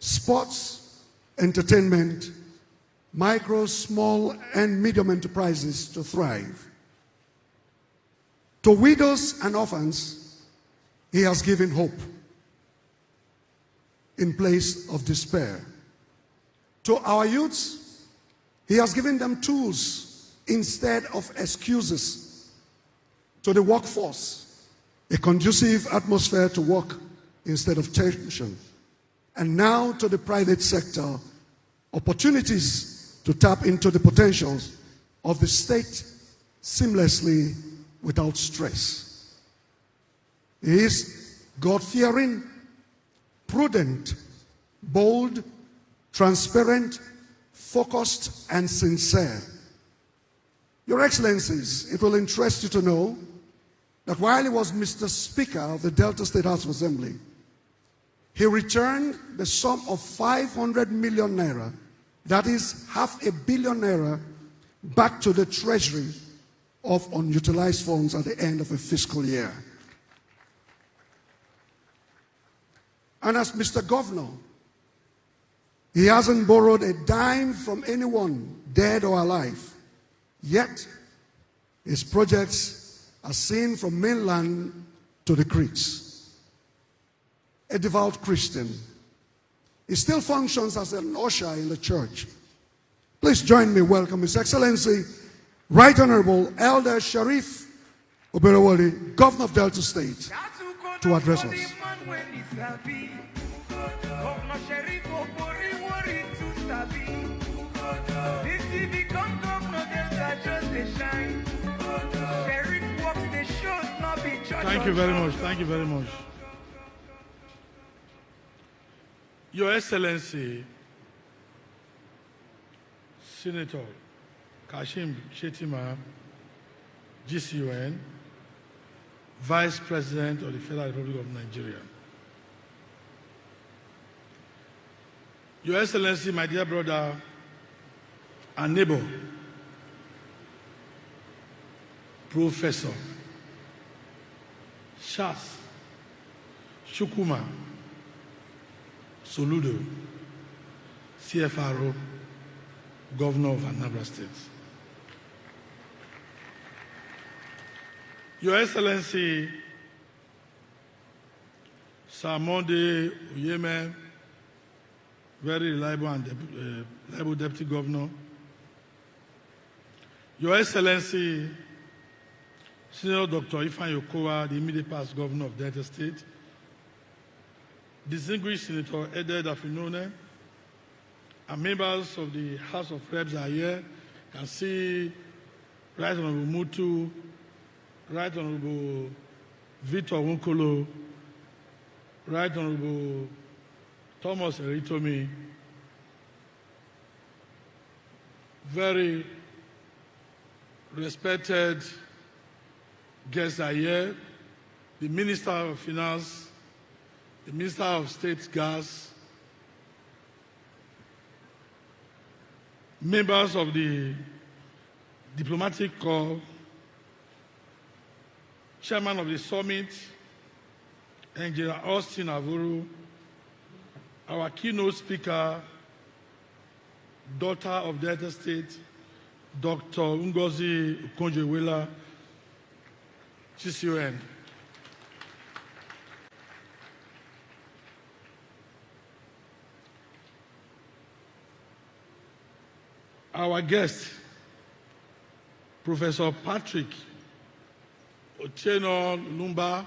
sports, entertainment, micro, small, and medium enterprises to thrive. To widows and orphans, he has given hope in place of despair. To our youths, he has given them tools instead of excuses. To the workforce, a conducive atmosphere to work instead of tension. And now to the private sector, opportunities to tap into the potentials of the state seamlessly without stress. He is God-fearing, prudent, bold, transparent, focused, and sincere. Your Excellencies, it will interest you to know that while he was Mr. Speaker of the Delta State House of Assembly, he returned the sum of 500 million naira, that is $500 million, back to the Treasury of unutilized funds at the end of a fiscal year. And as Mr. Governor, he hasn't borrowed a dime from anyone, dead or alive. Yet, his projects are seen from mainland to the creeks. A devout Christian, he still functions as an usher in the church. Please join me welcome His Excellency, Right Honorable Elder Sharif Oberewole, Governor of Delta State, to address us. Thank you very much. Thank you very much. Your Excellency, Senator Kashim Shetima, GCUN, Vice President of the Federal Republic of Nigeria. Your Excellency, my dear brother and neighbor, Professor Charles Shukuma Soludo, CFRO, Governor of Anambra State. Your Excellency, Sir Monde Uyeme, very reliable and reliable Deputy Governor. Your Excellency, Senior Dr. Ifeanyi Okowa, the immediate past Governor of Delta State. Distinguished Senator Ede Dafinone, and members of the House of Reps are here. You can see Right Honorable Mutu, Right Honorable Victor Wunkolo, Right Honorable Thomas Eritomi. Very respected guests are here. The Minister of Finance, the Minister of State Gas, members of the Diplomatic Corps, Chairman of the Summit, Engineer Austin Avuru, our keynote speaker, daughter of Delta State, Dr. Ngozi Okonjo, GCUN. Our guest, Professor Patrick P.L.O Lumumba,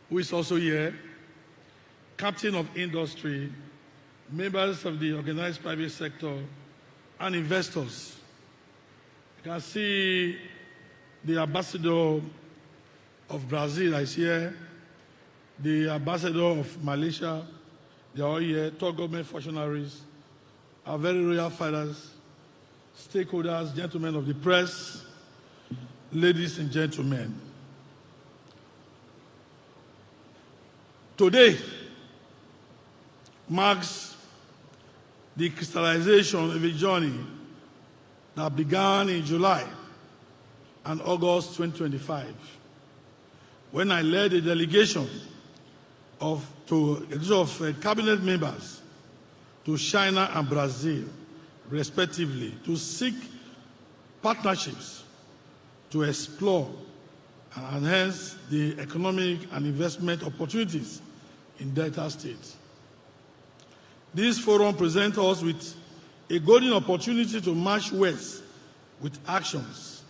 who is also here, Captain of Industry, members of the organized private sector, and investors. You can see the Ambassador of Brazil is here, the Ambassador of Malaysia, they are all here, top government functionaries, our very royal fathers, stakeholders, gentlemen of the press, ladies and gentlemen. Today marks the crystallization of a journey that began in July and August 2025, when I led a delegation of cabinet members to China and Brazil, respectively, to seek partnerships to explore and enhance the economic and investment opportunities in Delta State. This forum presents us with a golden opportunity to march west with actions,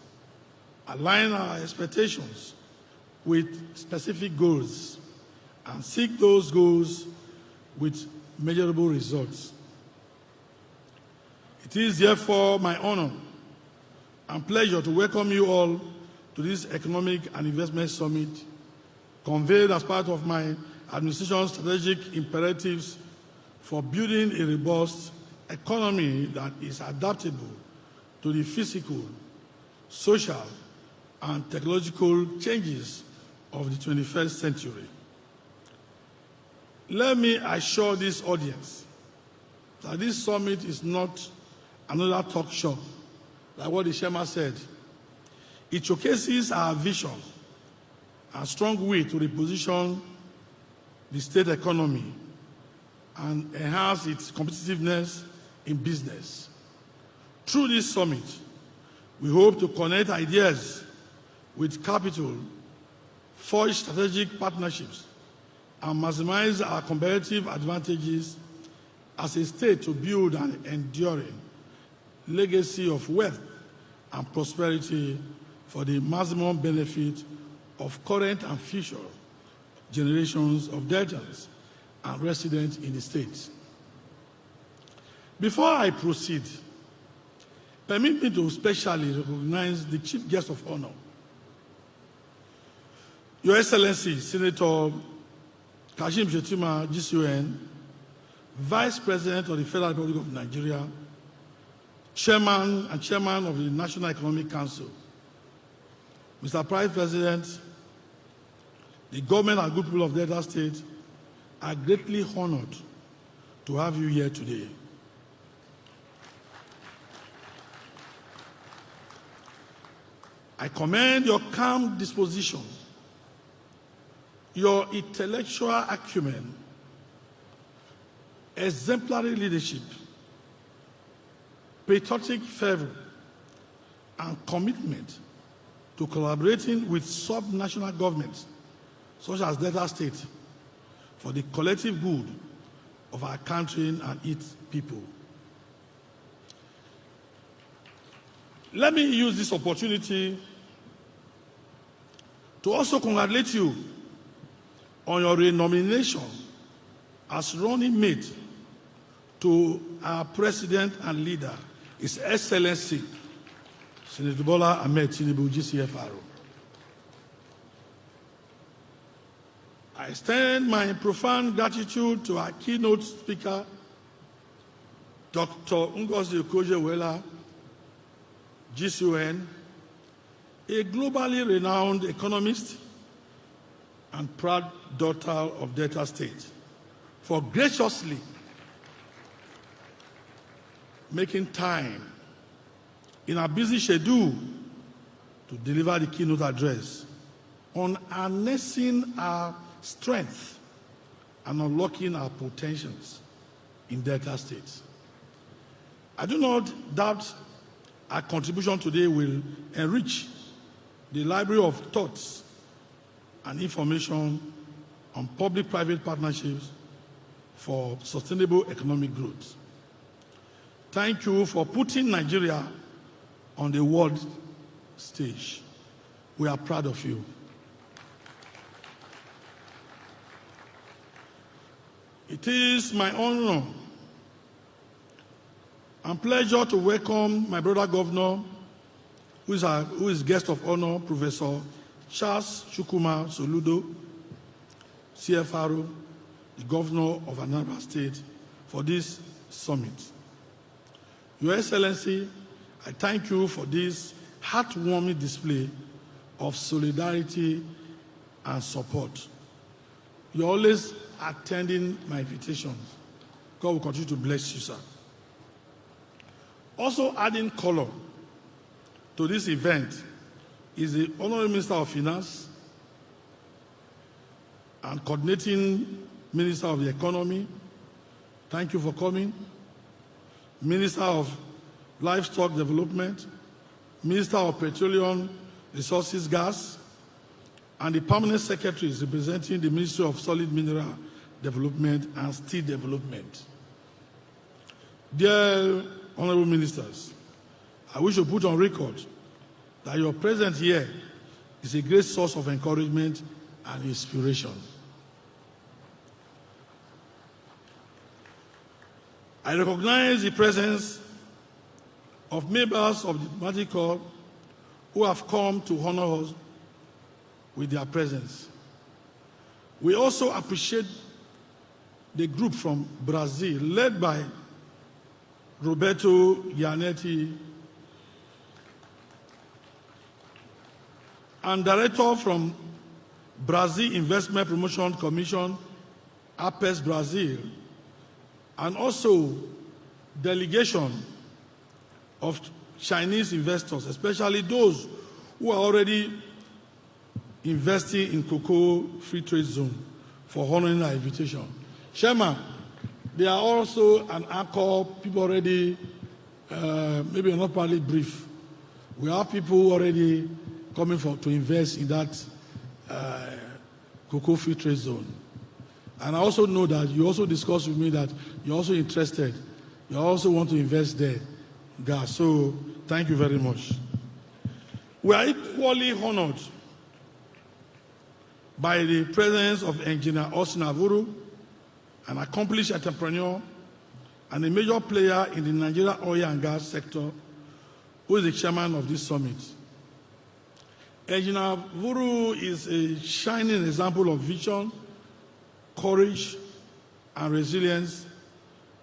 align our expectations with specific goals, and seek those goals with measurable results. It is therefore my honor and pleasure to welcome you all to this Economic and Investment Summit, convened as part of my administration's strategic imperatives for building a robust economy that is adaptable to the physical, social, and technological changes of the 21st century. Let me assure this audience that this summit is not another talk show, like what the chairman said. It showcases our vision and strong will to reposition the state economy and enhance its competitiveness in business. Through this summit, we hope to connect ideas with capital, forge strategic partnerships, and maximize our competitive advantages as a state to build an enduring legacy of wealth and prosperity for the maximum benefit of current and future generations of Deltans and residents in the state. Before I proceed, permit me to specially recognize the Chief Guest of Honor, Your Excellency, Senator Kashim GCON, Vice President of the Federal Republic of Nigeria, Chairman of the National Economic Council. Mr. Vice President, the government and good people of Delta State are greatly honored to have you here today. I commend your calm disposition, your intellectual acumen, exemplary leadership, patriotic fervor, and commitment to collaborating with sub-national governments, such as Delta State, for the collective good of our country and its people. Let me use this opportunity to also congratulate you on your renomination as running mate to our President and leader, His Excellency, Senator Bola Ahmed Tinubu, GCFR. I extend my profound gratitude to our keynote speaker, Dr. Ngozi Okonjo, GCON, a globally renowned economist and proud daughter of Delta State, for graciously making time in our busy schedule to deliver the keynote address on harnessing our strength and unlocking our potentials in Delta State. I do not doubt our contribution today will enrich the library of thoughts and information on public-private partnerships for sustainable economic growth. Thank you for putting Nigeria on the world stage. We are proud of you. It is my honor and pleasure to welcome my brother governor, who is guest of honor, Professor Charles Chukwuma Soludo, CFRO, the governor of Anambra State, for this summit. Your Excellency, I thank you for this heartwarming display of solidarity and support. You're always attending my invitations. God will continue to bless you, sir. Also adding color to this event is the Honorable Minister of Finance and Coordinating Minister of the Economy, thank you for coming. Minister of Livestock Development, Minister of Petroleum Resources, Gas, and the Permanent Secretaries representing the Ministry of Solid Mineral Development and Steel Development. Dear Honorable Ministers, I wish to put on record that your presence here is a great source of encouragement and inspiration. I recognize the presence of members of the diplomatic corps who have come to honor us with their presence. We also appreciate the group from Brazil, led by Roberto Gianetti, and director from Brazil Investment Promotion Commission, APES Brazil, and also delegation of Chinese investors, especially those who are already investing in cocoa free trade zone, for honoring our invitation. Chairman, there are also an anchor, people already, maybe not partly brief. We have people already coming to invest in that cocoa free trade zone. And I also know that you also discussed with me that you're also interested. You also want to invest there. Gas. So thank you very much. We are equally honored by the presence of Engineer Austin Avuru, an accomplished entrepreneur and a major player in the Nigeria oil and gas sector, who is the chairman of this summit. Engineer Avuru is a shining example of vision, courage, and resilience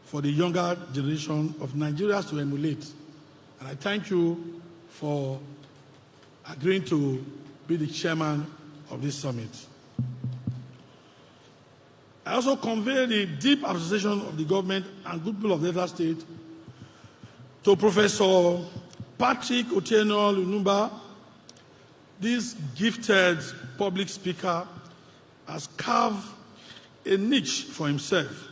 for the younger generation of Nigerians to emulate. And I thank you for agreeing to be the chairman of this summit. I also convey the deep appreciation of the government and good people of Delta State to Professor Patrick P.L.O Lumumba. This gifted public speaker has carved a niche for himself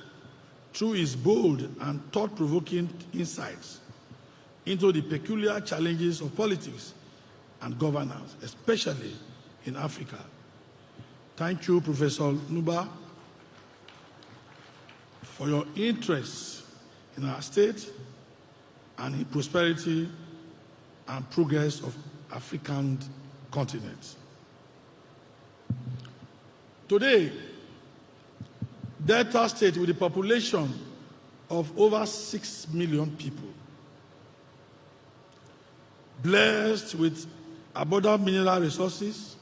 through his bold and thought-provoking insights into the peculiar challenges of politics and governance, especially in Africa. Thank you, Professor Lumumba, for your interest in our state and in prosperity and progress of African continent. Today, Delta State, with a population of over 6 million people, blessed with abundant mineral resources,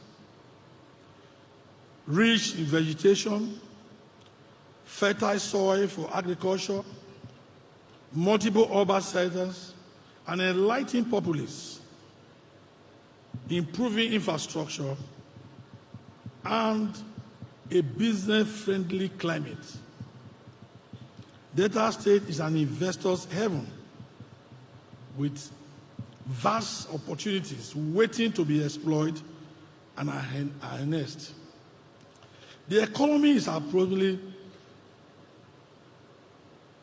rich in vegetation, fertile soil for agriculture, multiple urban centers, an enlightened populace, improving infrastructure, and a business-friendly climate. Delta State is an investor's heaven with vast opportunities waiting to be exploited and harnessed. The economy is approximately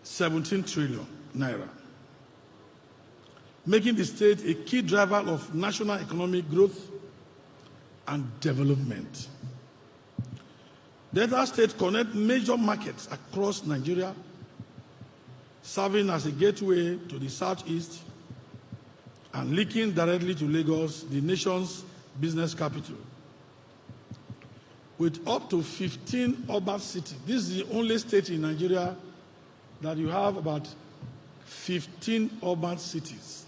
17 trillion naira, making the state a key driver of national economic growth and development. Delta State connects major markets across Nigeria, serving as a gateway to the southeast and linking directly to Lagos, the nation's business capital. With up to 15 urban cities, this is the only state in Nigeria that you have about 15 urban cities.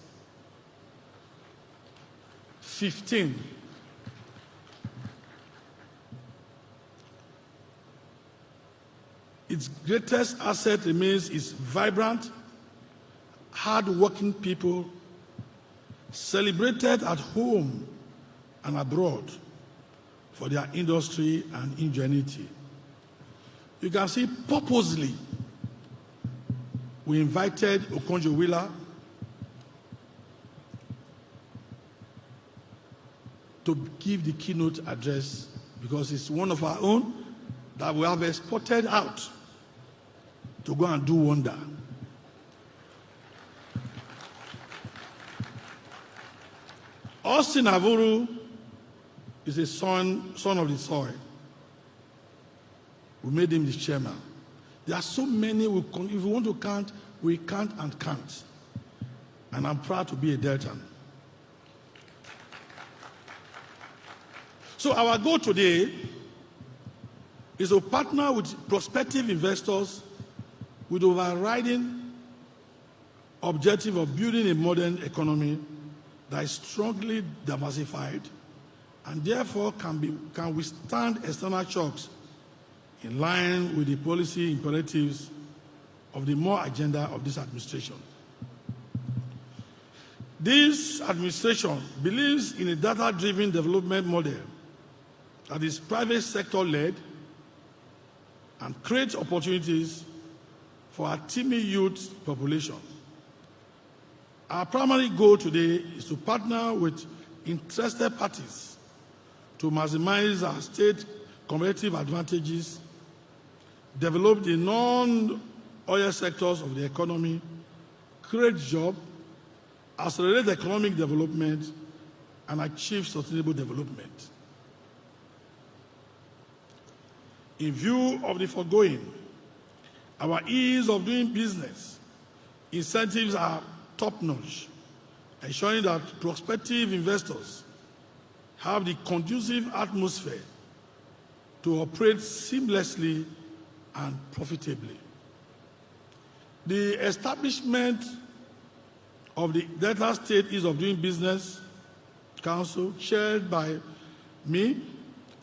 15. Its greatest asset remains its vibrant, hard-working people, celebrated at home and abroad for their industry and ingenuity. You can see purposely we invited Okonjo Willa to give the keynote address because it's one of our own, that we have exported out to go and do wonder. Austin Avuru is a son of the soil. We made him the chairman. There are so many, if we want to count, we can't and can't. And I'm proud to be a Deltan. So our goal today is to partner with prospective investors with overriding objective of building a modern economy that is strongly diversified and therefore can withstand external shocks in line with the policy imperatives of the more agenda of this administration. This administration believes in a data-driven development model that is private sector-led and creates opportunities for our teeming youth population. Our primary goal today is to partner with interested parties to maximize our state competitive advantages, develop the non-oil sectors of the economy, create jobs, accelerate economic development, and achieve sustainable development. In view of the foregoing, our ease of doing business incentives are top-notch, ensuring that prospective investors have the conducive atmosphere to operate seamlessly and profitably. The establishment of the Delta State Ease of Doing Business Council, chaired by me,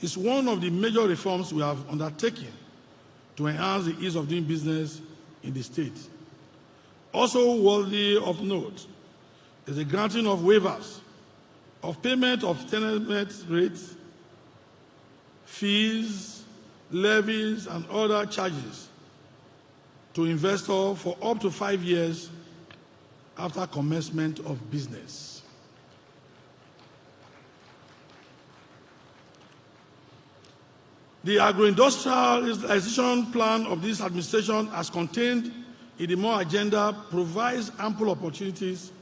is one of the major reforms we have undertaken to enhance the ease of doing business in the state. Also worthy of note is the granting of waivers of payment of tenement rates, fees, levies, and other charges to investors for up to 5 years after commencement of business. The agro-industrialization plan of this administration, as contained in the more agenda, provides ample opportunities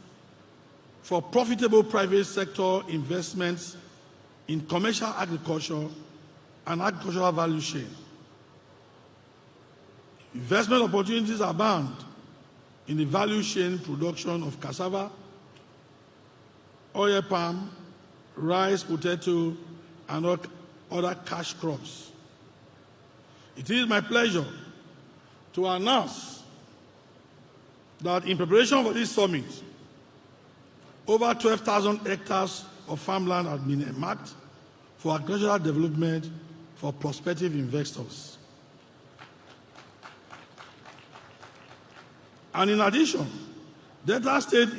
for profitable private sector investments in commercial agriculture and agricultural value chain. Investment opportunities abound in the value chain production of cassava, oil palm, rice, potato, and other cash crops. It is my pleasure to announce that in preparation for this summit, over 12,000 hectares of farmland have been earmarked for agricultural development for prospective investors. And in addition, Delta State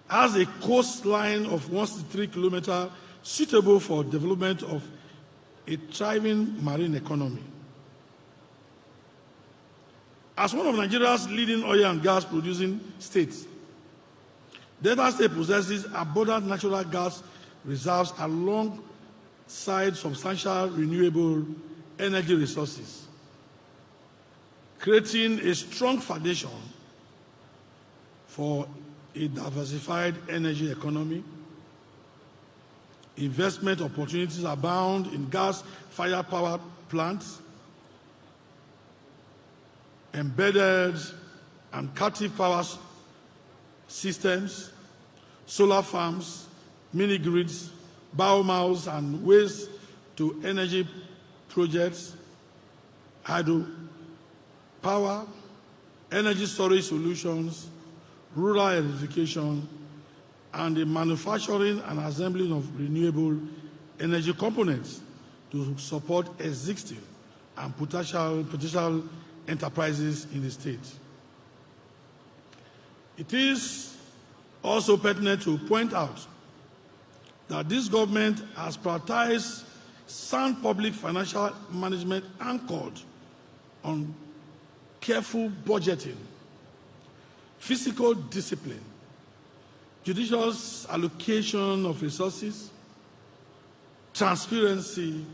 has a coastline of 163 kilometers suitable for development of a thriving marine economy. As one of Nigeria's leading oil and gas producing states, Delta State possesses abundant natural gas reserves alongside substantial renewable energy resources, creating a strong foundation for a diversified energy economy. Investment opportunities abound in gas-fired power plants, embedded and captive power systems, solar farms, mini-grids, biomass and waste-to-energy projects, hydro power, energy storage solutions, rural electrification, and the manufacturing and assembling of renewable energy components to support existing and potential enterprises in the state. It is also pertinent to point out that this government has prioritized sound public financial management anchored on careful budgeting, fiscal discipline, judicious allocation of resources, transparency,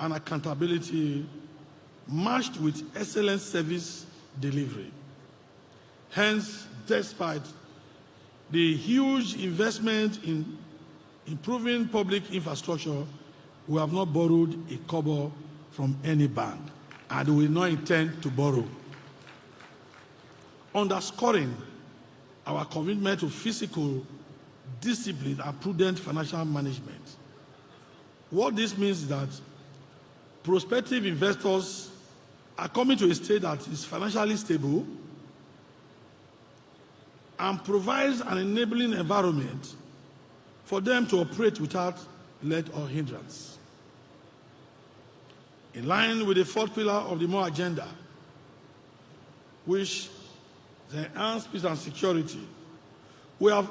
and accountability matched with excellent service delivery. Hence, despite the huge investment in improving public infrastructure, we have not borrowed a kobo from any bank, and we will not intend to borrow. Underscoring our commitment to fiscal discipline and prudent financial management. What this means is that prospective investors are coming to a state that is financially stable and provides an enabling environment for them to operate without let or hindrance. In line with the fourth pillar of the MORE agenda, which is enhanced peace and security, we have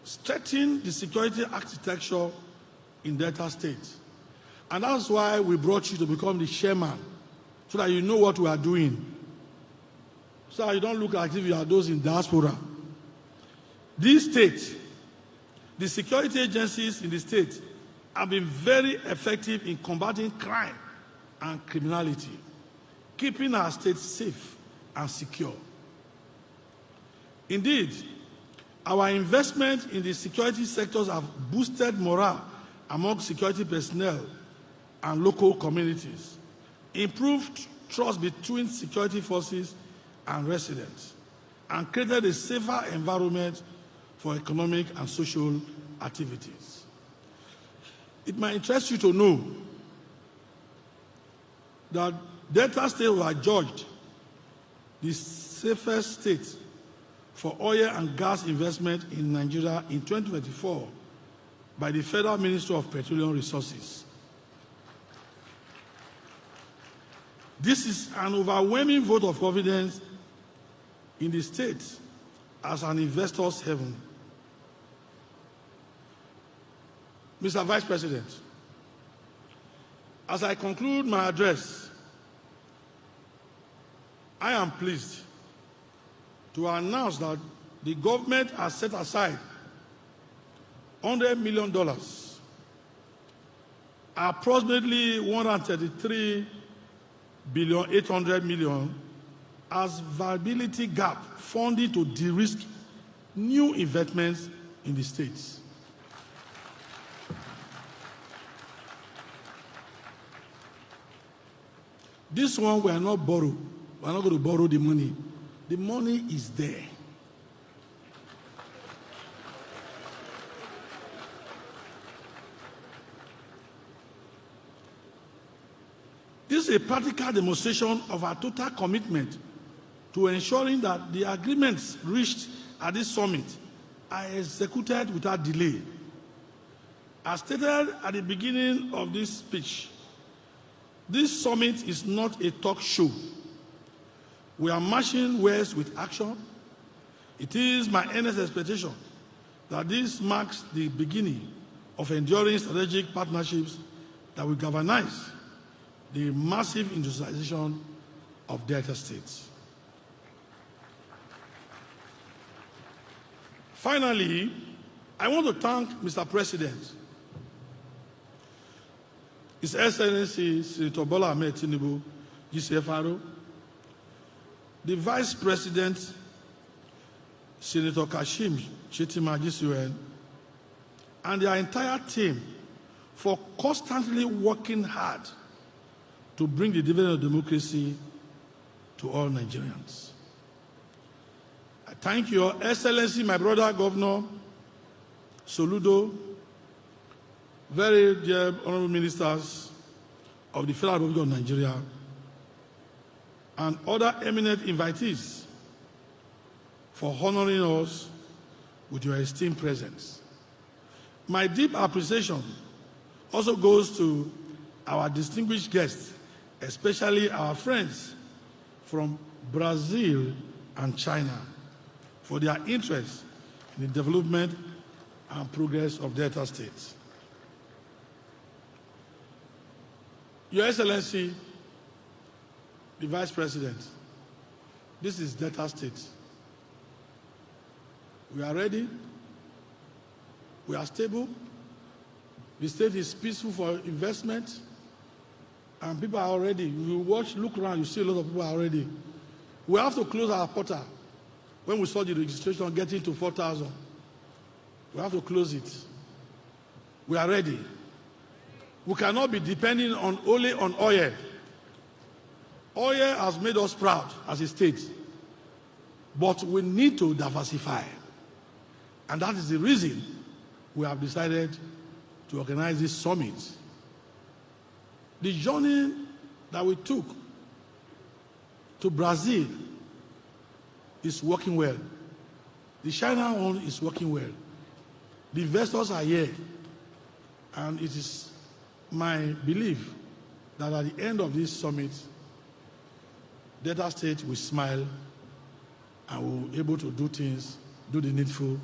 strengthened the security architecture in Delta State. And that's why we brought you to become the chairman, so that you know what we are doing. So that you don't look as if you are those in diaspora. This state, the security agencies in the state have been very effective in combating crime and criminality, keeping our state safe and secure. Indeed, our investment in the security sectors have boosted morale among security personnel and local communities, improved trust between security forces and residents, and created a safer environment for economic and social activities. It might interest you to know that Delta State was adjudged the safest state for oil and gas investment in Nigeria in 2024 by the Federal Ministry of Petroleum Resources. This is an overwhelming vote of confidence in the state as an investor's haven. Mr. Vice President, as I conclude my address, I am pleased to announce that the government has set aside $100 million, approximately $133.8 billion, as viability gap funding to de-risk new investments in the states. This one we are not borrow. We are not going to borrow the money. The money is there. This is a practical demonstration of our total commitment to ensuring that the agreements reached at this summit are executed without delay. As stated at the beginning of this speech, this summit is not a talk show. We are marching west with action. It is my earnest expectation that this marks the beginning of enduring strategic partnerships that will galvanize the massive industrialization of Delta states. Finally, I want to thank Mr. President, His Excellency Senator Bola Ahmed Tinubu, GCFRO, the Vice President, Senator Kashim Shetima, GCON, and their entire team for constantly working hard to bring the dividend of democracy to all Nigerians. I thank Your Excellency, my brother Governor Soludo, very dear honorable ministers of the Federal Republic of Nigeria, and other eminent invitees for honoring us with your esteemed presence. My deep appreciation also goes to our distinguished guests, especially our friends from Brazil and China, for their interest in the development and progress of Delta states. Your Excellency, the Vice President, this is Delta State. We are ready. We are stable. The state is peaceful for investment. And people are already, you look around, you see a lot of people are already. We have to close our portal. When we saw the registration getting to 4,000, we have to close it. We are ready. We cannot be depending only on oil. Oil has made us proud as a state. But we need to diversify. And that is the reason we have decided to organize this summit. The journey that we took to Brazil is working well. The China one is working well. The investors are here. And it is my belief that at the end of this summit, Delta State will smile and will be able to do things, do the needful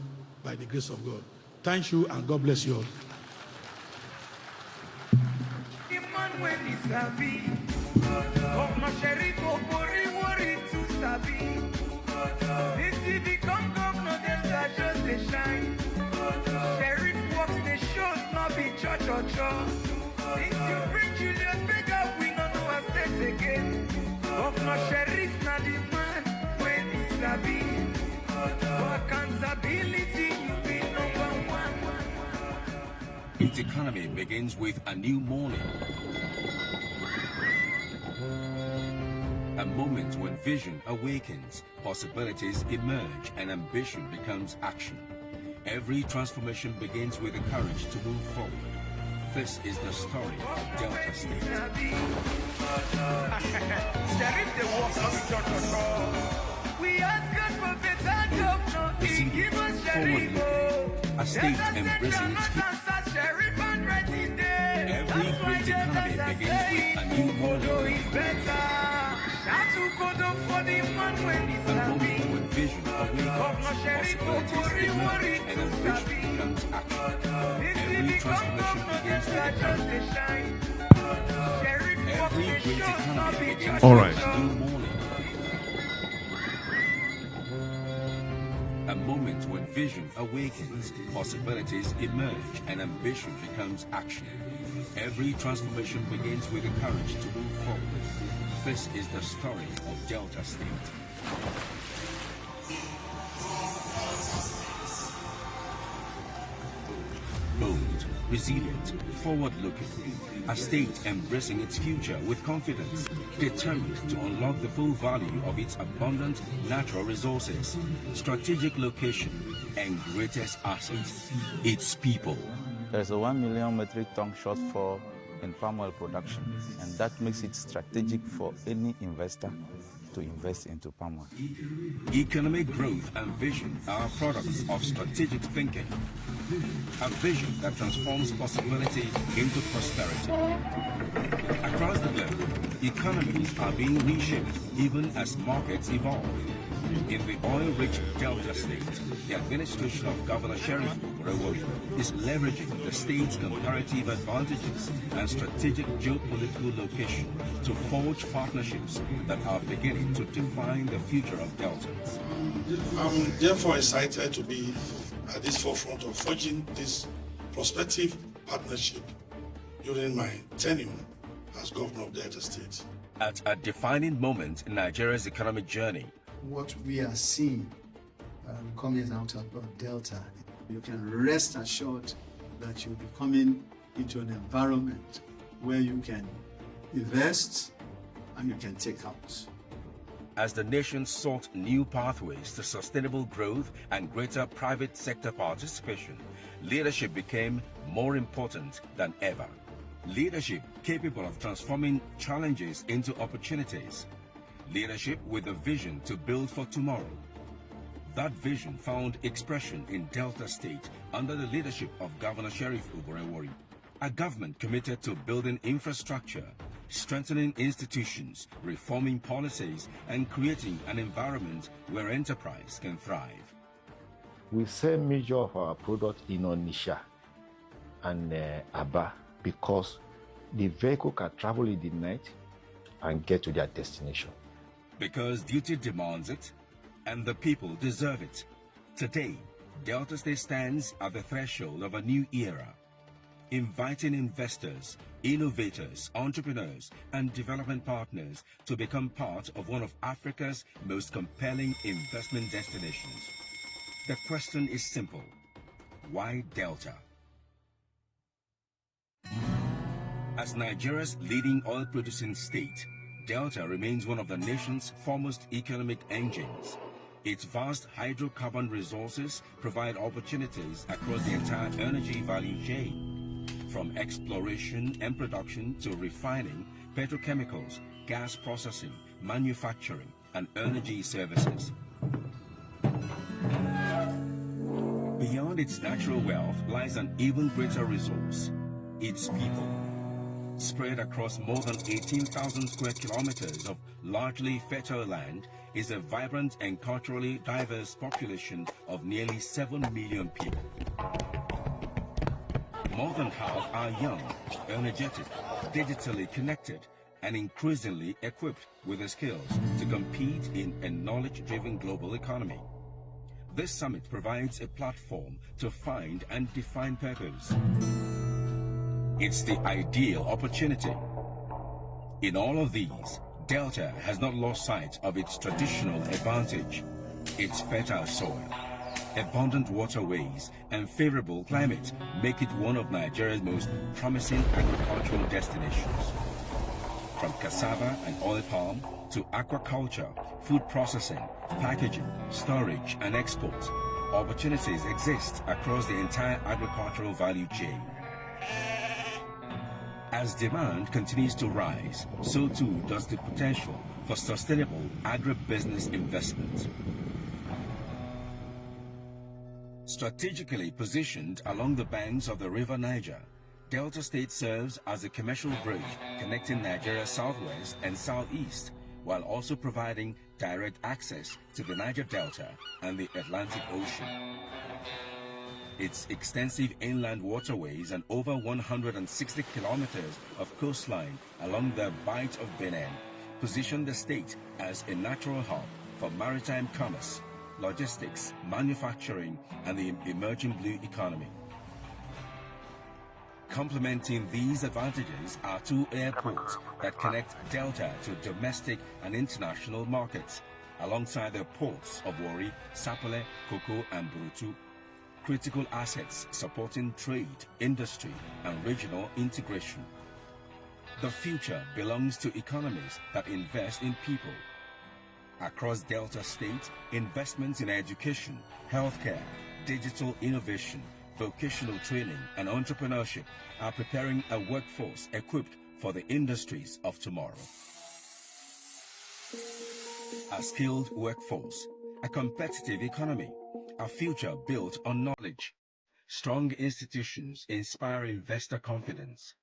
by the grace of God. Thank you and God bless you all. Since you bring Julius Bega, we don't know our state again. Governor Sheriff na the man when he sabi. For accountability, you be number one. Its economy begins with a new morning. A moment when vision awakens, possibilities emerge, and ambition becomes action. Every transformation begins with the courage to move forward. This is the story of Delta State. Forward-looking, a state embracing its future. Every great economy begins with a new morning. A moment when vision awakens, possibilities emerge, and ambition becomes action. Every transformation begins with a courage. Every great economy begins with a new morning. A moment when vision awakens, possibilities emerge, and ambition becomes action. Every transformation begins with the courage to move forward. This is the story of Delta State. Bold, resilient, forward-looking, a state embracing its future with confidence, determined to unlock the full value of its abundant natural resources, strategic location, and greatest asset, its people. There's a 1 million metric ton shortfall in palm oil production, and that makes it strategic for any investor to invest into palm oil. Economic growth and vision are products of strategic thinking. A vision that transforms possibility into prosperity. Across the globe, economies are being reshaped even as markets evolve. In the oil-rich Delta State, the administration of Governor Sheriff is leveraging the state's comparative advantages and strategic geopolitical location to forge partnerships that are beginning to define the future of Deltans. I'm therefore excited to be at this forefront of forging this prospective partnership during my tenure as governor of Delta State. At a defining moment in Nigeria's economic journey, what we are seeing coming out of Delta, you can rest assured that you'll be coming into an environment where you can invest and you can take out. As the nation sought new pathways to sustainable growth and greater private sector participation, leadership became more important than ever. Leadership capable of transforming challenges into opportunities. Leadership with a vision to build for tomorrow. That vision found expression in Delta State under the leadership of Governor Sheriff Uborewori, a government committed to building infrastructure, strengthening institutions, reforming policies, and creating an environment where enterprise can thrive. We sell major of our product in Onitsha and Aba because the vehicle can travel in the night and get to their destination. Because duty demands it, and the people deserve it. Today, Delta State stands at the threshold of a new era. inviting investors, innovators, entrepreneurs, and development partners to become part of one of Africa's most compelling investment destinations. The question is simple: why Delta? As Nigeria's leading oil-producing state, Delta remains one of the nation's foremost economic engines. Its vast hydrocarbon resources provide opportunities across the entire energy value chain, from exploration and production to refining, petrochemicals, gas processing, manufacturing, and energy services. Beyond its natural wealth lies an even greater resource: its people. Spread across more than 18,000 square kilometers of largely fertile land is a vibrant and culturally diverse population of nearly 7 million people. More than half are young, energetic, digitally connected, and increasingly equipped with the skills to compete in a knowledge-driven global economy. This summit provides a platform to find and define purpose. It's the ideal opportunity. In all of these, Delta has not lost sight of its traditional advantage: its fertile soil, abundant waterways, and favorable climate make it one of Nigeria's most promising agricultural destinations. From cassava and oil palm to aquaculture, food processing, packaging, storage, and export, opportunities exist across the entire agricultural value chain. As demand continues to rise, so too does the potential for sustainable agribusiness investment. Strategically positioned along the banks of the River Niger, Delta State serves as a commercial bridge connecting Nigeria's southwest and southeast, while also providing direct access to the Niger Delta and the Atlantic Ocean. Its extensive inland waterways and over 160 kilometers of coastline along the Bight of Benin position the state as a natural hub for maritime commerce, logistics, manufacturing, and the emerging blue economy. Complementing these advantages are two airports that connect Delta to domestic and international markets, alongside the ports of Warri, Sapele, Koko, and Burutu. Critical assets supporting trade, industry, and regional integration. The future belongs to economies that invest in people. Across Delta State, investments in education, healthcare, digital innovation, vocational training, and entrepreneurship are preparing a workforce equipped for the industries of tomorrow. A skilled workforce, a competitive economy, a future built on knowledge. Strong institutions inspire investor confidence.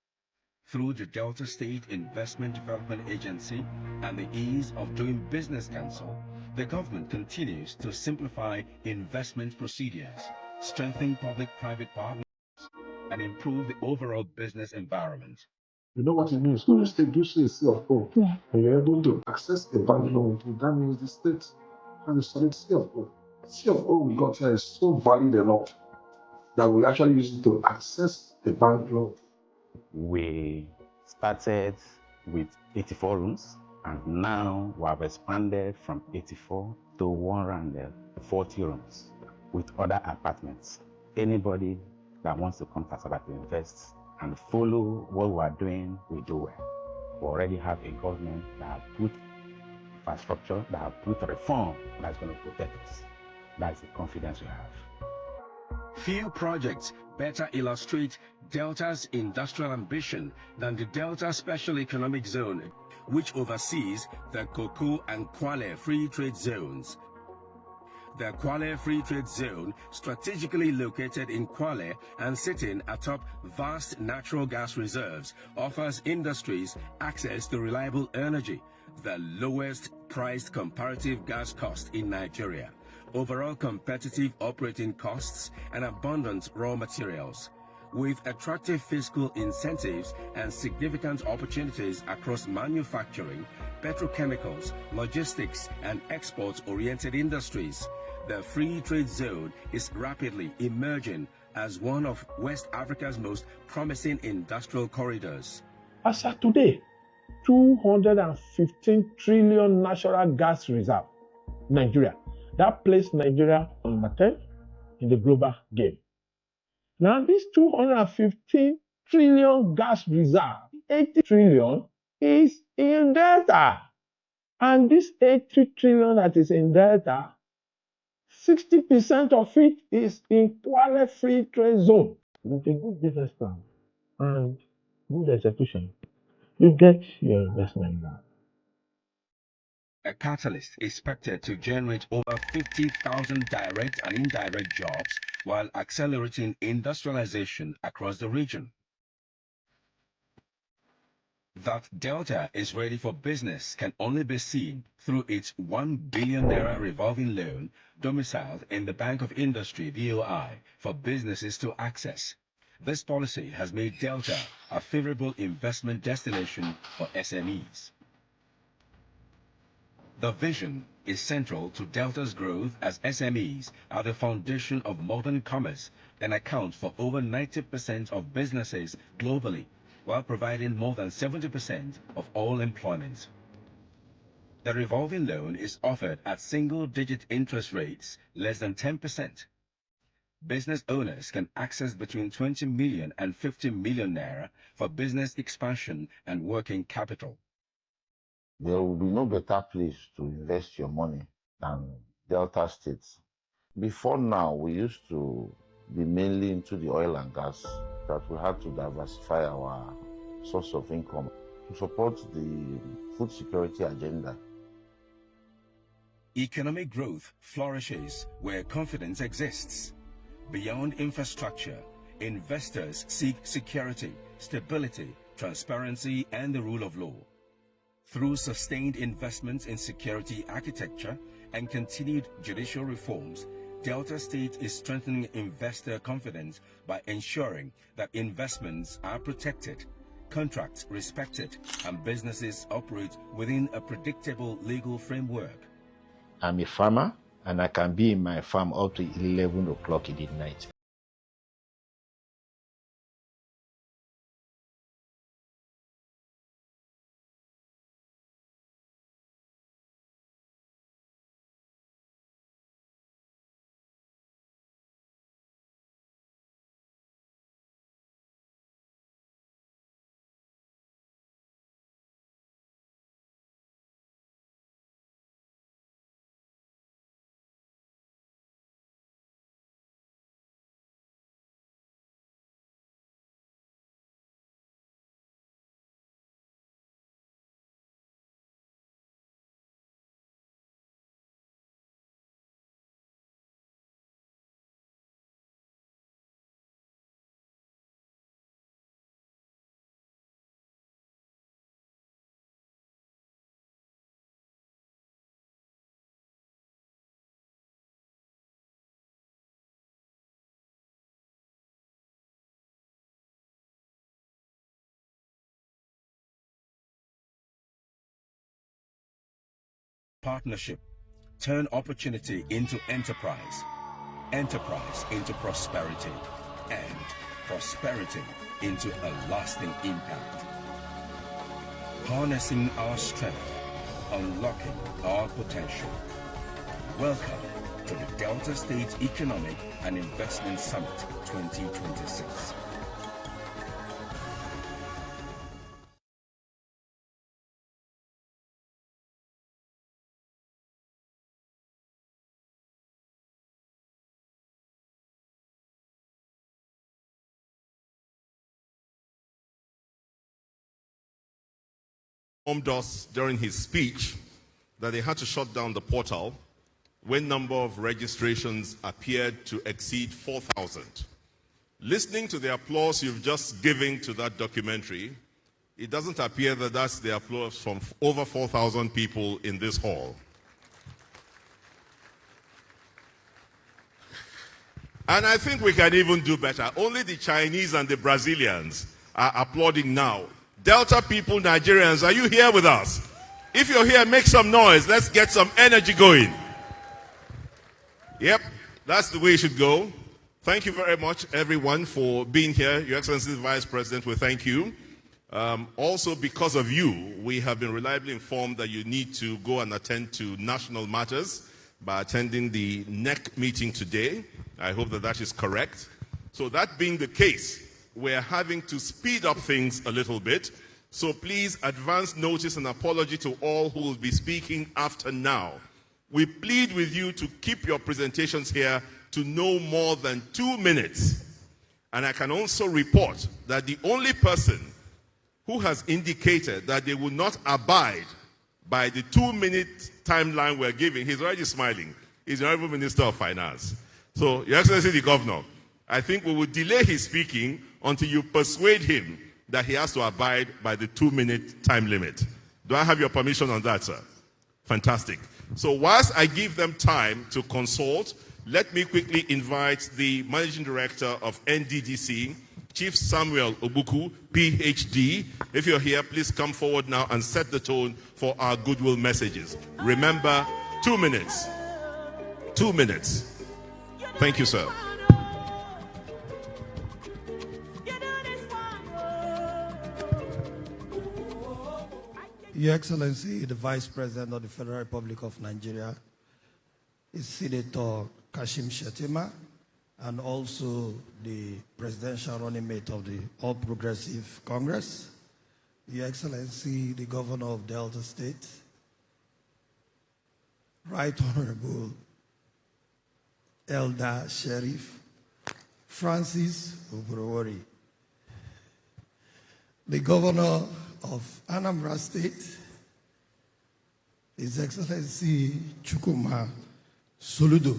Through the Delta State Investment Development Agency and the Ease of Doing Business Council, the government continues to simplify investment procedures, strengthen public-private partnerships, and improve the overall business environment. You know what it means? When the state gives you a CFO, and you're able to access a bank loan, that means the state has a solid CFO. CFO we got here is so valued enough that we actually use it to access the bank loan. We started with 84 rooms, and now we have expanded from 84 to 140 rooms with other apartments. Anybody that wants to come to Asaba to invest and follow what we are doing, we do well. We already have a government that have put infrastructure, that have put reform that's going to protect us. That's the confidence we have. Few projects better illustrate Delta's industrial ambition than the Delta Special Economic Zone, which oversees the Koko and Kwale Free Trade Zones. The Kwale Free Trade Zone, strategically located in Kwale and sitting atop vast natural gas reserves, offers industries access to reliable energy, the lowest priced comparative gas cost in Nigeria, overall competitive operating costs, and abundant raw materials. With attractive fiscal incentives and significant opportunities across manufacturing, petrochemicals, logistics, and export-oriented industries, the Free Trade Zone is rapidly emerging as one of West Africa's most promising industrial corridors. As of today, 215 trillion natural gas reserve, Nigeria. That placed Nigeria on number 10 in the global game. Now, this 215 trillion gas reserve, 80 trillion is in Delta. And this 80 trillion that is in Delta, 60% of it is in Kwale Free Trade Zone. With a good business plan and good execution, you get your investment back. A catalyst expected to generate over 50,000 direct and indirect jobs while accelerating industrialization across the region. That Delta is ready for business can only be seen through its 1 billion naira revolving loan domiciled in the Bank of Industry (BOI) for businesses to access. This policy has made Delta a favorable investment destination for SMEs. The vision is central to Delta's growth, as SMEs are the foundation of modern commerce and account for over 90% of businesses globally, while providing more than 70% of all employment. The revolving loan is offered at single-digit interest rates, less than 10%. Business owners can access between 20 million and 50 million naira for business expansion and working capital. There will be no better place to invest your money than Delta states. Before now, we used to be mainly into the oil and gas, that we had to diversify our source of income to support the food security agenda. Economic growth flourishes where confidence exists. Beyond infrastructure, investors seek security, stability, transparency, and the rule of law. Through sustained investments in security architecture and continued judicial reforms, Delta State is strengthening investor confidence by ensuring that investments are protected, contracts respected, and businesses operate within a predictable legal framework. I'm a farmer, and I can be in my farm up to 11 o'clock in the night. Partnership. Turn opportunity into enterprise, enterprise into prosperity, and prosperity into a lasting impact. Harnessing our strength, unlocking our potential. Welcome to the Delta State Economic and Investment Summit 2026. Informed us during his speech that they had to shut down the portal when number of registrations appeared to exceed 4,000. Listening to the applause you've just given to that documentary, it doesn't appear that that's the applause from over 4,000 people in this hall. And I think we can even do better. Only the Chinese and the Brazilians are applauding now. Delta people, Nigerians, are you here with us? If you're here, make some noise. Let's get some energy going. Yep, that's the way it should go. Thank you very much, everyone, for being here. Your Excellency, the Vice President, we thank you. Also, because of you, we have been reliably informed that you need to go and attend to national matters by attending the NEC meeting today. I hope that that is correct. So that being the case, we're having to speed up things a little bit. So please advance notice and apology to all who will be speaking after now. We plead with you to keep your presentations here to no more than 2 minutes. And I can also report that the only person who has indicated that they will not abide by the 2-minute timeline we're giving, he's already smiling. He's the Honorable Minister of Finance. So, Your Excellency the Governor, I think we will delay his speaking until you persuade him that he has to abide by the 2-minute time limit. Do I have your permission on that, sir? Fantastic. So whilst I give them time to consult, let me quickly invite the Managing Director of NDDC, Chief Samuel Obuku, PhD. If you're here, please come forward now and set the tone for our goodwill messages. Remember, 2 minutes. 2 minutes. Thank you, sir. Your Excellency, the Vice President of the Federal Republic of Nigeria, is Senator Kashim Shettima, and also the presidential running mate of the All Progressive Congress, Your Excellency, the Governor of Delta State, Right Honorable Elder Sheriff Francis Oborowori, the Governor of Anambra State, His Excellency Chukwuma Soludo,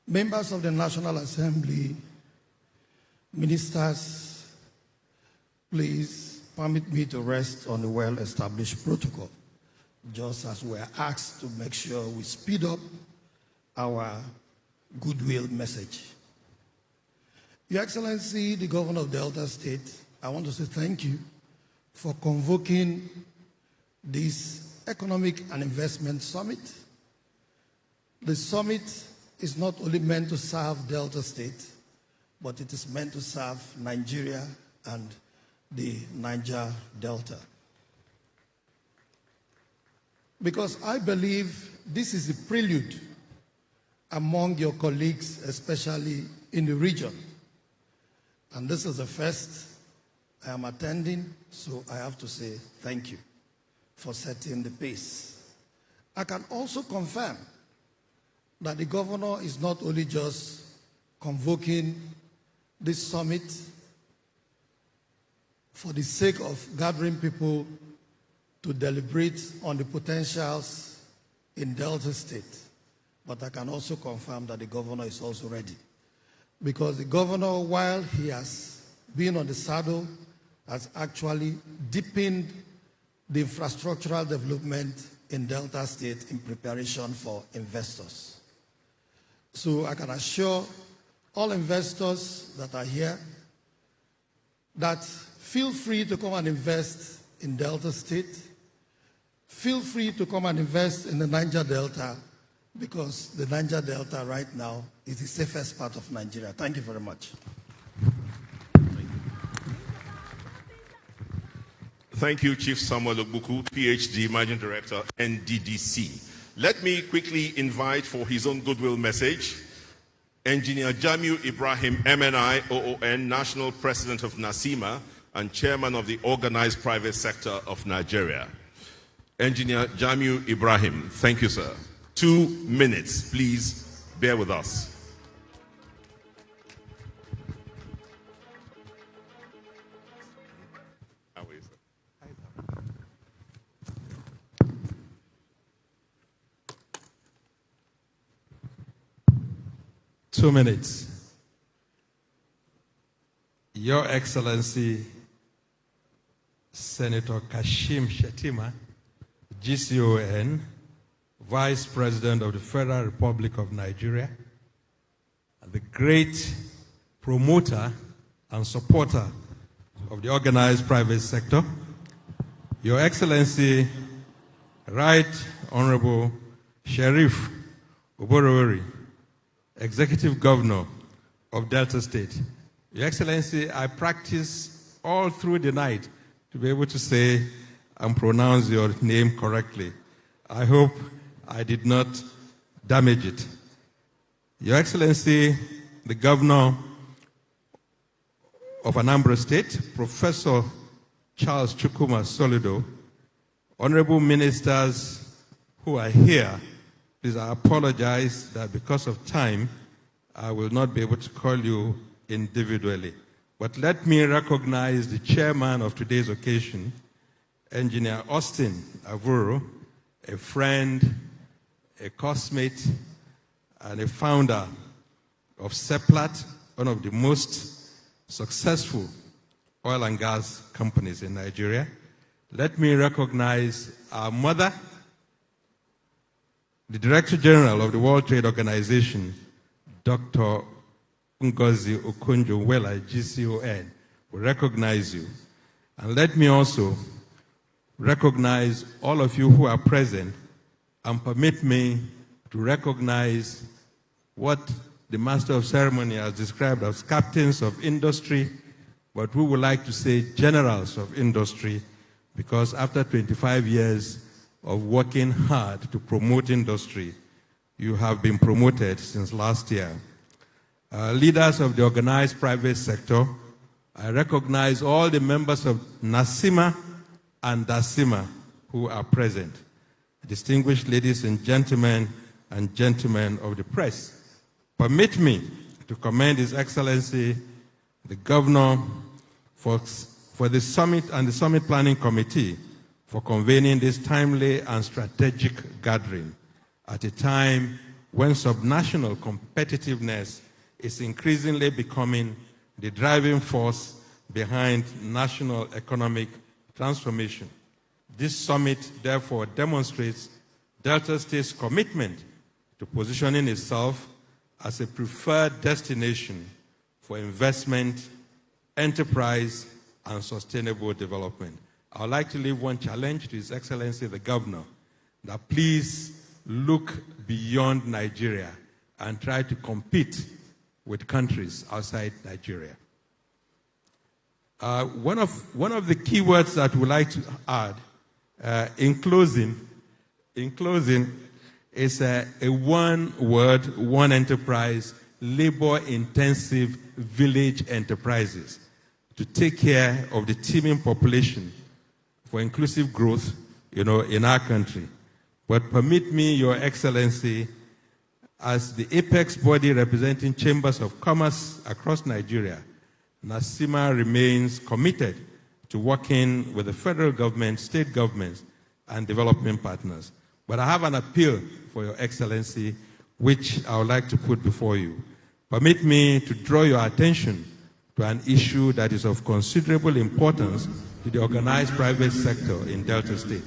members of the National Assembly, ministers, please permit me to rest on a well-established protocol, just as we're asked to make sure we speed up our goodwill message. Your Excellency, the Governor of Delta State, I want to say thank you for convoking this Economic and Investment Summit. The summit is not only meant to serve Delta State, but it is meant to serve Nigeria and the Niger Delta. Because I believe this is a prelude among your colleagues, especially in the region. And this is the first I am attending, so I have to say thank you for setting the pace. I can also confirm that the governor is not only just convoking this summit for the sake of gathering people to deliberate on the potentials in Delta State, but I can also confirm that the governor is also ready. Because the governor, while he has been on the saddle, has actually deepened the infrastructural development in Delta State in preparation for investors. So I can assure all investors that are here that feel free to come and invest in Delta State. Feel free to come and invest in the Niger Delta, because the Niger Delta right now is the safest part of Nigeria. Thank you very much. Thank you, Chief Samuel Obuku, PhD, Managing Director, NDDC. Let me quickly invite for his own goodwill message, Engineer Jamiu Ibrahim, MNI, OON, National President of NASIMA and Chairman of the Organized Private Sector of Nigeria. Engineer Jamiu Ibrahim, thank you, sir. 2 minutes, please bear with us. How are you, sir? 2 minutes. Your Excellency, Senator Kashim Shettima, GCON, Vice President of the Federal Republic of Nigeria, and the great promoter and supporter of the organized private sector, Your Excellency, Right Honorable Sheriff Oborowori, Executive Governor of Delta State. Your Excellency, I practice all through the night to be able to say and pronounce your name correctly. I hope I did not damage it. Your Excellency, the Governor of Anambra State, Professor Charles Chukwuma Soludo, honorable ministers who are here, please, I apologize that because of time, I will not be able to call you individually. But let me recognize the chairman of today's occasion, Engineer Austin Avuro, a friend, a classmate, and a founder of Seplat, one of the most successful oil and gas companies in Nigeria. Let me recognize our mother, the Director General of the World Trade Organization, Dr. Ngozi Okonjo, GCON, we recognize you. And let me also recognize all of you who are present and permit me to recognize what the Master of Ceremony has described as captains of industry, but we would like to say generals of industry, because after 25 years of working hard to promote industry, you have been promoted since last year. Leaders of the organized private sector, I recognize all the members of NASIMA and DASIMA who are present. Distinguished ladies and gentlemen of the press, permit me to commend His Excellency, the Governor, for the Summit and the Summit Planning Committee for convening this timely and strategic gathering at a time when subnational competitiveness is increasingly becoming the driving force behind national economic transformation. This summit, therefore, demonstrates Delta State's commitment to positioning itself as a preferred destination for investment, enterprise, and sustainable development. I would like to leave one challenge to His Excellency the Governor, that please look beyond Nigeria and try to compete with countries outside Nigeria. One of the key words that we like to add in closing is a one word, one enterprise, labor-intensive village enterprises to take care of the teeming population for inclusive growth, in our country. But permit me, Your Excellency, as the apex body representing chambers of commerce across Nigeria, NASIMA remains committed to working with the federal government, state governments, and development partners. But I have an appeal for Your Excellency, which I would like to put before you. Permit me to draw your attention to an issue that is of considerable importance to the organized private sector in Delta State.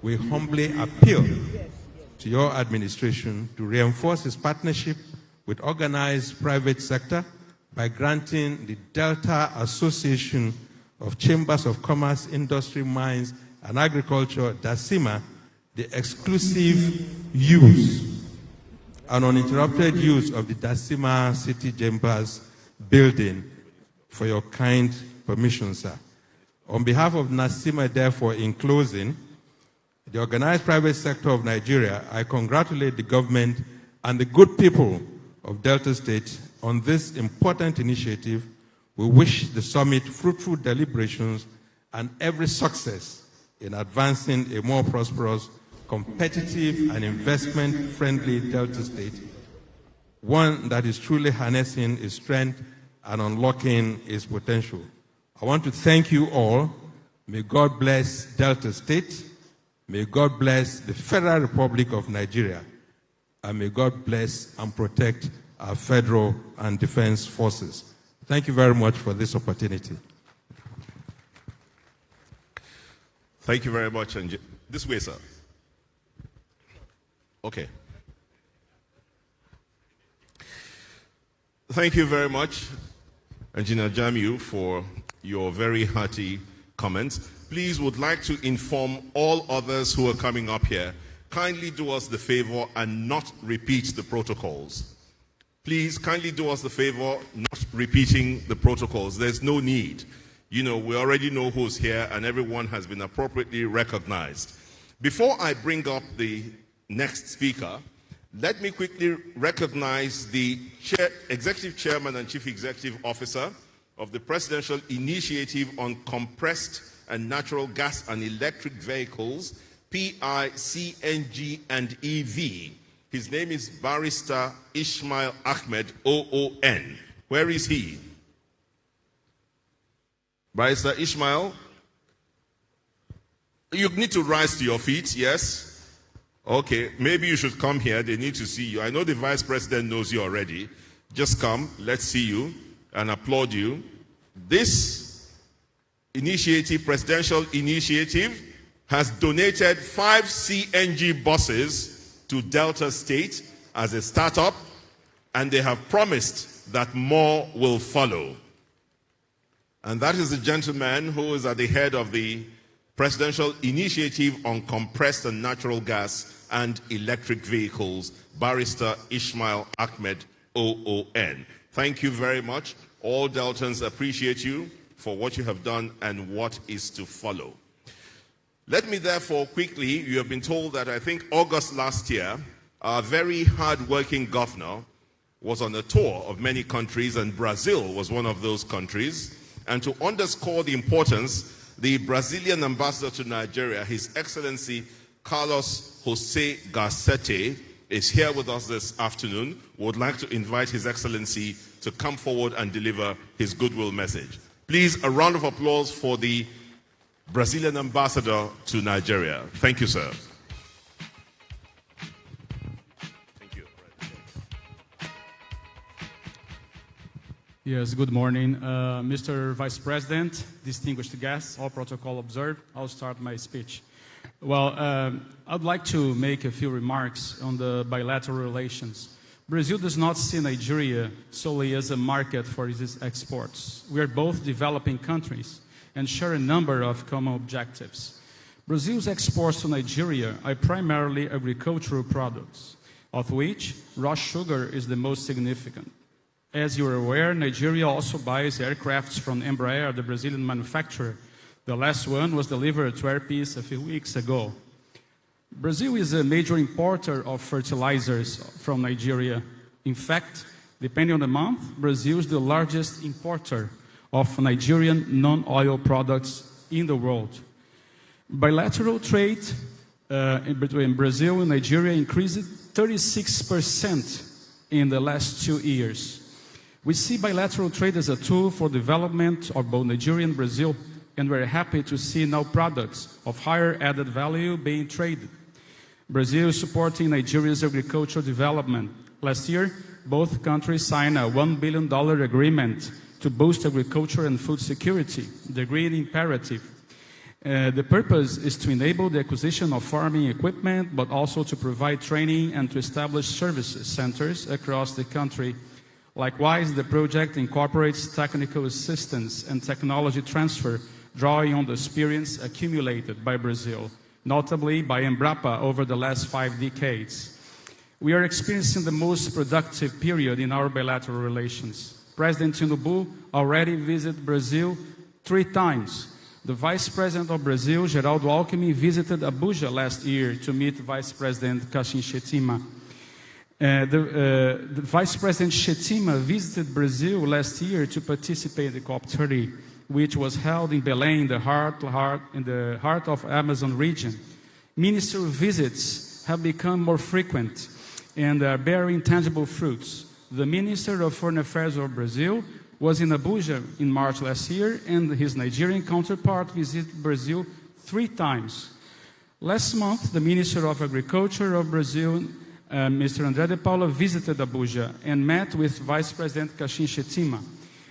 We humbly appeal to your administration to reinforce its partnership with organized private sector by granting the Delta Association of Chambers of Commerce, Industry, Mines, and Agriculture, DASIMA, the exclusive use and uninterrupted use of the DASIMA City Chambers building for your kind permission, sir. On behalf of NASIMA, therefore, in closing, the organized private sector of Nigeria, I congratulate the government and the good people of Delta State on this important initiative. We wish the summit fruitful deliberations and every success in advancing a more prosperous, competitive, and investment-friendly Delta State, one that is truly harnessing its strength and unlocking its potential. I want to thank you all. May God bless Delta State. May God bless the Federal Republic of Nigeria. And may God bless and protect our federal and defense forces. Thank you very much for this opportunity. Thank you very much. And this way, sir. Okay. Thank you very much, Engineer Jamiu, for your very hearty comments. Please would like to inform all others who are coming up here, kindly do us the favor and not repeat the protocols. Please kindly do us the favor not repeating the protocols. There's no need. You know, we already know who's here and everyone has been appropriately recognized. Before I bring up the next speaker, let me quickly recognize the Executive Chairman and Chief Executive Officer of the Presidential Initiative on Compressed and Natural Gas and Electric Vehicles, PICNG and EV. His name is Barrister Ishmael Ahmed, OON. Where is he? Barrister Ishmael? You need to rise to your feet, yes? Okay, maybe you should come here. They need to see you. I know the Vice President knows you already. Just come, let's see you and applaud you. This initiative, presidential initiative, has donated 5 CNG buses to Delta State as a startup, and they have promised that more will follow. And that is the gentleman who is at the head of the Presidential Initiative on Compressed and Natural Gas and Electric Vehicles, Barrister Ishmael Ahmed, OON. Thank you very much. All Deltans appreciate you for what you have done and what is to follow. Let me therefore quickly, you have been told that I think August last year, our very hard-working governor was on a tour of many countries, and Brazil was one of those countries. And to underscore the importance, the Brazilian ambassador to Nigeria, His Excellency Carlos Jose Garcete, is here with us this afternoon. We would like to invite His Excellency to come forward and deliver his goodwill message. Please, a round of applause for the Brazilian ambassador to Nigeria. Thank you, sir. Thank you. Yes, good morning. Mr. Vice President, distinguished guests, all protocol observed, I'll start my speech. Well, I'd like to make a few remarks on the bilateral relations. Brazil does not see Nigeria solely as a market for its exports. We are both developing countries and share a number of common objectives. Brazil's exports to Nigeria are primarily agricultural products, of which raw sugar is the most significant. As you are aware, Nigeria also buys aircrafts from Embraer, the Brazilian manufacturer. The last one was delivered to Air Peace a few weeks ago. Brazil is a major importer of fertilizers from Nigeria. In fact, depending on the month, Brazil is the largest importer of Nigerian non-oil products in the world. Bilateral trade between Brazil and Nigeria increased 36% in the last 2 years. We see bilateral trade as a tool for development of both Nigeria and Brazil, and we're happy to see now products of higher added value being traded. Brazil is supporting Nigeria's agricultural development. Last year, both countries signed a $1 billion agreement to boost agriculture and food security, the Green Imperative. The purpose is to enable the acquisition of farming equipment, but also to provide training and to establish services centers across the country. Likewise, the project incorporates technical assistance and technology transfer, drawing on the experience accumulated by Brazil, notably by Embrapa over the last 5 decades. We are experiencing the most productive period in our bilateral relations. President Tinubu already visited Brazil 3 times. The Vice President of Brazil, Geraldo Alckmin, visited Abuja last year to meet Vice President Kashim Shettima. The Vice President Shettima visited Brazil last year to participate in the COP30, which was held in Belém, in the heart of Amazon region. Ministerial visits have become more frequent and are bearing tangible fruits. The Minister of Foreign Affairs of Brazil was in Abuja in March last year, and his Nigerian counterpart visited Brazil 3 times. Last month, the Minister of Agriculture of Brazil, Mr. André de Paula, visited Abuja and met with Vice President Kashim Shettima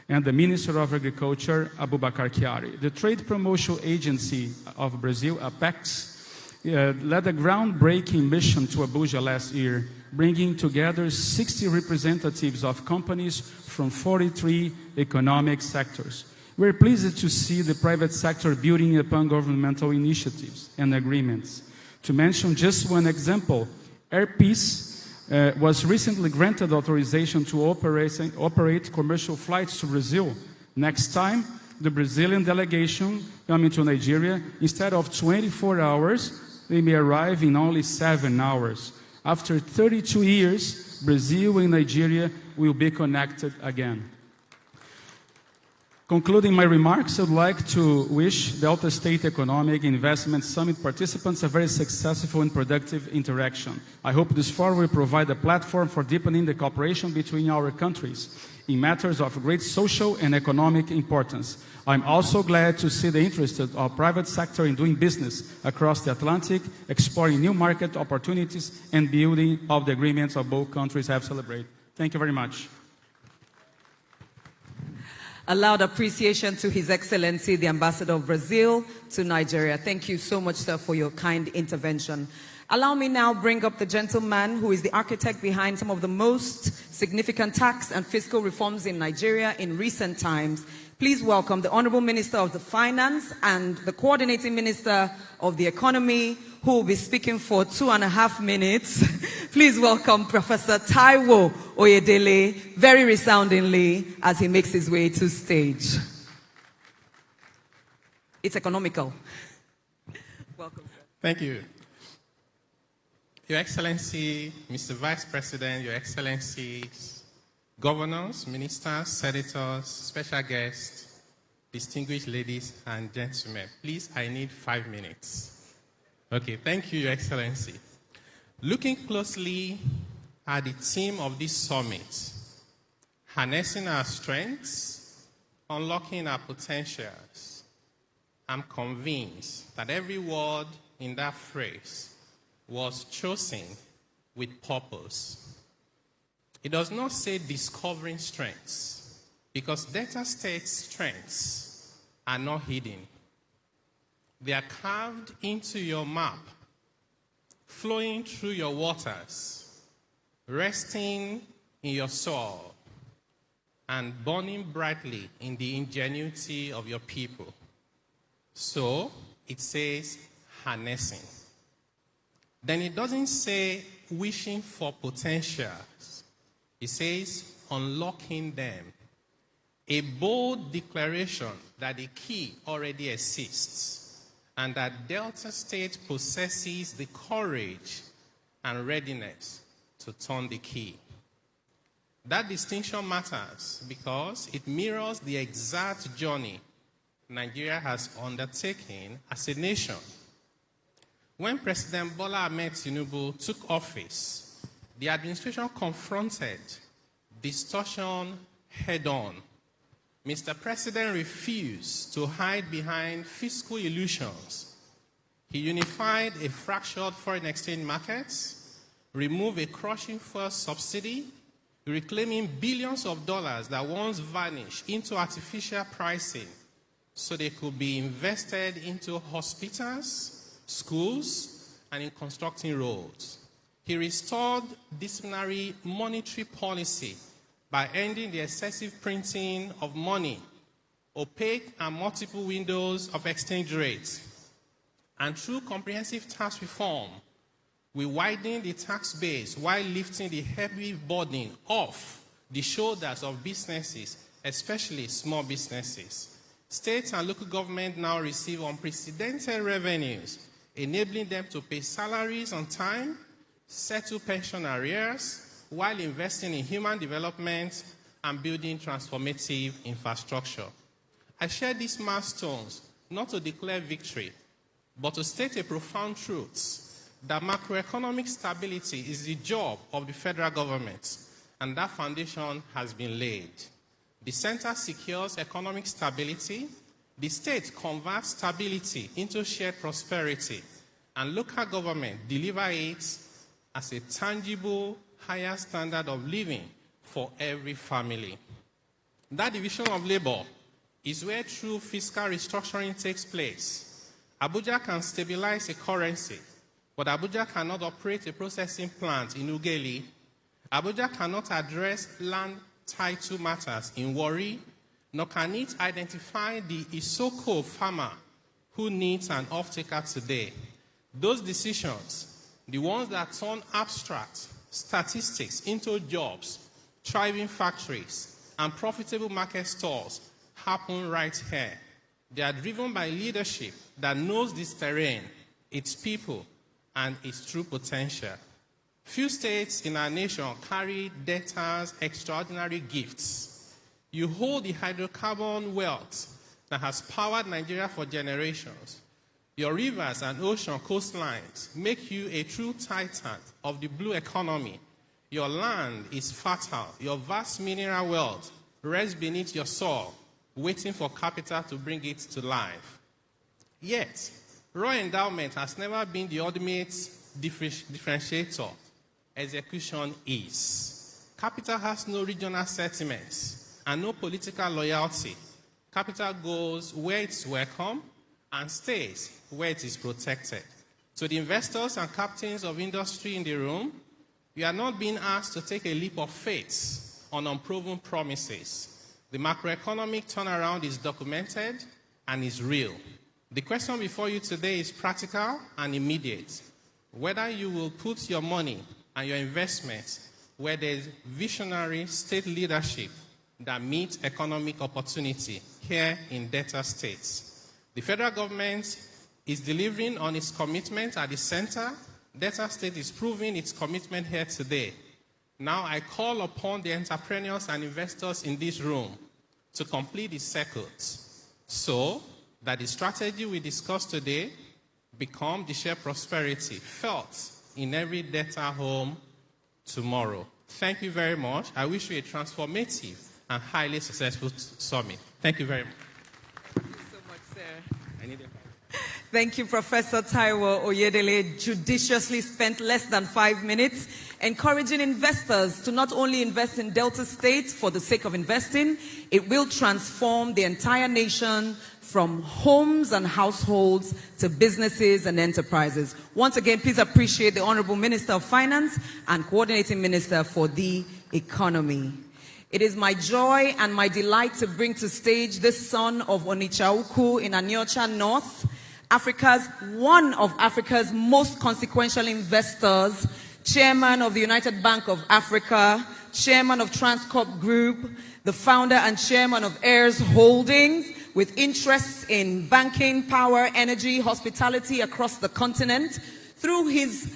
and the Minister of Agriculture, Abubakar Chiari. The Trade Promotion Agency of Brazil, APEX, led a groundbreaking mission to Abuja last year, bringing together 60 representatives of companies from 43 economic sectors. We're pleased to see the private sector building upon governmental initiatives and agreements. To mention just one example, Air Peace was recently granted authorization to operate commercial flights to Brazil. Next time, the Brazilian delegation coming to Nigeria, instead of 24 hours, they may arrive in only 7 hours. After 32 years, Brazil and Nigeria will be connected again. Concluding my remarks, I would like to wish Delta State Economic Investment Summit participants a very successful and productive interaction. I hope this forum will provide a platform for deepening the cooperation between our countries in matters of great social and economic importance. I'm also glad to see the interest of our private sector in doing business across the Atlantic, exploring new market opportunities and building of the agreements of both countries have celebrated. Thank you very much. A loud appreciation to His Excellency, the Ambassador of Brazil to Nigeria. Thank you so much, sir, for your kind intervention. Allow me now bring up the gentleman who is the architect behind some of the most significant tax and fiscal reforms in Nigeria in recent times. Please welcome the Honorable Minister of the Finance and the Coordinating Minister of the Economy, who will be speaking for 2.5 minutes. Please welcome Professor Taiwo Oyedele, very resoundingly, as he makes his way to stage. It's economical. Welcome, sir. Thank you. Your Excellency, Mr. Vice President, Your Excellencies, governors, ministers, senators, special guests, distinguished ladies and gentlemen, please, I need 5 minutes. Okay, thank you, Your Excellency. Looking closely at the theme of this summit, harnessing our strengths, unlocking our potentials, I'm convinced that every word in that phrase was chosen with purpose. It does not say discovering strengths, because Delta State's strengths are not hidden. They are carved into your map, flowing through your waters, resting in your soil, and burning brightly in the ingenuity of your people. So it says harnessing. Then it doesn't say wishing for potentials. It says unlocking them. A bold declaration that the key already exists and that Delta State possesses the courage and readiness to turn the key. That distinction matters because it mirrors the exact journey Nigeria has undertaken as a nation. When President Bola Ahmed Tinubu took office, the administration confronted distortion head-on. Mr. President refused to hide behind fiscal illusions. He unified a fractured foreign exchange markets, removed a crushing fuel subsidy, reclaiming billions of dollars that once vanished into artificial pricing so they could be invested into hospitals, schools, and in constructing roads. He restored disciplinary monetary policy by ending the excessive printing of money, opaque and multiple windows of exchange rates. And through comprehensive tax reform, we widened the tax base while lifting the heavy burden off the shoulders of businesses, especially small businesses. States and local government now receive unprecedented revenues, enabling them to pay salaries on time, settle pension arrears, while investing in human development and building transformative infrastructure. I share these milestones not to declare victory, but to state a profound truth that macroeconomic stability is the job of the federal government, and that foundation has been laid. The center secures economic stability, the state converts stability into shared prosperity, and local government deliver it as a tangible, higher standard of living for every family. That division of labor is where true fiscal restructuring takes place. Abuja can stabilize a currency, but Abuja cannot operate a processing plant in Ughelli. Abuja cannot address land title matters in Warri, nor can it identify the Isoko farmer who needs an off-taker today. Those decisions, the ones that turn abstract statistics into jobs, thriving factories, and profitable market stores happen right here. They are driven by leadership that knows this terrain, its people, and its true potential. Few states in our nation carry Delta's extraordinary gifts. You hold the hydrocarbon wealth that has powered Nigeria for generations. Your rivers and ocean coastlines make you a true titan of the blue economy. Your land is fertile. Your vast mineral wealth rests beneath your soil, waiting for capital to bring it to life. Yet, raw endowment has never been the ultimate differentiator. Execution is. Capital has no regional sentiments and no political loyalty. Capital goes where it's welcome and stays where it is protected. To the investors and captains of industry in the room, you are not being asked to take a leap of faith on unproven promises. The macroeconomic turnaround is documented and is real. The question before you today is practical and immediate. Whether you will put your money and your investments where there is visionary state leadership that meets economic opportunity here in Delta states. The federal government is delivering on its commitment at the center. Delta State is proving its commitment here today. Now I call upon the entrepreneurs and investors in this room to complete the circuit so that the strategy we discussed today become the shared prosperity felt in every Delta home tomorrow. Thank you very much. I wish you a transformative and highly successful summit. Thank you very much. Thank you so much, sir. Thank you, Professor Taiwo Oyedele. Judiciously spent less than 5 minutes encouraging investors to not only invest in Delta State for the sake of investing, it will transform the entire nation from homes and households to businesses and enterprises. Once again, please appreciate the Honorable Minister of Finance and Coordinating Minister for the Economy. It is my joy and my delight to bring to stage this son of Onitsha-Ukwu in Aniocha North, one of Africa's most consequential investors, chairman of the United Bank of Africa, chairman of Transcorp Group, the founder and chairman of Heirs Holdings, with interests in banking, power, energy, hospitality across the continent. Through his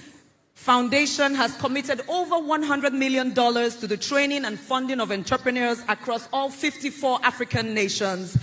foundation has committed over $100 million to the training and funding of entrepreneurs across all 54 African nations,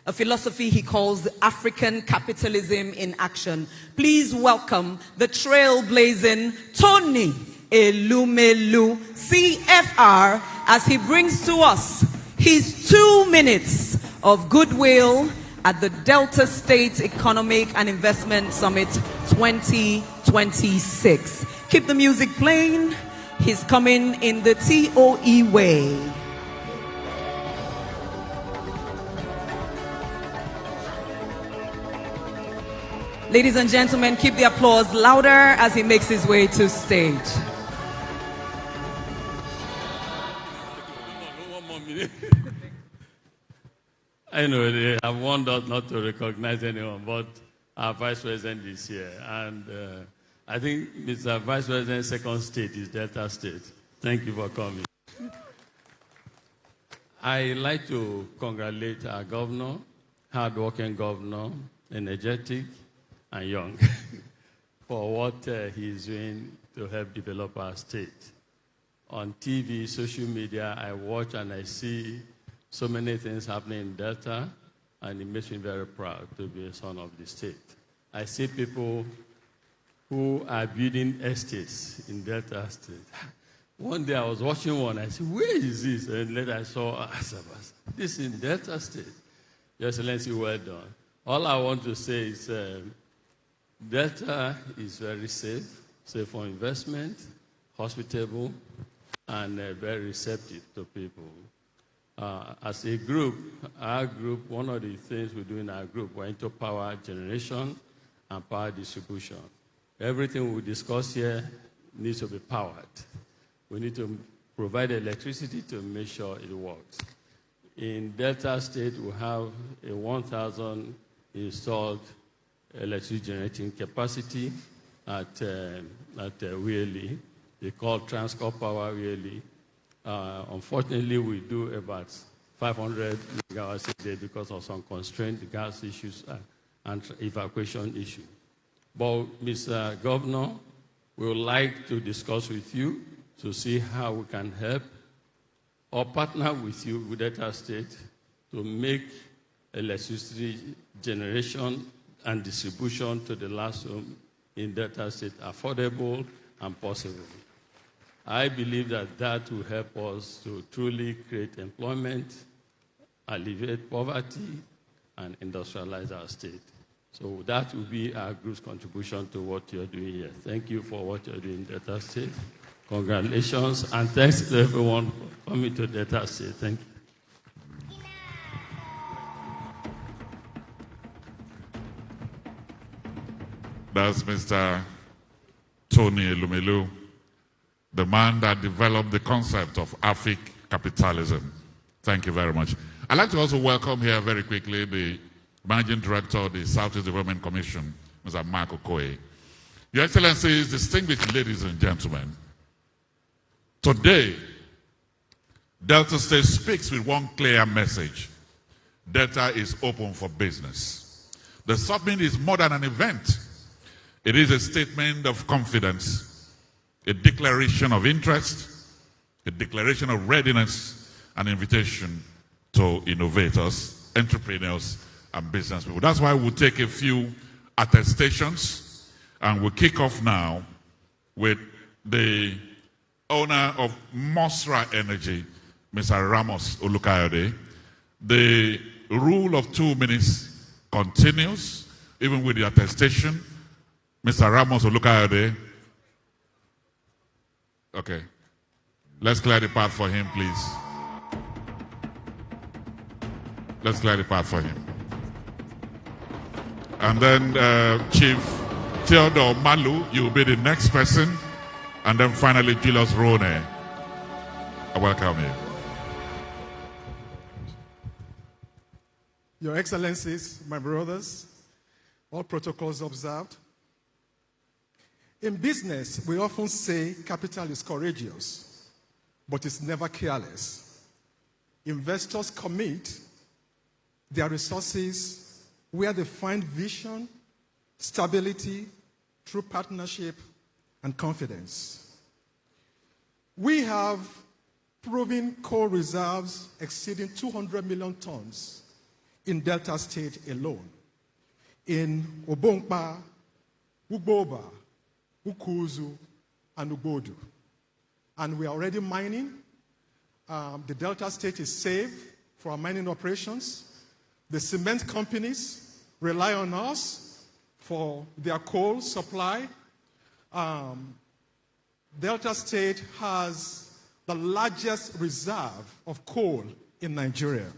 a philosophy he calls African capitalism in action. Please welcome the trailblazing Tony Elumelu, CFR, as he brings to us his 2 minutes of goodwill at the Delta State Economic and Investment Summit 2026. Keep the music playing. He's coming in the TOE way. Ladies and gentlemen, keep the applause louder as he makes his way to stage. I know they have warned us not to recognize anyone, but our Vice President is here. And I think Mr. Vice President's second state is Delta State. Thank you for coming. I like to congratulate our governor, hardworking governor, energetic and young, for what he is doing to help develop our state. On TV, social media, I watch and I see so many things happening in Delta, and it makes me very proud to be a son of the state. I see people who are building estates in Delta State. One day I was watching one, I said, where is this? And later I saw Asabas. This is in Delta State. Your Excellency, well done. All I want to say is Delta is very safe for investment, hospitable, and very receptive to people. As a group, our group, one of the things we do in our group, we're into power generation and power distribution. Everything we discuss here needs to be powered. We need to provide electricity to make sure it works. In Delta State, we have a 1,000 installed electricity generating capacity at Wheelie, they call Transcorp Power really. Unfortunately, we do about 500 megawatts a day because of some constrained gas issues and evacuation issue. But, Mr. Governor, we would like to discuss with you to see how we can help or partner with you with Delta State to make electricity generation and distribution to the last home in Delta State affordable and possible. I believe that that will help us to truly create employment, alleviate poverty, and industrialize our state. So that will be our group's contribution to what you're doing here. Thank you for what you're doing in Delta State. Congratulations, and thanks to everyone for coming to Delta State. Thank you. That's Mr. Tony Elumelu, the man that developed the concept of Afrik capitalism. Thank you very much. I'd like to also welcome here very quickly the Managing Director of the Southeast Development Commission, Mr. Mark Okoye. Your Excellencies, distinguished ladies and gentlemen, today, Delta State speaks with one clear message. Delta is open for business. The summit is more than an event. It is a statement of confidence, a declaration of interest, a declaration of readiness, an invitation to innovators, entrepreneurs, and business people. That's why we'll take a few attestations, and we'll kick off now with the owner of Mosra Energy, Mr. Ramos Olukayode. The rule of 2 minutes continues, even with the attestation. Mr. Ramos Olukayode. Okay. Let's clear the path for him, please. Let's clear the path for him. And then Chief Theodore Malu, you'll be the next person. And then finally, Julius Rone. I welcome you. Your Excellencies, my brothers, all protocols observed. In business, we often say capital is courageous, but it's never careless. Investors commit their resources where they find vision, stability, true partnership, and confidence. We have proven coal reserves exceeding 200 million tons in Delta State alone. In Obonkpa, Ugboba, Ukuzu, and Ugbodu. And we are already mining. The Delta State is safe for our mining operations. The cement companies rely on us for their coal supply. Delta State has the largest reserve of coal in Nigeria.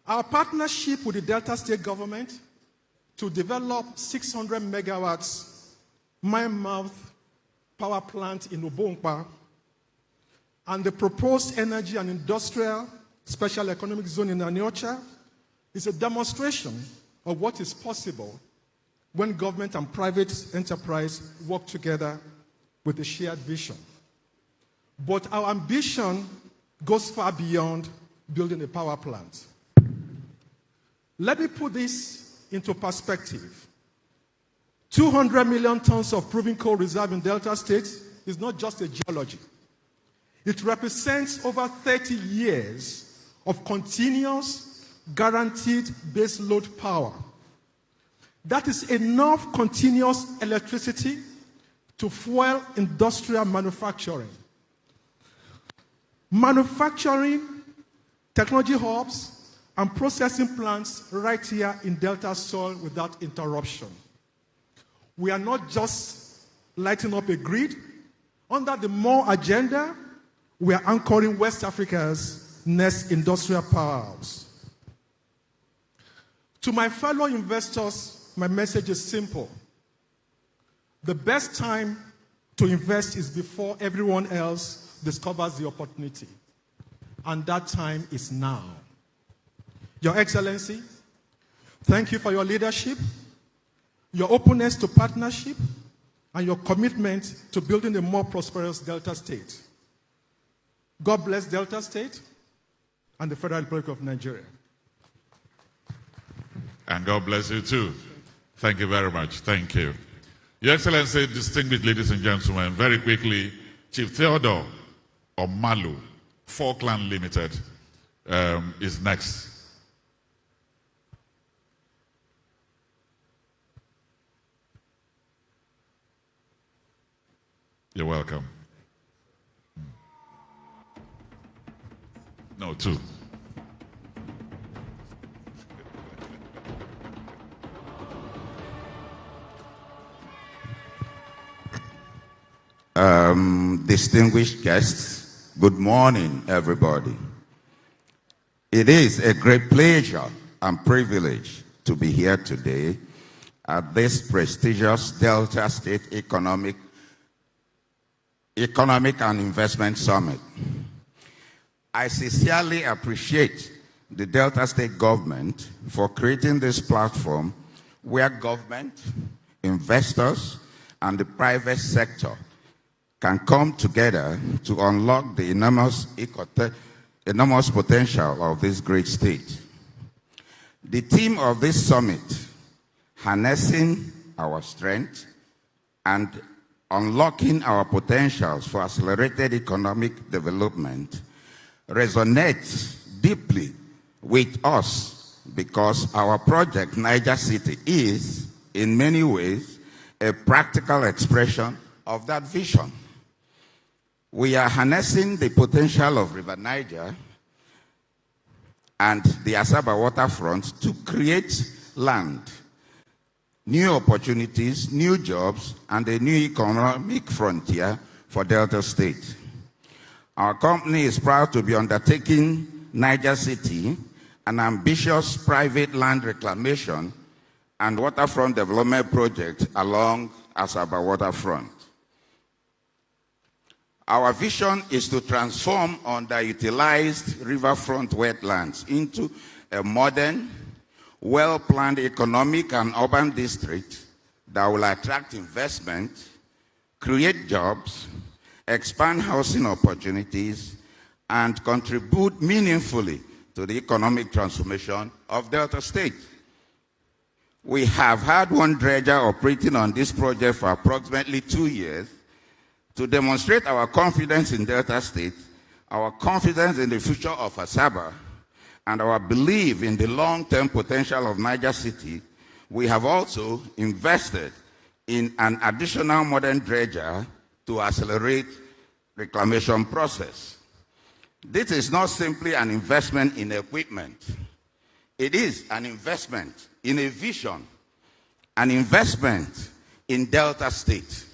Our partnership with the Delta State government to develop 600 megawatts mine-mouth power plant in Obonkpa and the proposed energy and industrial special economic zone in Aniocha is a demonstration of what is possible when government and private enterprise work together with a shared vision. But our ambition goes far beyond building a power plant. Let me put this into perspective. 200 million tons of proven coal reserve in Delta State is not just a geology. It represents over 30 years of continuous, guaranteed base load power. That is enough continuous electricity to fuel industrial manufacturing. Manufacturing, technology hubs, and processing plants right here in Delta soil without interruption. We are not just lighting up a grid. Under the More agenda, we are anchoring West Africa's next industrial powerhouse. To my fellow investors, my message is simple. The best time to invest is before everyone else discovers the opportunity. And that time is now. Your Excellency, thank you for your leadership. your openness to partnership, and your commitment to building a more prosperous Delta State. God bless Delta State and the Federal Republic of Nigeria. And God bless you too. Thank you very much. Thank you. Your Excellency, distinguished ladies and gentlemen, very quickly, Chief Theodore Omalu, Falkland Limited, is next. You're welcome. No, two. Distinguished guests, good morning, everybody. It is a great pleasure and privilege to be here today at this prestigious Delta State Economic and Investment Summit. I sincerely appreciate the Delta State government for creating this platform where government, investors, and the private sector can come together to unlock the enormous potential of this great state. The theme of this summit, harnessing our strength and unlocking our potentials for accelerated economic development, resonates deeply with us because our project, Niger City, is in many ways a practical expression of that vision. We are harnessing the potential of River Niger and the Asaba waterfront to create land, new opportunities, new jobs, and a new economic frontier for Delta State. Our company is proud to be undertaking Niger City, an ambitious private land reclamation and waterfront development project along Asaba waterfront. Our vision is to transform underutilized riverfront wetlands into a modern, well-planned economic and urban district that will attract investment, create jobs, expand housing opportunities, and contribute meaningfully to the economic transformation of Delta State. We have had one dredger operating on this project for approximately 2 years to demonstrate our confidence in Delta State, our confidence in the future of Asaba, and our belief in the long-term potential of Niger City. We have also invested in an additional modern dredger to accelerate reclamation process. This is not simply an investment in equipment. It is an investment in a vision, an investment in Delta State,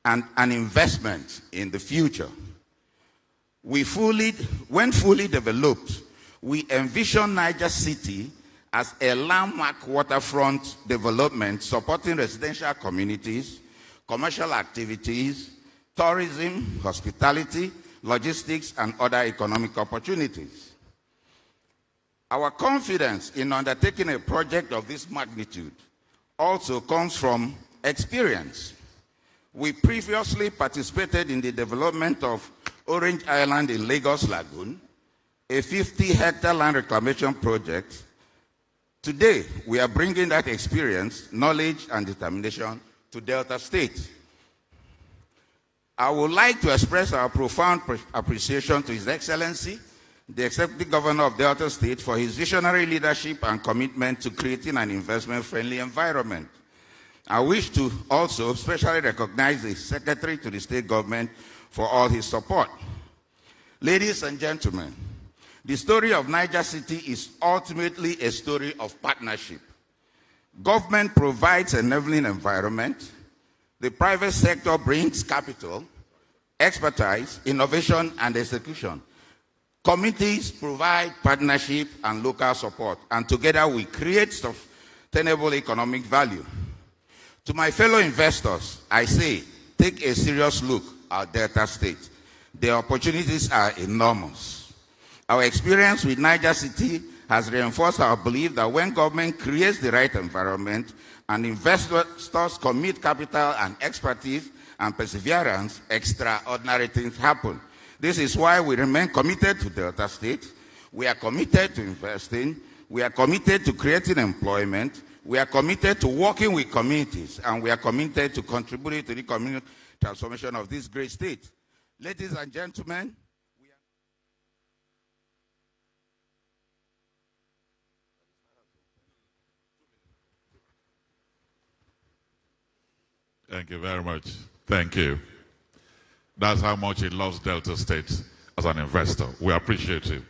and an investment in the future. When fully developed, we envision Niger City as a landmark waterfront development supporting residential communities, commercial activities, tourism, hospitality, logistics, and other economic opportunities. Our confidence in undertaking a project of this magnitude also comes from experience. We previously participated in the development of Orange Island in Lagos Lagoon, a 50-hectare land reclamation project. Today, we are bringing that experience, knowledge, and determination to Delta State. I would like to express our profound appreciation to His Excellency, the Executive Governor of Delta State, for his visionary leadership and commitment to creating an investment-friendly environment. I wish to also especially recognize the Secretary to the State Government for all his support. Ladies and gentlemen, the story of Niger City is ultimately a story of partnership. Government provides an enabling environment. The private sector brings capital, expertise, innovation, and execution. Communities provide partnership and local support, and together we create sustainable economic value. To my fellow investors, I say, take a serious look at Delta State. The opportunities are enormous. Our experience with Niger City has reinforced our belief that when government creates the right environment and investors commit capital and expertise and perseverance, extraordinary things happen. This is why we remain committed to Delta State. We are committed to investing. We are committed to creating employment. We are committed to working with communities, and we are committed to contributing to the community transformation of this great state. Ladies and gentlemen, Thank you very much. Thank you. That's how much he loves Delta State as an investor. We appreciate it.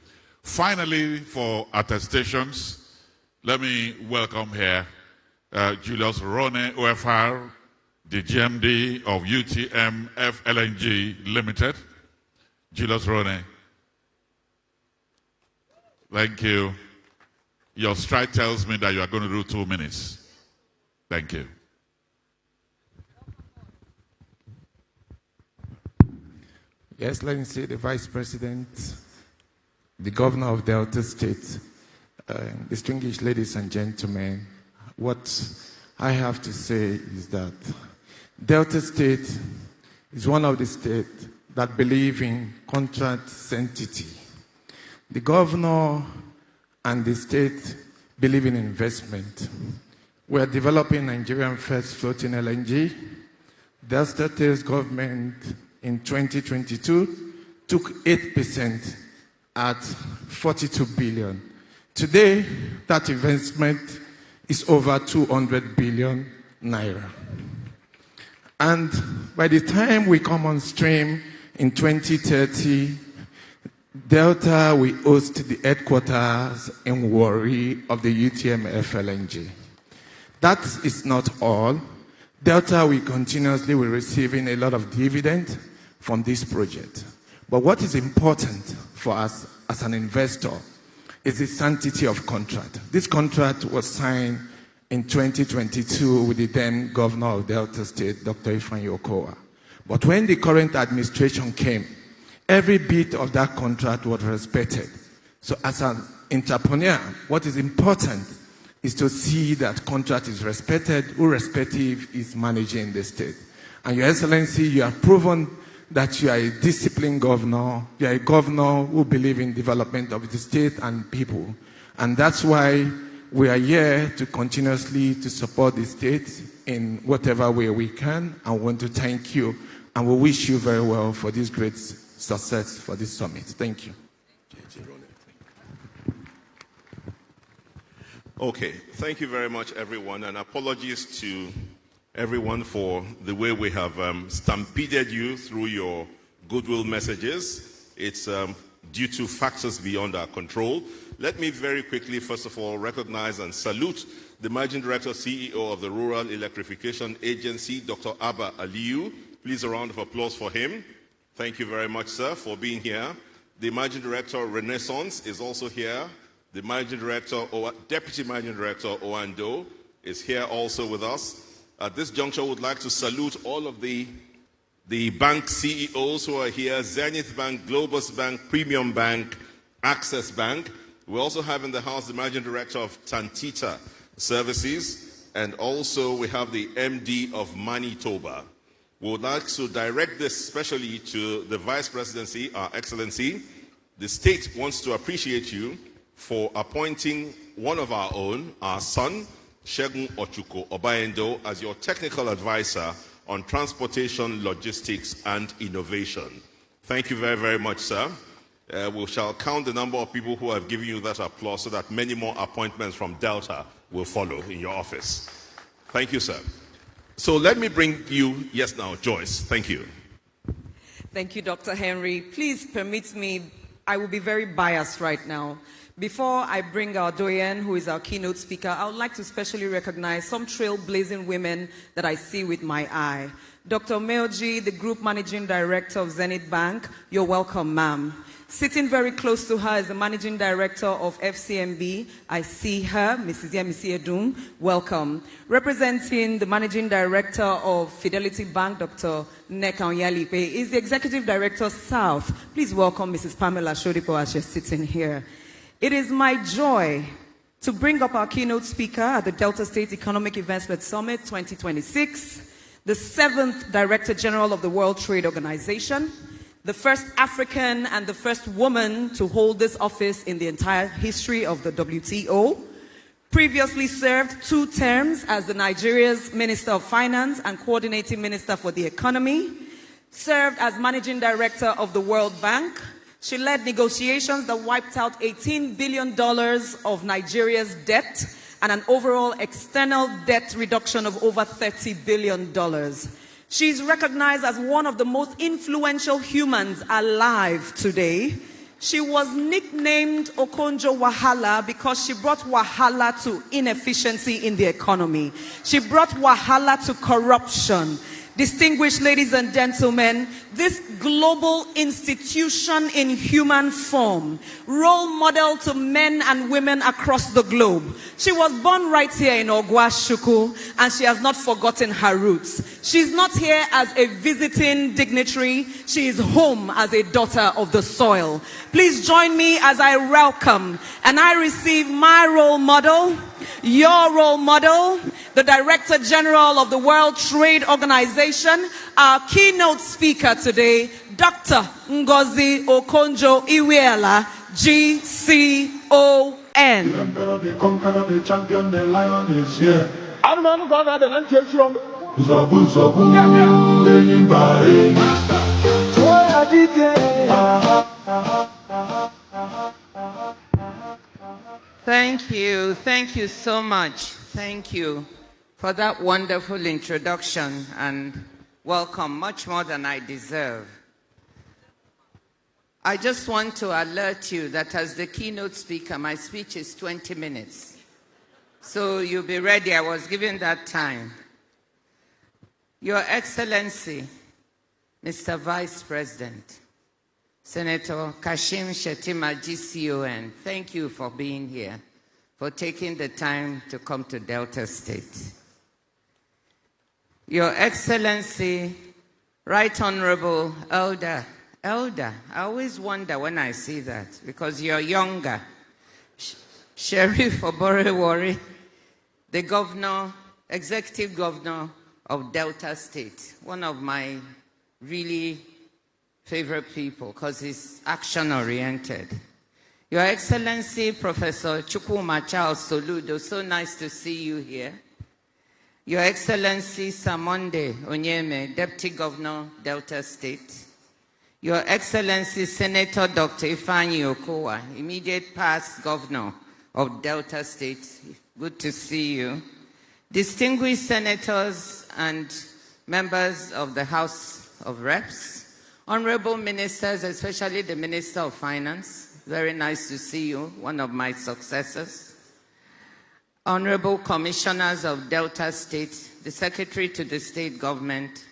Finally, for attestations, let me welcome here Julius Rone, OFR, the GMD of UTM FLNG Limited. Julius Rone. Thank you. Your stride tells me that you are going to do 2 minutes. Thank you. Your Excellency, the Vice President, the Governor of Delta State, distinguished ladies and gentlemen, what I have to say is that Delta State is one of the states that believe in contract sanctity. The Governor and the state believe in investment. We are developing Nigerian first floating LNG. Delta State's government in 2022 took 8% at 42 billion. Today, that investment is over 200 billion naira. And by the time we come on stream in 2030, Delta will host the headquarters in Warri of the UTM FLNG. That is not all. Delta will continuously be receiving a lot of dividend from this project. But what is important for us as an investor is the sanctity of contract. This contract was signed in 2022 with the then governor of Delta State, Dr. Ifeanyi Okowa. But when the current administration came, every bit of that contract was respected. So as an entrepreneur, what is important is to see that contract is respected, irrespective is managing the state. And Your Excellency, you have proven that you are a disciplined governor. You are a governor who believes in development of the state and people. And that's why we are here to continuously to support the state in whatever way we can. I want to thank you, and we wish you very well for this great success for this summit. Thank you. Okay, thank you very much, everyone, and apologies to everyone for the way we have stampeded you through your goodwill messages. It's due to factors beyond our control. Let me very quickly, first of all, recognize and salute the Managing Director, CEO of the Rural Electrification Agency, Dr. Abba Aliyu. Please, a round of applause for him. Thank you very much, sir, for being here. The Managing Director, Renaissance, is also here. The Managing Director, Deputy Managing Director, Oando, is here also with us. At this juncture, I would like to salute all of the bank CEOs who are here: Zenith Bank, Globus Bank, Premium Bank, Access Bank. We also have in the house the Managing Director of Tantita Services, and also we have the MD of Manitoba. We would like to direct this especially to the Vice Presidency, Our Excellency. The state wants to appreciate you for appointing one of our own, our son, Shegun Ochuko Obayendo, as your technical advisor on transportation, logistics, and innovation. Thank you very, very much, sir. We shall count the number of people who have given you that applause so that many more appointments from Delta will follow in your office. Thank you, sir. So let me bring you, yes now, Joyce. Thank you. Thank you, Dr. Henry. Please permit me, I will be very biased right now. Before I bring our doyen, who is our keynote speaker, I would like to specially recognize some trailblazing women that I see with my eye. Dr. Meoji, the Group Managing Director of Zenith Bank, you're welcome, ma'am. Sitting very close to her is the Managing Director of FCMB. I see her, Mrs. Yemisi Edun, welcome. Representing the Managing Director of Fidelity Bank, Dr. Nneka Onyalipe, is the Executive Director South. Please welcome Mrs. Pamela Shodipo as she's sitting here. It is my joy to bring up our keynote speaker at the Delta State Economic Investment Summit 2026, the 7th Director General of the World Trade Organization, the first African and the first woman to hold this office in the entire history of the WTO, previously served 2 terms as the Nigeria's Minister of Finance and Coordinating Minister for the Economy, served as Managing Director of the World Bank. She led negotiations that wiped out $18 billion of Nigeria's debt and an overall external debt reduction of over $30 billion. She's recognized as one of the most influential humans alive today. She was nicknamed Okonjo Wahala because she brought Wahala to inefficiency in the economy. She brought Wahala to corruption. Distinguished ladies and gentlemen, this global institution in human form, role model to men and women across the globe. She was born right here in Ogwashuku, and she has not forgotten her roots. She's not here as a visiting dignitary. She is home as a daughter of the soil. Please join me as I welcome and I receive my role model, your role model, the Director General of the World Trade Organization, our keynote speaker today, Dr. Ngozi Okonjo Iweala, GCON. The conqueror, the champion, the lion is here. Thank you so much. Thank you for that wonderful introduction and welcome, much more than I deserve. I just want to alert you that as the keynote speaker, my speech is 20 minutes. So you'll be ready. I was given that time. Your Excellency, Mr. Vice President, Senator Kashim Shettima, GCON, thank you for being here, for taking the time to come to Delta State. Your Excellency, Right Honorable Elder, I always wonder when I see that, because you're younger. Sheriff Oborewori, the governor, executive governor of Delta State, one of my really favorite people because he's action-oriented. Your Excellency, Professor Chukwuma Charles Soludo, so nice to see you here. Your Excellency, Samonde Onyeme, Deputy Governor, Delta State. Your Excellency, Senator Dr. Ifeanyi Okowa, immediate past Governor of Delta State. Good to see you. Distinguished Senators and members of the House of Reps, Honorable Ministers, especially the Minister of Finance, very nice to see you, one of my successors. Honorable Commissioners of Delta State, the Secretary to the State Government,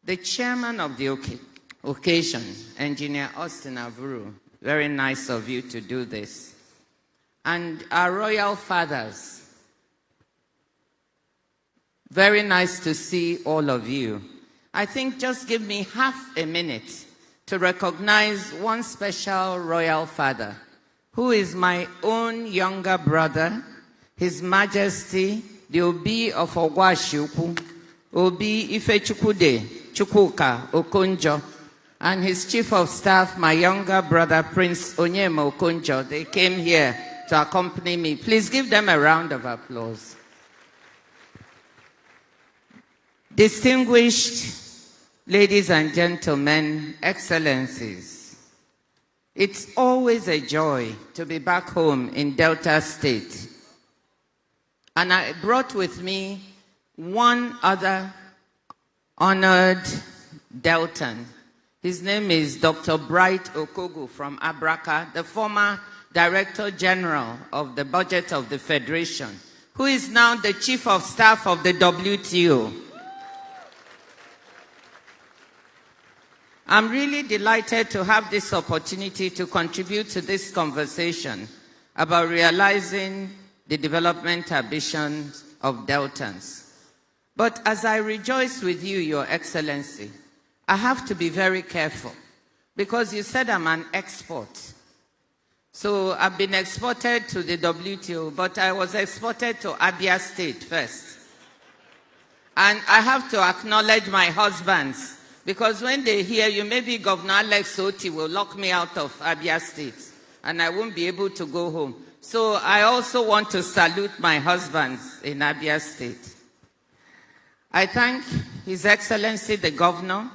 the Chairman of the occasion, Engineer Austin Avuru, very nice of you to do this. And our Royal Fathers, very nice to see all of you. I think just give me half a minute to recognize one special Royal Father, who is my own younger brother, His Majesty, the Obi of Ogwashuku, Obi Ifechukwude Chukwuka Okonjo, and his Chief of Staff, my younger brother, Prince Onyema Okonjo. They came here to accompany me. Please give them a round of applause. Distinguished ladies and gentlemen, excellencies, it's always a joy to be back home in Delta State. And I brought with me one other honored Deltan. His name is Dr. Bright Okogu from Abraka, the former Director General of the Budget of the Federation, who is now the Chief of Staff of the WTO. I'm really delighted to have this opportunity to contribute to this conversation about realizing the development ambitions of Deltans. But as I rejoice with you, Your Excellency, I have to be very careful because you said I'm an export. So I've been exported to the WTO, but I was exported to Abia State first. And I have to acknowledge my husbands, because when they hear you, maybe Governor Alex Oti will lock me out of Abia State, and I won't be able to go home. So I also want to salute my husbands in Abia State. I thank His Excellency the Governor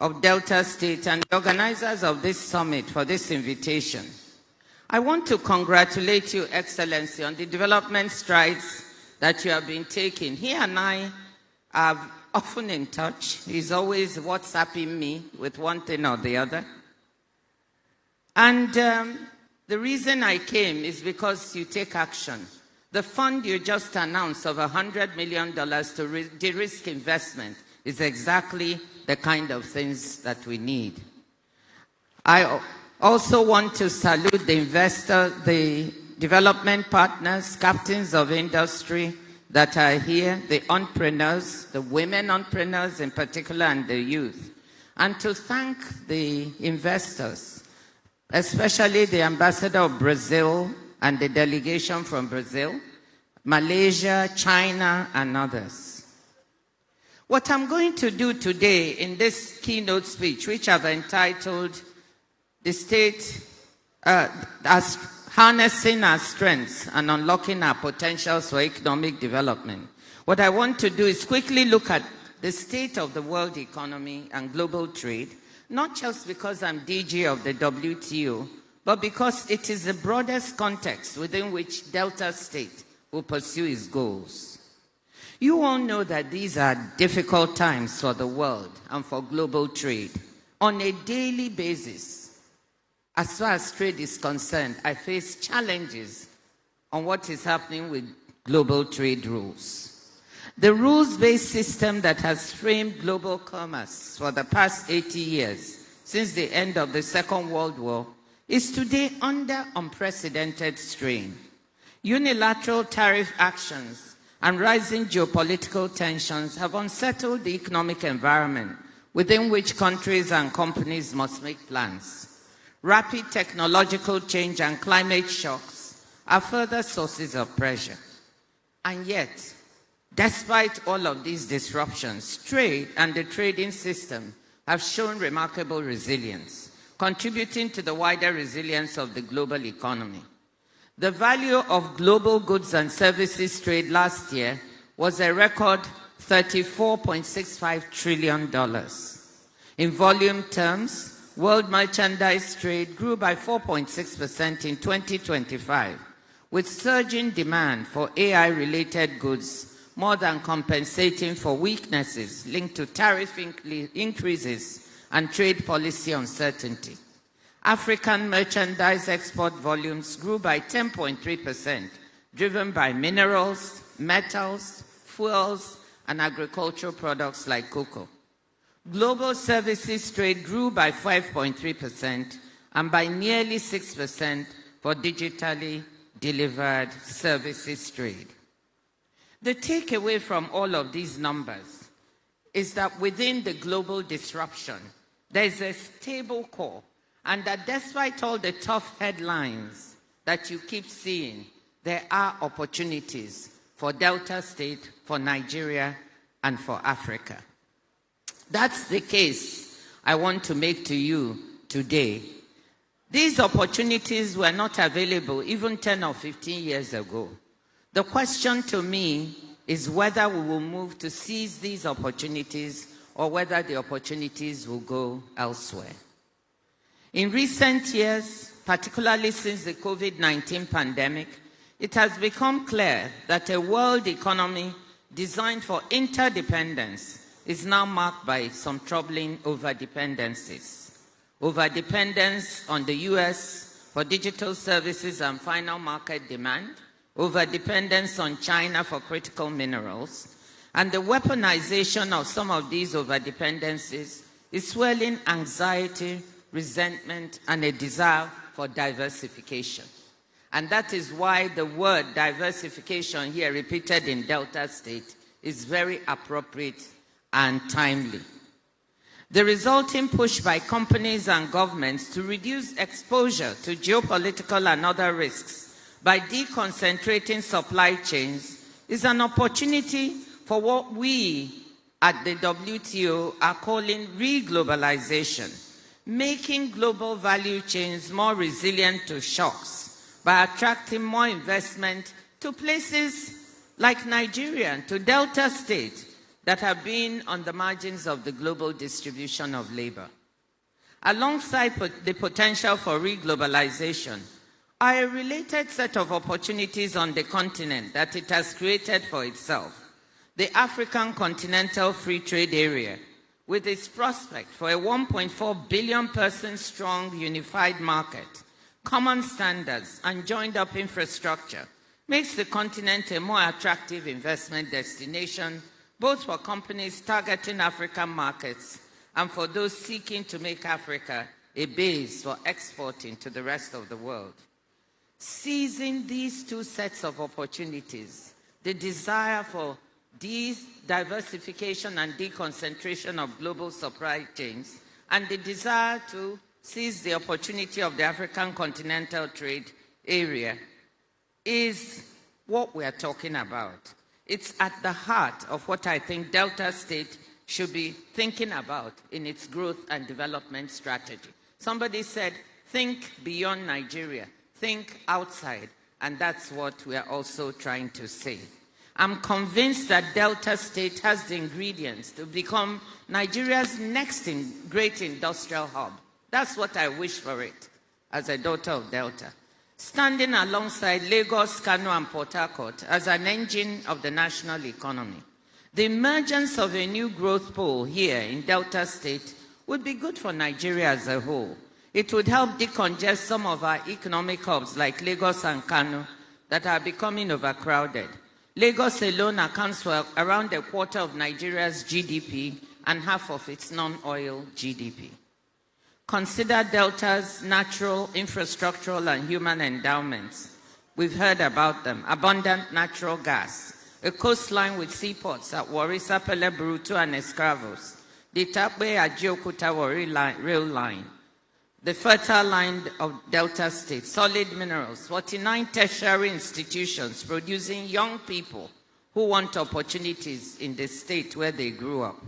of Delta State and the organizers of this summit for this invitation. I want to congratulate you, Excellency, on the development strides that you have been taking. He and I are often in touch. He's always WhatsApping me with one thing or the other. And the reason I came is because you take action. The fund you just announced of $100 million to de-risk investment is exactly the kind of things that we need. I also want to salute the investors, the development partners, captains of industry that are here, the entrepreneurs, the women entrepreneurs in particular, and the youth. And to thank the investors, especially the ambassador of Brazil and the delegation from Brazil, Malaysia, China, and others. What I'm going to do today in this keynote speech, which I've entitled "The State as Harnessing Our Strengths and Unlocking Our Potentials for Economic Development," what I want to do is quickly look at the state of the world economy and global trade, not just because I'm DG of the WTO, but because it is the broadest context within which Delta State will pursue its goals. You all know that these are difficult times for the world and for global trade. On a daily basis, as far as trade is concerned, I face challenges on what is happening with global trade rules. The rules-based system that has framed global commerce for the past 80 years, since the end of the Second World War, is today under unprecedented strain. Unilateral tariff actions and rising geopolitical tensions have unsettled the economic environment within which countries and companies must make plans. Rapid technological change and climate shocks are further sources of pressure. And yet, despite all of these disruptions, trade and the trading system have shown remarkable resilience, contributing to the wider resilience of the global economy. The value of global goods and services trade last year was a record $34.65 trillion. In volume terms, world merchandise trade grew by 4.6% in 2025, with surging demand for AI-related goods more than compensating for weaknesses linked to tariff increases and trade policy uncertainty. African merchandise export volumes grew by 10.3%, driven by minerals, metals, fuels, and agricultural products like cocoa. Global services trade grew by 5.3% and by nearly 6% for digitally delivered services trade. The takeaway from all of these numbers is that within the global disruption, there is a stable core, and that despite all the tough headlines that you keep seeing, there are opportunities for Delta State, for Nigeria, and for Africa. That's the case I want to make to you today. These opportunities were not available even 10 or 15 years ago. The question to me is whether we will move to seize these opportunities or whether the opportunities will go elsewhere. In recent years, particularly since the COVID-19 pandemic, it has become clear that a world economy designed for interdependence is now marked by some troubling overdependencies. Overdependence on the US for digital services and final market demand, overdependence on China for critical minerals, and the weaponization of some of these overdependencies is swelling anxiety, resentment, and a desire for diversification. And that is why the word diversification here repeated in Delta State is very appropriate and timely. The resulting push by companies and governments to reduce exposure to geopolitical and other risks by deconcentrating supply chains is an opportunity for what we at the WTO are calling re-globalization, making global value chains more resilient to shocks by attracting more investment to places like Nigeria and to Delta State that have been on the margins of the global distribution of labor. Alongside the potential for re-globalization are a related set of opportunities on the continent that it has created for itself. The African Continental Free Trade Area, with its prospect for a 1.4 billion person strong unified market, common standards, and joined-up infrastructure, makes the continent a more attractive investment destination, both for companies targeting African markets and for those seeking to make Africa a base for exporting to the rest of the world. Seizing these two sets of opportunities, the desire for diversification and deconcentration of global supply chains, and the desire to seize the opportunity of the African Continental Trade Area is what we are talking about. It's at the heart of what I think Delta State should be thinking about in its growth and development strategy. Somebody said, think beyond Nigeria, think outside, and that's what we are also trying to say. I'm convinced that Delta State has the ingredients to become Nigeria's next great industrial hub. That's what I wish for it as a daughter of Delta. Standing alongside Lagos, Kano, and Port Harcourt as an engine of the national economy. The emergence of a new growth pole here in Delta State would be good for Nigeria as a whole. It would help decongest some of our economic hubs like Lagos and Kano that are becoming overcrowded. Lagos alone accounts for around a quarter of Nigeria's GDP and half of its non-oil GDP. Consider Delta's natural, infrastructural, and human endowments. We've heard about them. Abundant natural gas, a coastline with seaports at Warri, Sapele, Burutu, and Escravos, the Tapwe-Ajiokuta-Warri rail line, the fertile land of Delta State, solid minerals, 49 tertiary institutions producing young people who want opportunities in the state where they grew up.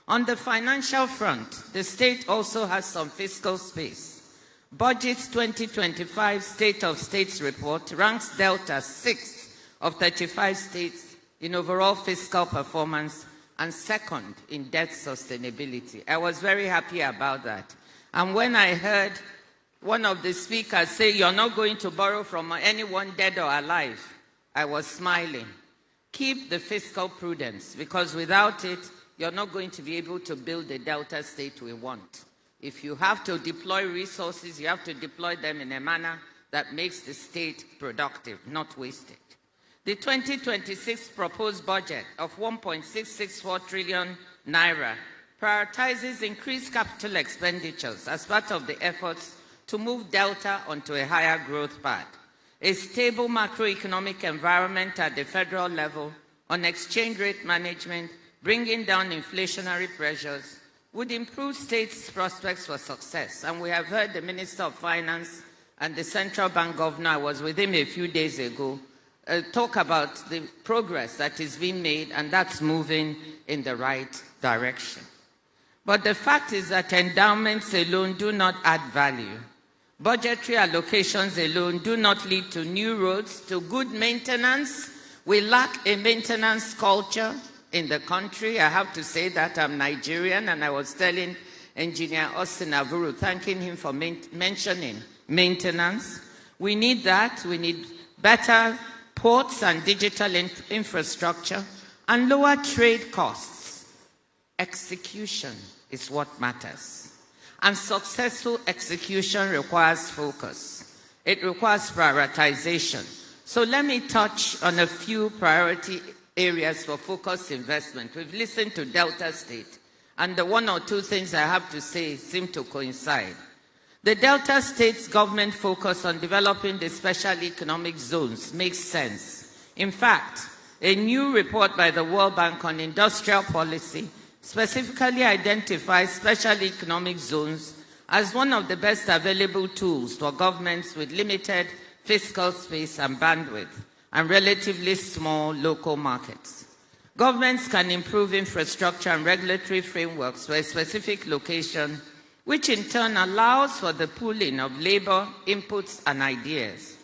On the financial front, the state also has some fiscal space. Budget's 2025 State of States report ranks Delta 6th of 35 states in overall fiscal performance and second in debt sustainability. I was very happy about that. And when I heard one of the speakers say, you're not going to borrow from anyone dead or alive, I was smiling. Keep the fiscal prudence, because without it, you're not going to be able to build the Delta State we want. If you have to deploy resources, you have to deploy them in a manner that makes the state productive, not wasted. The 2026 proposed budget of 1.664 trillion naira prioritizes increased capital expenditures as part of the efforts to move Delta onto a higher growth path. A stable macroeconomic environment at the federal level on exchange rate management, bringing down inflationary pressures, would improve states' prospects for success. And we have heard the Minister of Finance and the Central Bank Governor, I was with him a few days ago, talk about the progress that is being made, and that's moving in the right direction. But the fact is that endowments alone do not add value. Budgetary allocations alone do not lead to new roads, to good maintenance. We lack a maintenance culture in the country. I have to say that I'm Nigerian, and I was telling Engineer Austin Avuru, thanking him for mentioning maintenance. We need that. We need better ports and digital infrastructure and lower trade costs. Execution is what matters. And successful execution requires focus. It requires prioritization. So let me touch on a few priority areas for focused investment. We've listened to Delta State, and the one or two things I have to say seem to coincide. The Delta State's government focus on developing the special economic zones makes sense. In fact, a new report by the World Bank on industrial policy specifically identifies special economic zones as one of the best available tools for governments with limited fiscal space and bandwidth and relatively small local markets. Governments can improve infrastructure and regulatory frameworks for a specific location, which in turn allows for the pooling of labor, inputs, and ideas.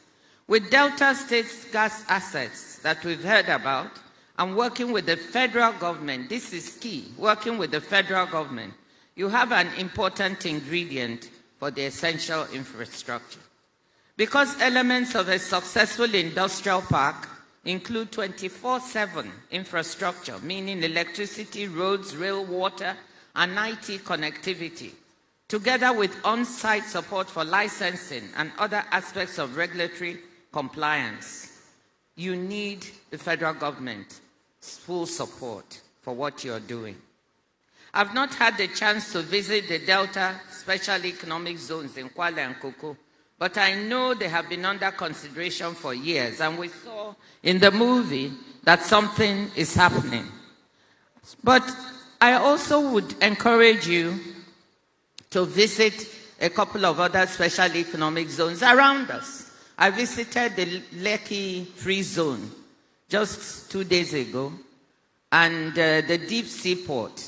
With Delta State's gas assets that we've heard about, and working with the federal government, this is key, working with the federal government, you have an important ingredient for the essential infrastructure. Because elements of a successful industrial park include 24/7 infrastructure, meaning electricity, roads, rail, water, and IT connectivity, together with on-site support for licensing and other aspects of regulatory compliance, you need the federal government's full support for what you're doing. I've not had the chance to visit the Delta Special Economic Zones in Kwale and Koko, but I know they have been under consideration for years, and we saw in the movie that something is happening. But I also would encourage you to visit a couple of other special economic zones around us. I visited the Lekki Free Zone just 2 days ago, and the deep sea port.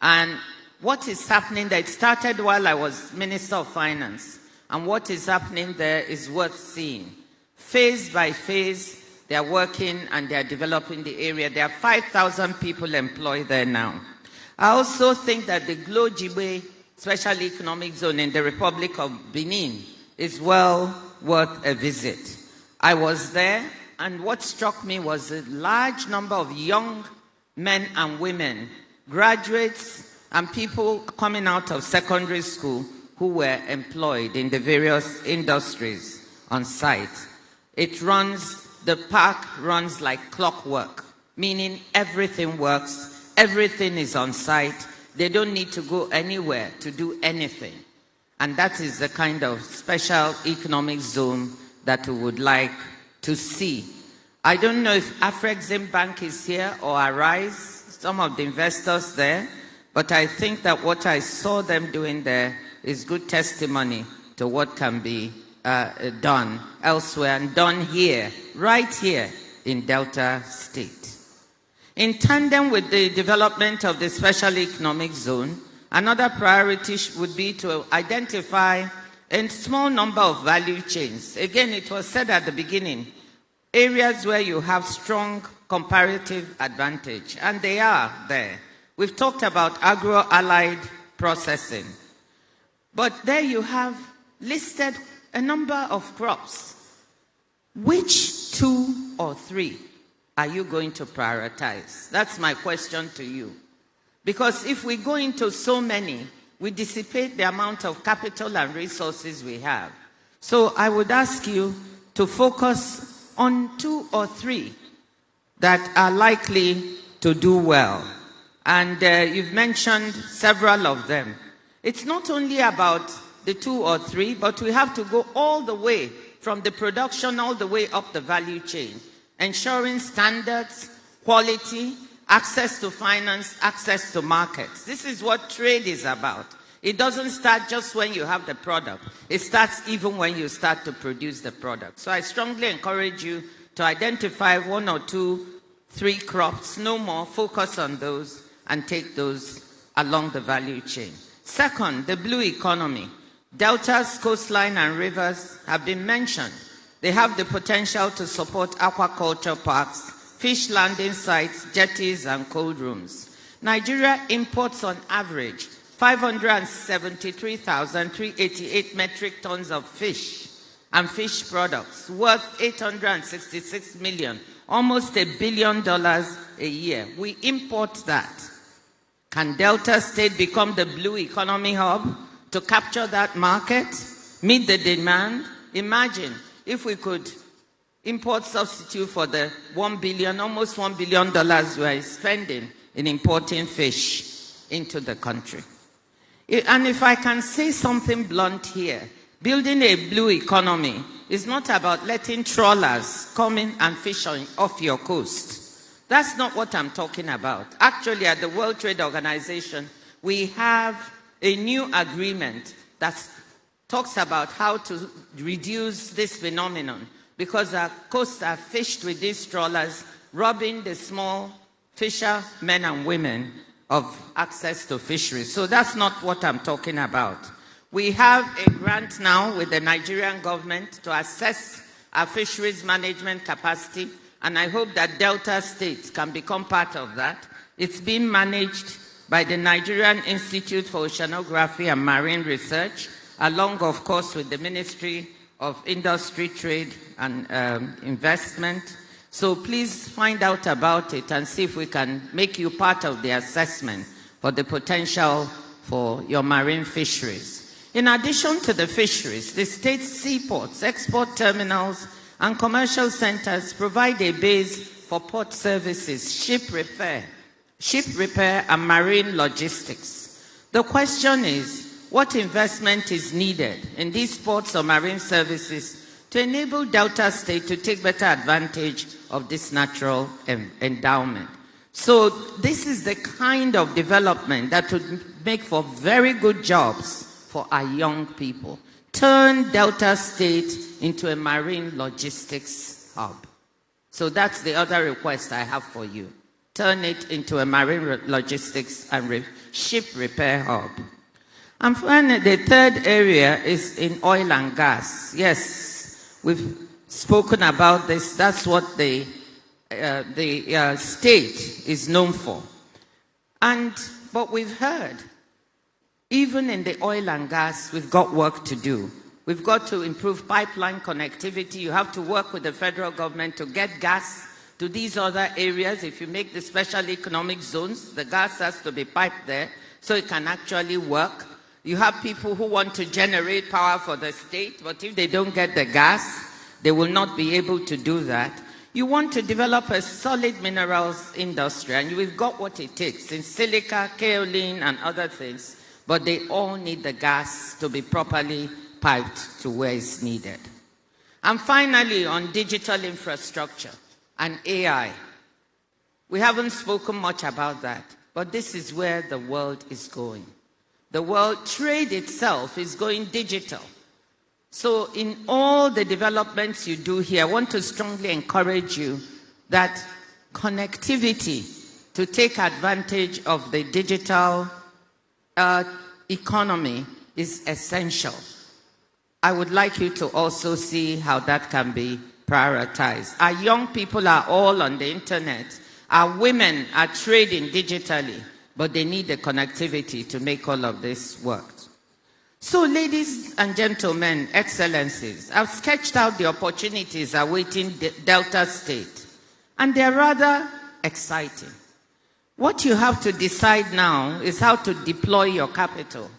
And what is happening there, it started while I was Minister of Finance, and what is happening there is worth seeing. Phase by phase, they are working and they are developing the area. There are 5,000 people employed there now. I also think that the Glo-Jigbe Special Economic Zone in the Republic of Benin is well worth a visit. I was there, and what struck me was a large number of young men and women, graduates and people coming out of secondary school who were employed in the various industries on site. The park runs like clockwork, meaning everything works, everything is on site. They don't need to go anywhere to do anything. And that is the kind of special economic zone that we would like to see. I don't know if Afrexim Bank is here or Arise, some of the investors there, but I think that what I saw them doing there is good testimony to what can be done elsewhere and done here, right here in Delta State. In tandem with the development of the special economic zone, another priority would be to identify a small number of value chains. Again, it was said at the beginning, areas where you have strong comparative advantage, and they are there. We've talked about agro-allied processing, but there you have listed a number of crops. Which 2 or 3 are you going to prioritize? That's my question to you. Because if we go into so many, we dissipate the amount of capital and resources we have. So I would ask you to focus on 2 or 3 that are likely to do well. And you've mentioned several of them. It's not only about the 2 or 3, but we have to go all the way from the production all the way up the value chain, ensuring standards, quality, access to finance, access to markets. This is what trade is about. It doesn't start just when you have the product. It starts even when you start to produce the product. So I strongly encourage you to identify 1 or 2, 3 crops, no more, focus on those and take those along the value chain. Second, the blue economy. Delta's coastline and rivers have been mentioned. They have the potential to support aquaculture parks, fish landing sites, jetties, and cold rooms. Nigeria imports on average 573,388 metric tons of fish and fish products, worth $866 million, almost $1 billion a year. We import that. Can Delta State become the blue economy hub to capture that market, meet the demand? Imagine if we could import substitute for the $1 billion, almost $1 billion we're spending in importing fish into the country. And if I can say something blunt here, building a blue economy is not about letting trawlers come in and fish off your coast. That's not what I'm talking about. Actually, at the World Trade Organization, we have a new agreement that talks about how to reduce this phenomenon, because our coasts are fished with these trawlers, robbing the small fishermen and women of access to fisheries. So that's not what I'm talking about. We have a grant now with the Nigerian government to assess our fisheries management capacity, and I hope that Delta states can become part of that. It's being managed by the Nigerian Institute for Oceanography and Marine Research, along, of course, with the Ministry of Industry, Trade, and Investment. So please find out about it and see if we can make you part of the assessment for the potential for your marine fisheries. In addition to the fisheries, the state's seaports, export terminals, and commercial centers provide a base for port services, ship repair, and marine logistics. The question is, what investment is needed in these ports or marine services to enable Delta State to take better advantage of this natural endowment? So this is the kind of development that would make for very good jobs for our young people. Turn Delta State into a marine logistics hub. So that's the other request I have for you. Turn it into a marine logistics and ship repair hub. And finally, the third area is in oil and gas. Yes, we've spoken about this. That's what the state is known for. But we've heard, even in the oil and gas, we've got work to do. We've got to improve pipeline connectivity. You have to work with the federal government to get gas to these other areas. If you make the special economic zones, the gas has to be piped there so it can actually work. You have people who want to generate power for the state, but if they don't get the gas, they will not be able to do that. You want to develop a solid minerals industry, and we've got what it takes in silica, kaolin, and other things, but they all need the gas to be properly piped to where it's needed. And finally, on digital infrastructure and AI. We haven't spoken much about that, but this is where the world is going. The world trade itself is going digital. So in all the developments you do here, I want to strongly encourage you that connectivity to take advantage of the digital economy is essential. I would like you to also see how that can be prioritized. Our young people are all on the internet. Our women are trading digitally, but they need the connectivity to make all of this work. So, ladies and gentlemen, excellencies, I've sketched out the opportunities awaiting Delta State, and they're rather exciting. What you have to decide now is how to deploy your capital.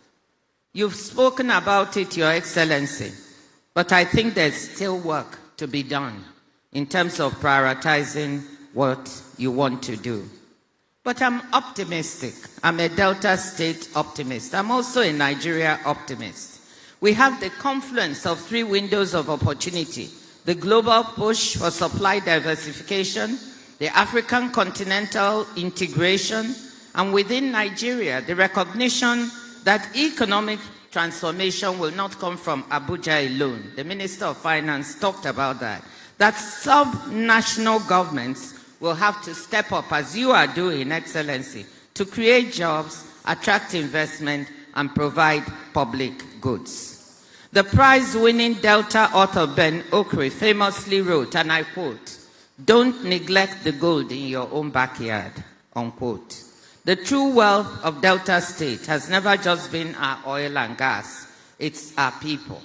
You've spoken about it, Your Excellency, but I think there's still work to be done in terms of prioritizing what you want to do. But I'm optimistic. I'm a Delta State optimist. I'm also a Nigeria optimist. We have the confluence of three windows of opportunity: the global push for supply diversification, the African continental integration, and within Nigeria, the recognition that economic transformation will not come from Abuja alone. The Minister of Finance talked about that. That sub-national governments will have to step up, as you are doing, Excellency, to create jobs, attract investment, and provide public goods. The prize-winning Delta author Ben Okri famously wrote, and I quote, "Don't neglect the gold in your own backyard," unquote. The true wealth of Delta State has never just been our oil and gas, it's our people.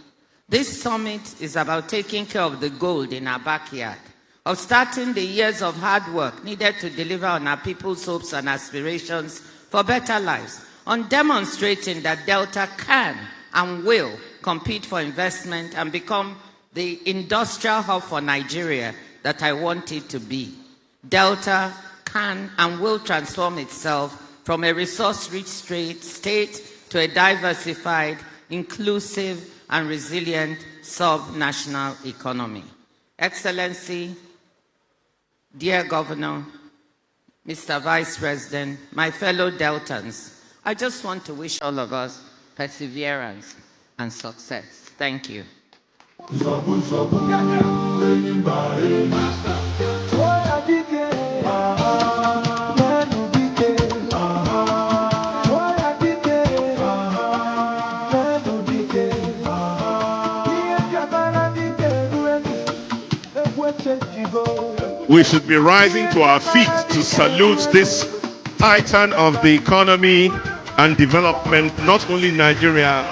This summit is about taking care of the gold in our backyard, of starting the years of hard work needed to deliver on our people's hopes and aspirations for better lives, on demonstrating that Delta can and will compete for investment and become the industrial hub for Nigeria that I want it to be. Delta can and will transform itself from a resource-rich state to a diversified, inclusive, and resilient sub-national economy. Excellency, dear Governor, Mr. Vice President, my fellow Deltans, I just want to wish all of us perseverance and success. Thank you. We should be rising to our feet to salute this titan of the economy and development, not only Nigeria.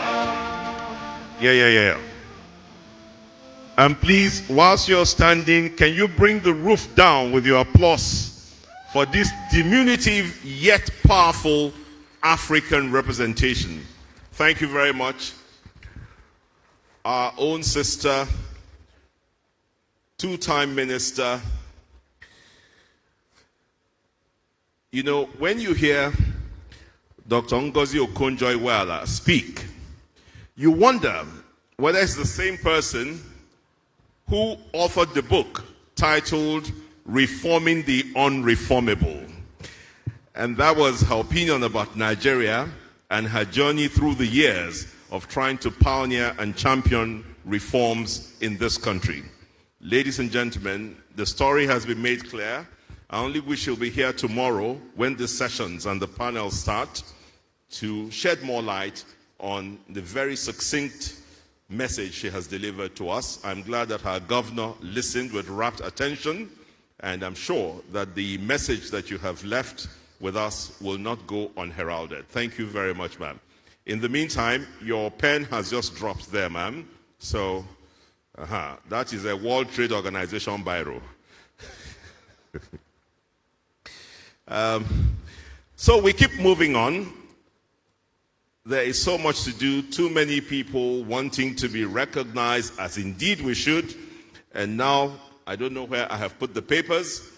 Yeah. And please, whilst you're standing, can you bring the roof down with your applause for this diminutive yet powerful African representation? Thank you very much. Our own sister, two-time minister. You know, when you hear Dr. Ngozi Okonjo speak, you wonder whether it's the same person who authored the book titled Reforming the Unreformable. And that was her opinion about Nigeria and her journey through the years of trying to pioneer and champion reforms in this country. Ladies and gentlemen, the story has been made clear. I only wish she'll be here tomorrow when the sessions and the panels start to shed more light on the very succinct message she has delivered to us. I'm glad that our governor listened with rapt attention, and I'm sure that the message that you have left with us will not go unheralded. Thank you very much, ma'am. In the meantime, your pen has just dropped there, ma'am. So, that is a World Trade Organization biro. So we keep moving on. There is so much to do, too many people wanting to be recognized, as indeed we should. And now, I don't know where I have put the papers,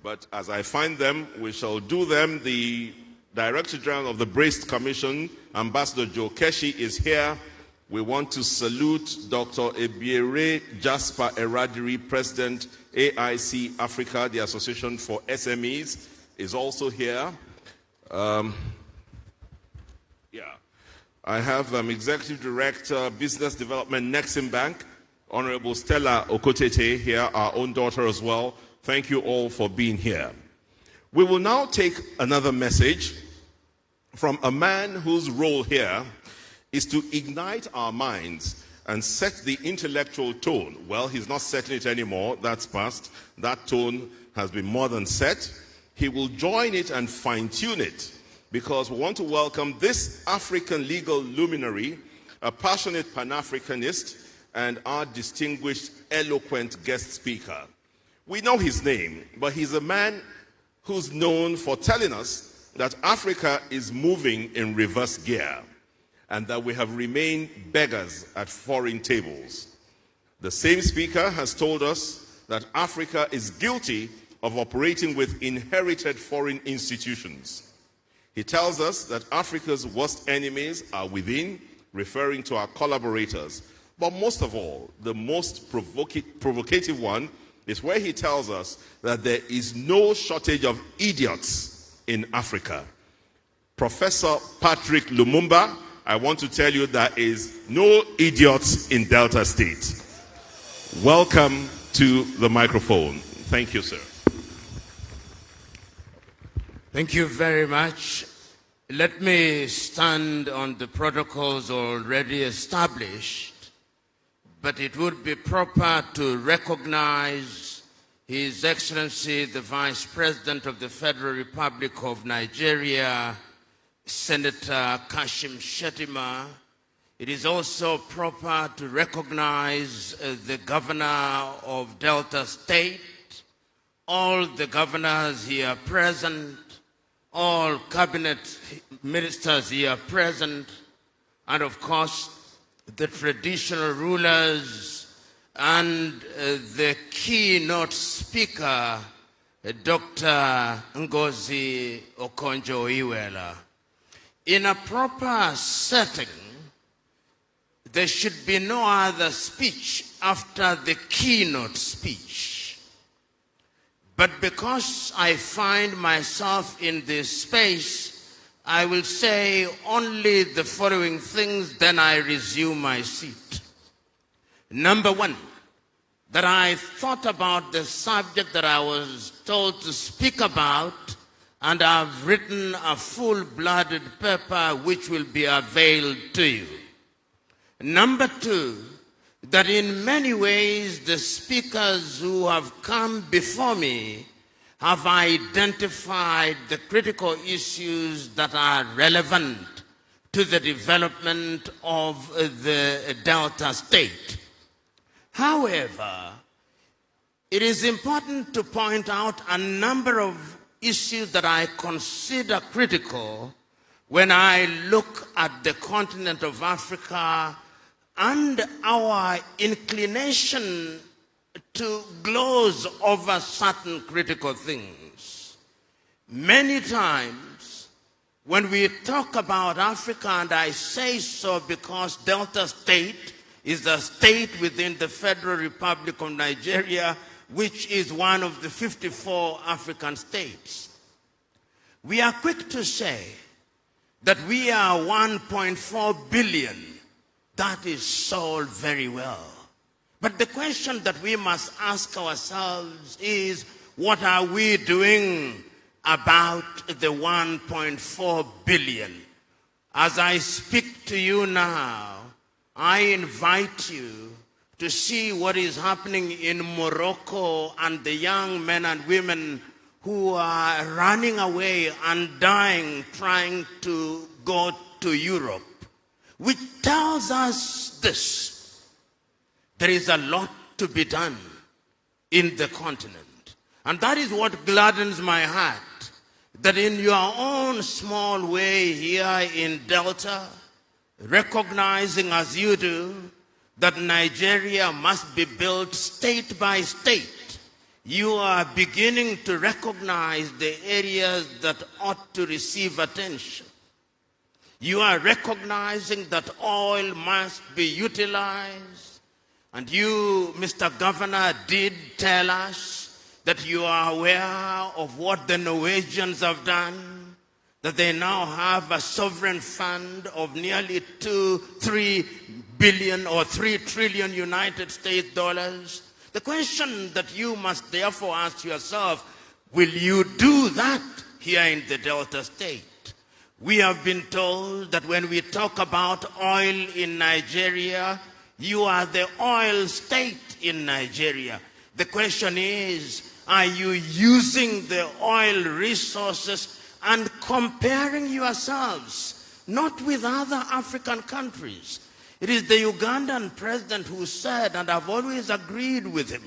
but as I find them, we shall do them. The Director General of the Braced Commission, Ambassador Joe Keshi, is here. We want to salute Dr. Ebiere Jasper Eradiri, President, AIC Africa, the Association for SMEs, is also here. I have Executive Director, Business Development, Nexim Bank, Honorable Stella Okotete here, our own daughter as well. Thank you all for being here. We will now take another message from a man whose role here is to ignite our minds and set the intellectual tone. Well, he's not setting it anymore. That's past. That tone has been more than set. He will join it and fine-tune it, because we want to welcome this African legal luminary, a passionate Pan-Africanist, and our distinguished, eloquent guest speaker. We know his name, but he's a man who's known for telling us that Africa is moving in reverse gear and that we have remained beggars at foreign tables. The same speaker has told us that Africa is guilty of operating with inherited foreign institutions. He tells us that Africa's worst enemies are within, referring to our collaborators. But most of all, the most provocative one is where he tells us that there is no shortage of idiots in Africa. Professor Patrick Lumumba, I want to tell you there is no idiots in Delta State. Welcome to the microphone. Thank you, sir. Thank you very much. Let me stand on the protocols already established, but it would be proper to recognize His Excellency, the Vice President of the Federal Republic of Nigeria, Senator Kashim Shettima. It is also proper to recognize the Governor of Delta State, all the governors here present, all cabinet ministers here present, and of course the traditional rulers and the keynote speaker, Dr. Ngozi Okonjo. In a proper setting, there should be no other speech after the keynote speech. But because I find myself in this space, I will say only the following things, then I resume my seat. Number one, that I thought about the subject that I was told to speak about, and I've written a full-blooded paper which will be availed to you. Number two, that in many ways the speakers who have come before me have identified the critical issues that are relevant to the development of the Delta State. However, it is important to point out a number of issues that I consider critical when I look at the continent of Africa and our inclination to gloss over certain critical things. Many times when we talk about Africa, and I say so because Delta State is a state within the Federal Republic of Nigeria, which is one of the 54 African states. We are quick to say that we are 1.4 billion. That is solved very well. But the question that we must ask ourselves is, what are we doing about the 1.4 billion? As I speak to you now, I invite you to see what is happening in Morocco and the young men and women who are running away and dying trying to go to Europe, which tells us this: there is a lot to be done in the continent. And that is what gladdens my heart, that in your own small way here in Delta, recognizing as you do that Nigeria must be built state by state, you are beginning to recognize the areas that ought to receive attention. You are recognizing that oil must be utilized. And you, Mr. Governor, did tell us that you are aware of what the Norwegians have done, that they now have a sovereign fund of nearly 3 billion or 3 trillion United States dollars. The question that you must therefore ask yourself, will you do that here in the Delta State? We have been told that when we talk about oil in Nigeria, you are the oil state in Nigeria. The question is, are you using the oil resources and comparing yourselves, not with other African countries? It is the Ugandan president who said, and I've always agreed with him,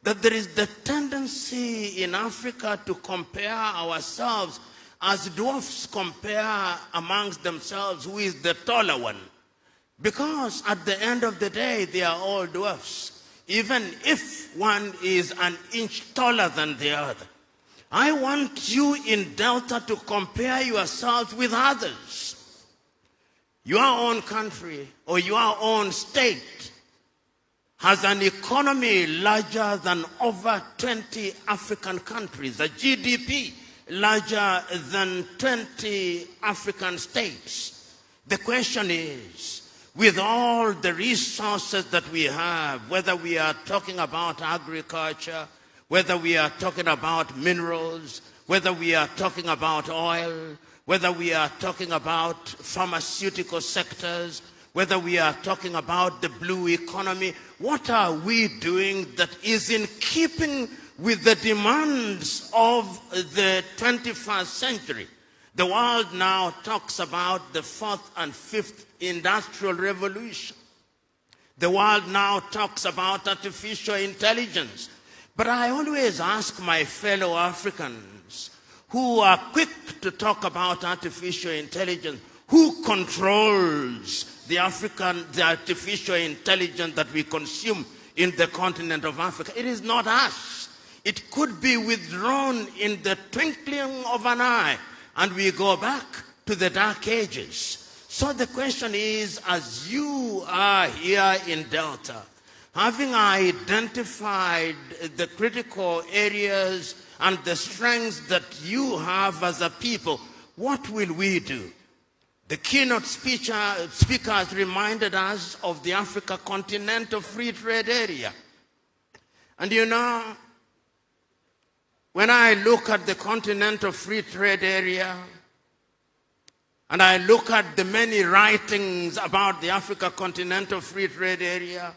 that there is the tendency in Africa to compare ourselves as dwarfs compare amongst themselves who is the taller one. Because at the end of the day, they are all dwarfs, even if one is an inch taller than the other. I want you in Delta to compare yourselves with others. Your own country or your own state has an economy larger than over 20 African countries, a GDP larger than 20 African states. The question is, with all the resources that we have, whether we are talking about agriculture, whether we are talking about minerals, whether we are talking about oil, whether we are talking about pharmaceutical sectors, whether we are talking about the blue economy, what are we doing that is in keeping with the demands of the 21st century? The world now talks about the 4th and 5th industrial revolution. The world now talks about artificial intelligence. But I always ask my fellow Africans who are quick to talk about artificial intelligence, who controls the artificial intelligence that we consume in the continent of Africa? It is not us. It could be withdrawn in the twinkling of an eye, and we go back to the dark ages. So the question is, as you are here in Delta, having identified the critical areas and the strengths that you have as a people, what will we do? The keynote speakers reminded us of the Africa Continental Free Trade Area. And you know, when I look at the Continental Free Trade Area, and I look at the many writings about the Africa Continental Free Trade Area,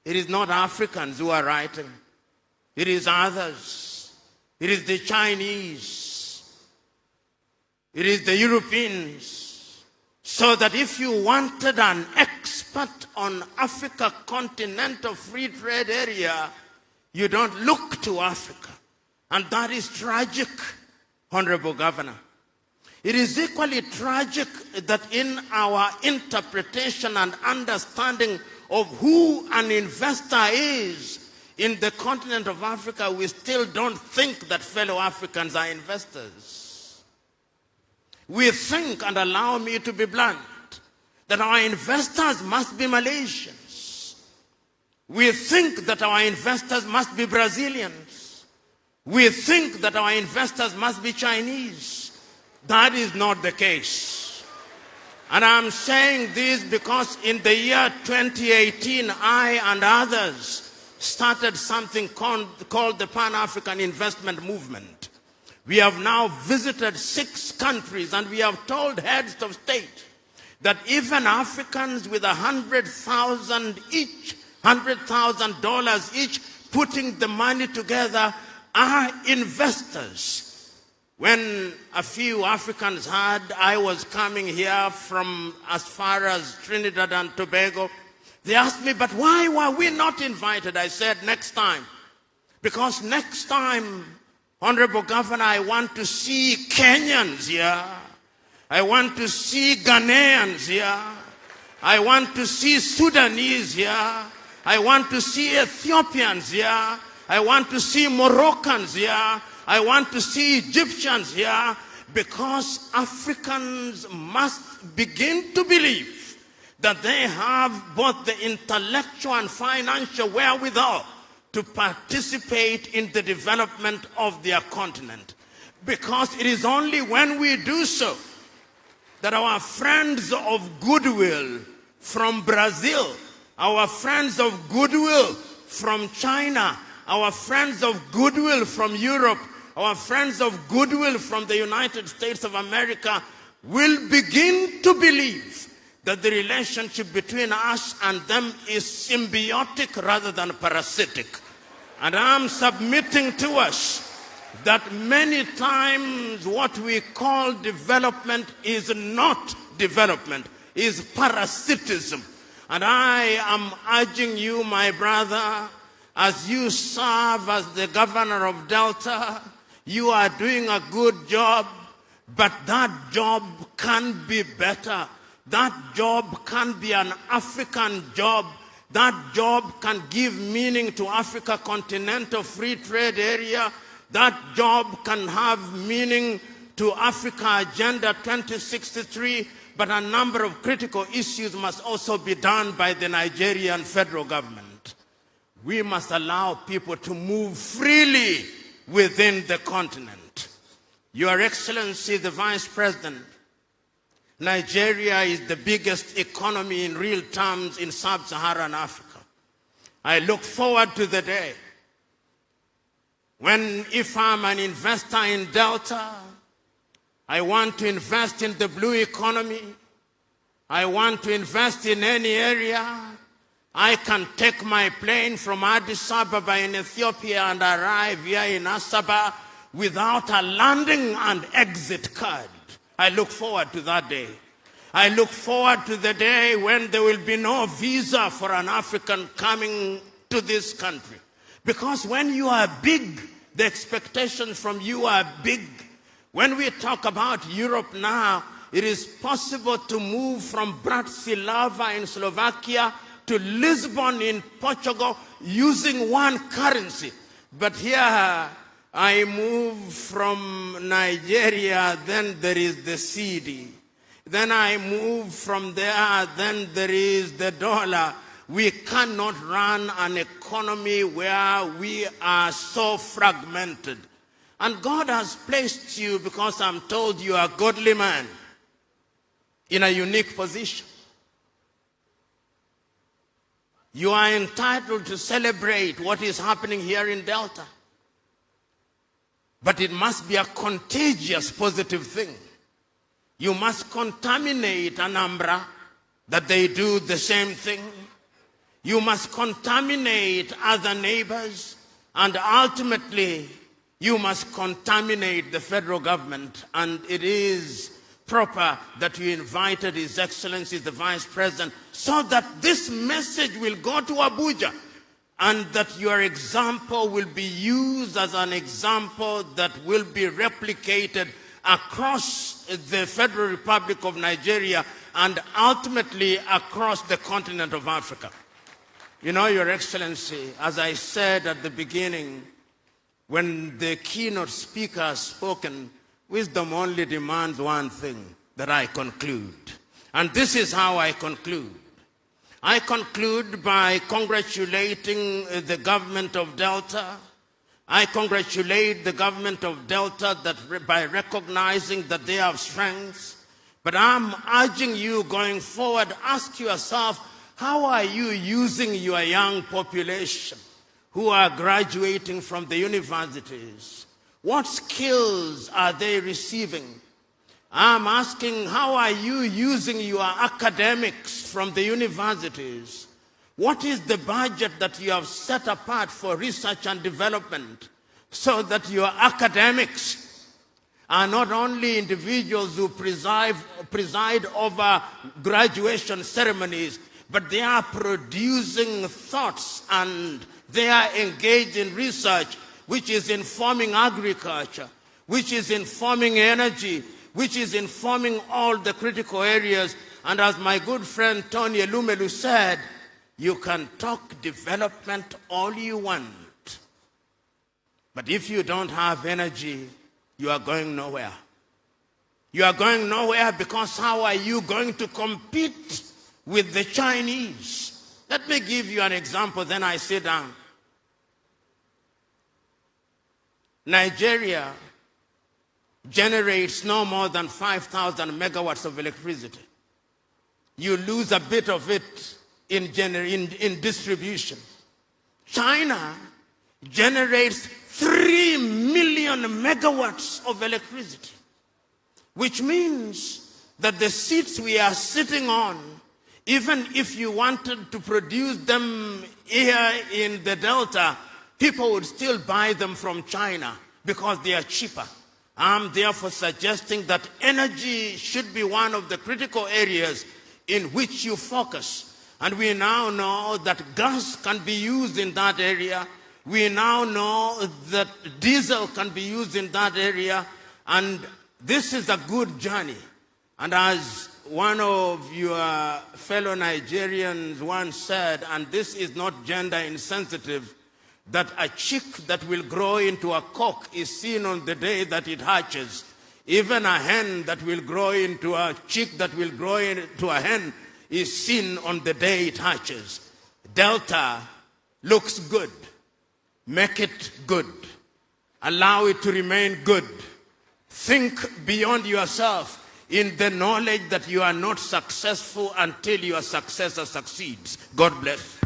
it is not Africans who are writing. It is others. It is the Chinese. It is the Europeans. So that if you wanted an expert on Africa Continental Free Trade Area, you don't look to Africa. And that is tragic, Honorable Governor. It is equally tragic that in our interpretation and understanding of who an investor is in the continent of Africa, we still don't think that fellow Africans are investors. We think, and allow me to be blunt, that our investors must be Malaysians. We think that our investors must be Brazilians. We think that our investors must be Chinese. That is not the case. And I'm saying this because in the year 2018, I and others started something called the Pan-African Investment Movement. We have now visited 6 countries and we have told heads of state that even Africans with $100,000 each, putting the money together, are investors. When a few Africans heard I was coming here from as far as Trinidad and Tobago, they asked me, but why were we not invited? I said, next time. Because next time, Honorable Governor, I want to see Kenyans here. I want to see Ghanaians here. I want to see Sudanese here. I want to see Ethiopians here. I want to see Moroccans here. I want to see Egyptians here, because Africans must begin to believe that they have both the intellectual and financial wherewithal to participate in the development of their continent. Because it is only when we do so that our friends of goodwill from Brazil, our friends of goodwill from China, our friends of goodwill from Europe, our friends of goodwill from the United States of America will begin to believe that the relationship between us and them is symbiotic rather than parasitic. And I'm submitting to us that many times what we call development is not development, is parasitism. And I am urging you, my brother, as you serve as the governor of Delta, you are doing a good job, but that job can be better. That job can be an African job. That job can give meaning to Africa Continental Free Trade Area. That job can have meaning to Africa Agenda 2063, but a number of critical issues must also be done by the Nigerian federal government. We must allow people to move freely within the continent. Your Excellency, the Vice President, Nigeria is the biggest economy in real terms in sub-Saharan Africa. I look forward to the day when, if I'm an investor in Delta, I want to invest in the blue economy, I want to invest in any area, I can take my plane from Addis Ababa in Ethiopia and arrive here in Asaba without a landing and exit card. I look forward to that day. I look forward to the day when there will be no visa for an African coming to this country. Because when you are big, the expectations from you are big. When we talk about Europe now, it is possible to move from Bratislava in Slovakia to Lisbon in Portugal using one currency. But here I move from Nigeria, then there is the cedi. Then I move from there, then there is the dollar. We cannot run an economy where we are so fragmented. And God has placed you, because I'm told you are a godly man, in a unique position. You are entitled to celebrate what is happening here in Delta. But it must be a contagious positive thing. You must contaminate Anambra that they do the same thing. You must contaminate other neighbors, and ultimately you must contaminate the federal government. And it is proper that you invited His Excellency the Vice President, so that this message will go to Abuja, and that your example will be used as an example that will be replicated across the Federal Republic of Nigeria and ultimately across the continent of Africa. You know, Your Excellency, as I said at the beginning, when the keynote speaker has spoken, wisdom only demands one thing, that I conclude. And this is how I conclude. I conclude by congratulating the government of Delta. I congratulate the government of Delta by recognizing that they have strengths. But I'm urging you going forward, ask yourself, how are you using your young population who are graduating from the universities? What skills are they receiving? I'm asking, how are you using your academics from the universities? What is the budget that you have set apart for research and development so that your academics are not only individuals who preside over graduation ceremonies, but they are producing thoughts and they are engaged in research which is informing agriculture, which is informing energy, which is informing all the critical areas. And as my good friend Tony Elumelu said, you can talk development all you want, but if you don't have energy, you are going nowhere. You are going nowhere, because how are you going to compete with the Chinese? Let me give you an example, then I sit down. Nigeria generates no more than 5,000 megawatts of electricity. You lose a bit of it in distribution. China generates 3 million megawatts of electricity, which means that the seats we are sitting on, even if you wanted to produce them here in the Delta, people would still buy them from China because they are cheaper. I'm therefore suggesting that energy should be one of the critical areas in which you focus. And we now know that gas can be used in that area. We now know that diesel can be used in that area. And this is a good journey. And as one of your fellow Nigerians once said, and this is not gender insensitive, that a chick that will grow into a cock is seen on the day that it hatches. Even a hen that will grow into a chick that will grow into a hen is seen on the day it hatches. Delta looks good. Make it good. Allow it to remain good. Think beyond yourself in the knowledge that you are not successful until your successor succeeds. God bless.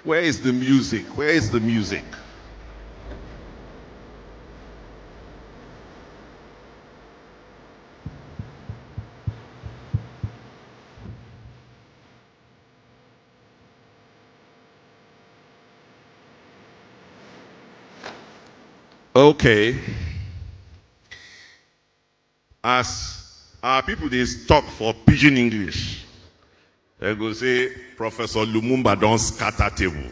Where is the music? Where is the music? Okay. As our people they stop for pidgin English, they go say Professor Lumumba don't scatter table.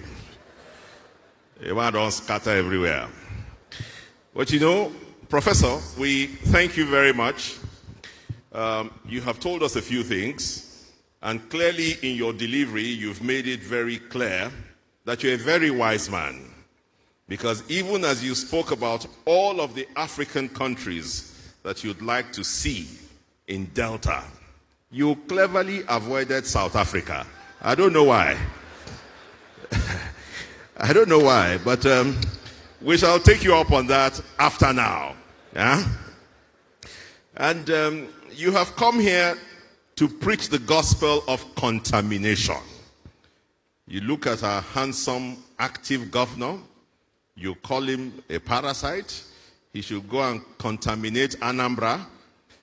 Everyone don't scatter everywhere. But you know, Professor, we thank you very much. You have told us a few things, and clearly in your delivery, you've made it very clear that you're a very wise man. Because even as you spoke about all of the African countries that you'd like to see in Delta. You cleverly avoided South Africa. I don't know why. I don't know why, but we shall take you up on that after now. Yeah? And you have come here to preach the gospel of contamination. You look at our handsome, active governor, you call him a parasite. He should go and contaminate Anambra,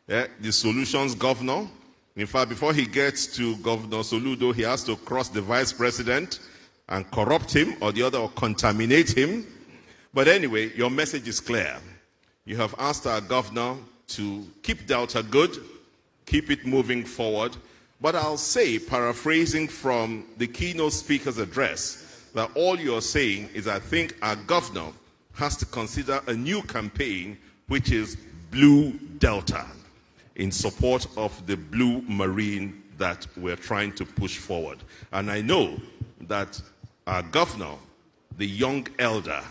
the solutions governor. In fact, before he gets to Governor Soludo, he has to cross the vice president and corrupt him or the other, or contaminate him. But anyway, your message is clear. You have asked our governor to keep Delta good, keep it moving forward. But I'll say, paraphrasing from the keynote speaker's address, that all you're saying is, I think our governor has to consider a new campaign, which is Blue Delta, in support of the blue marine that we're trying to push forward. And I know that our governor, the young elder,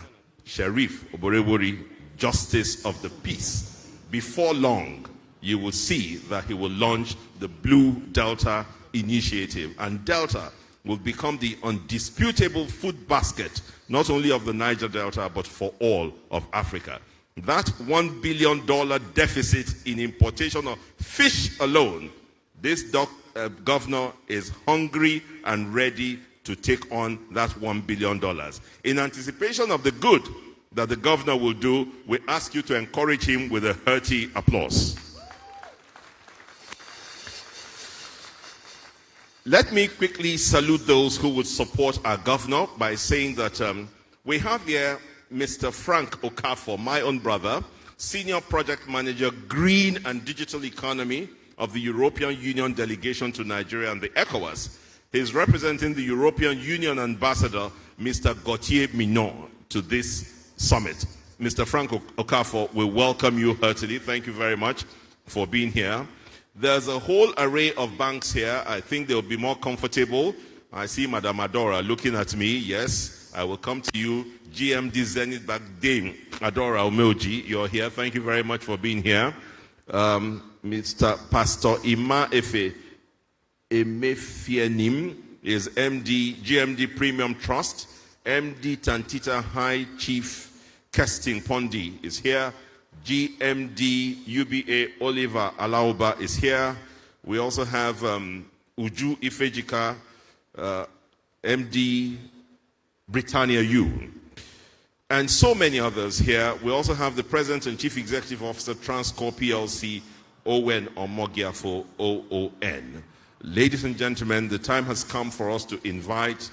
Sheriff Oborewori, Justice of the Peace, before long, you will see that he will launch the Blue Delta initiative. And Delta will become the undisputable food basket, not only of the Niger Delta, but for all of Africa. That $1 billion deficit in importation of fish alone, this governor is hungry and ready to take on that $1 billion. In anticipation of the good that the governor will do, we ask you to encourage him with a hearty applause. Let me quickly salute those who would support our governor by saying that we have here Mr. Frank Okafor, my own brother, Senior Project Manager, Green and Digital Economy of the European Union Delegation to Nigeria and the ECOWAS. He's representing the European Union Ambassador, Mr. Gauthier Mignon, to this summit. Mr. Frank Okafor, we welcome you heartily. Thank you very much for being here. There's a whole array of banks here. I think they'll be more comfortable. I see Madam Adora looking at me. Yes, I will come to you. GMD Zenith Bank Dame Adora Omeoji, you're here. Thank you very much for being here. Mr. Pastor Ima Efe Emefienim is MD, GMD Premium Trust. MD Tantita High Chief Kesting Pondi is here. GMD UBA Oliver Alauba is here. We also have Uju Ifejika, MD Britannia U. And so many others here. We also have the President and Chief Executive Officer, Transcorp PLC, Owen Omogiafo, OON. Ladies and gentlemen, the time has come for us to invite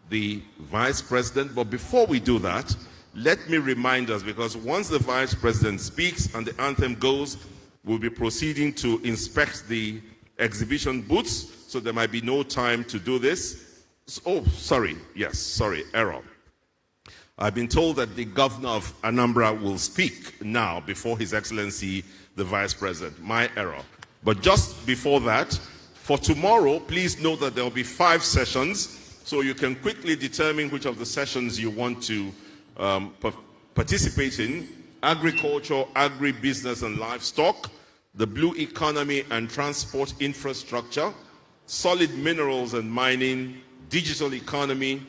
the Vice President. But before we do that, let me remind us, because once the Vice President speaks and the anthem goes, we'll be proceeding to inspect the exhibition booths, so there might be no time to do this. Oh, sorry. Yes, sorry, error. I've been told that the governor of Anambra will speak now before His Excellency, the Vice President. My error. But just before that, for tomorrow, please note that there will be 5 sessions, so you can quickly determine which of the sessions you want to participate in: agriculture, agribusiness and livestock, the blue economy and transport infrastructure, solid minerals and mining, digital economy,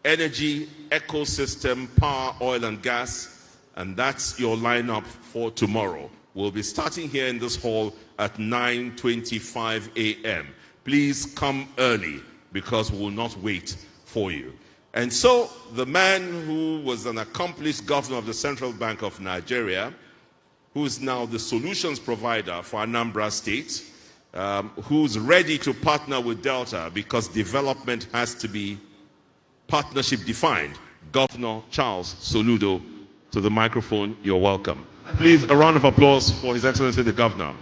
energy, ecosystem, power, oil and gas. And that's your lineup for tomorrow. We'll be starting here in this hall at 9:25 a.m. Please come early, because we will not wait for you. And so the man who was an accomplished governor of the Central Bank of Nigeria, who is now the solutions provider for Anambra State, who's ready to partner with Delta because development has to be partnership defined, Governor Charles Soludo, to the microphone. You're welcome. Please, a round of applause for His Excellency the Governor.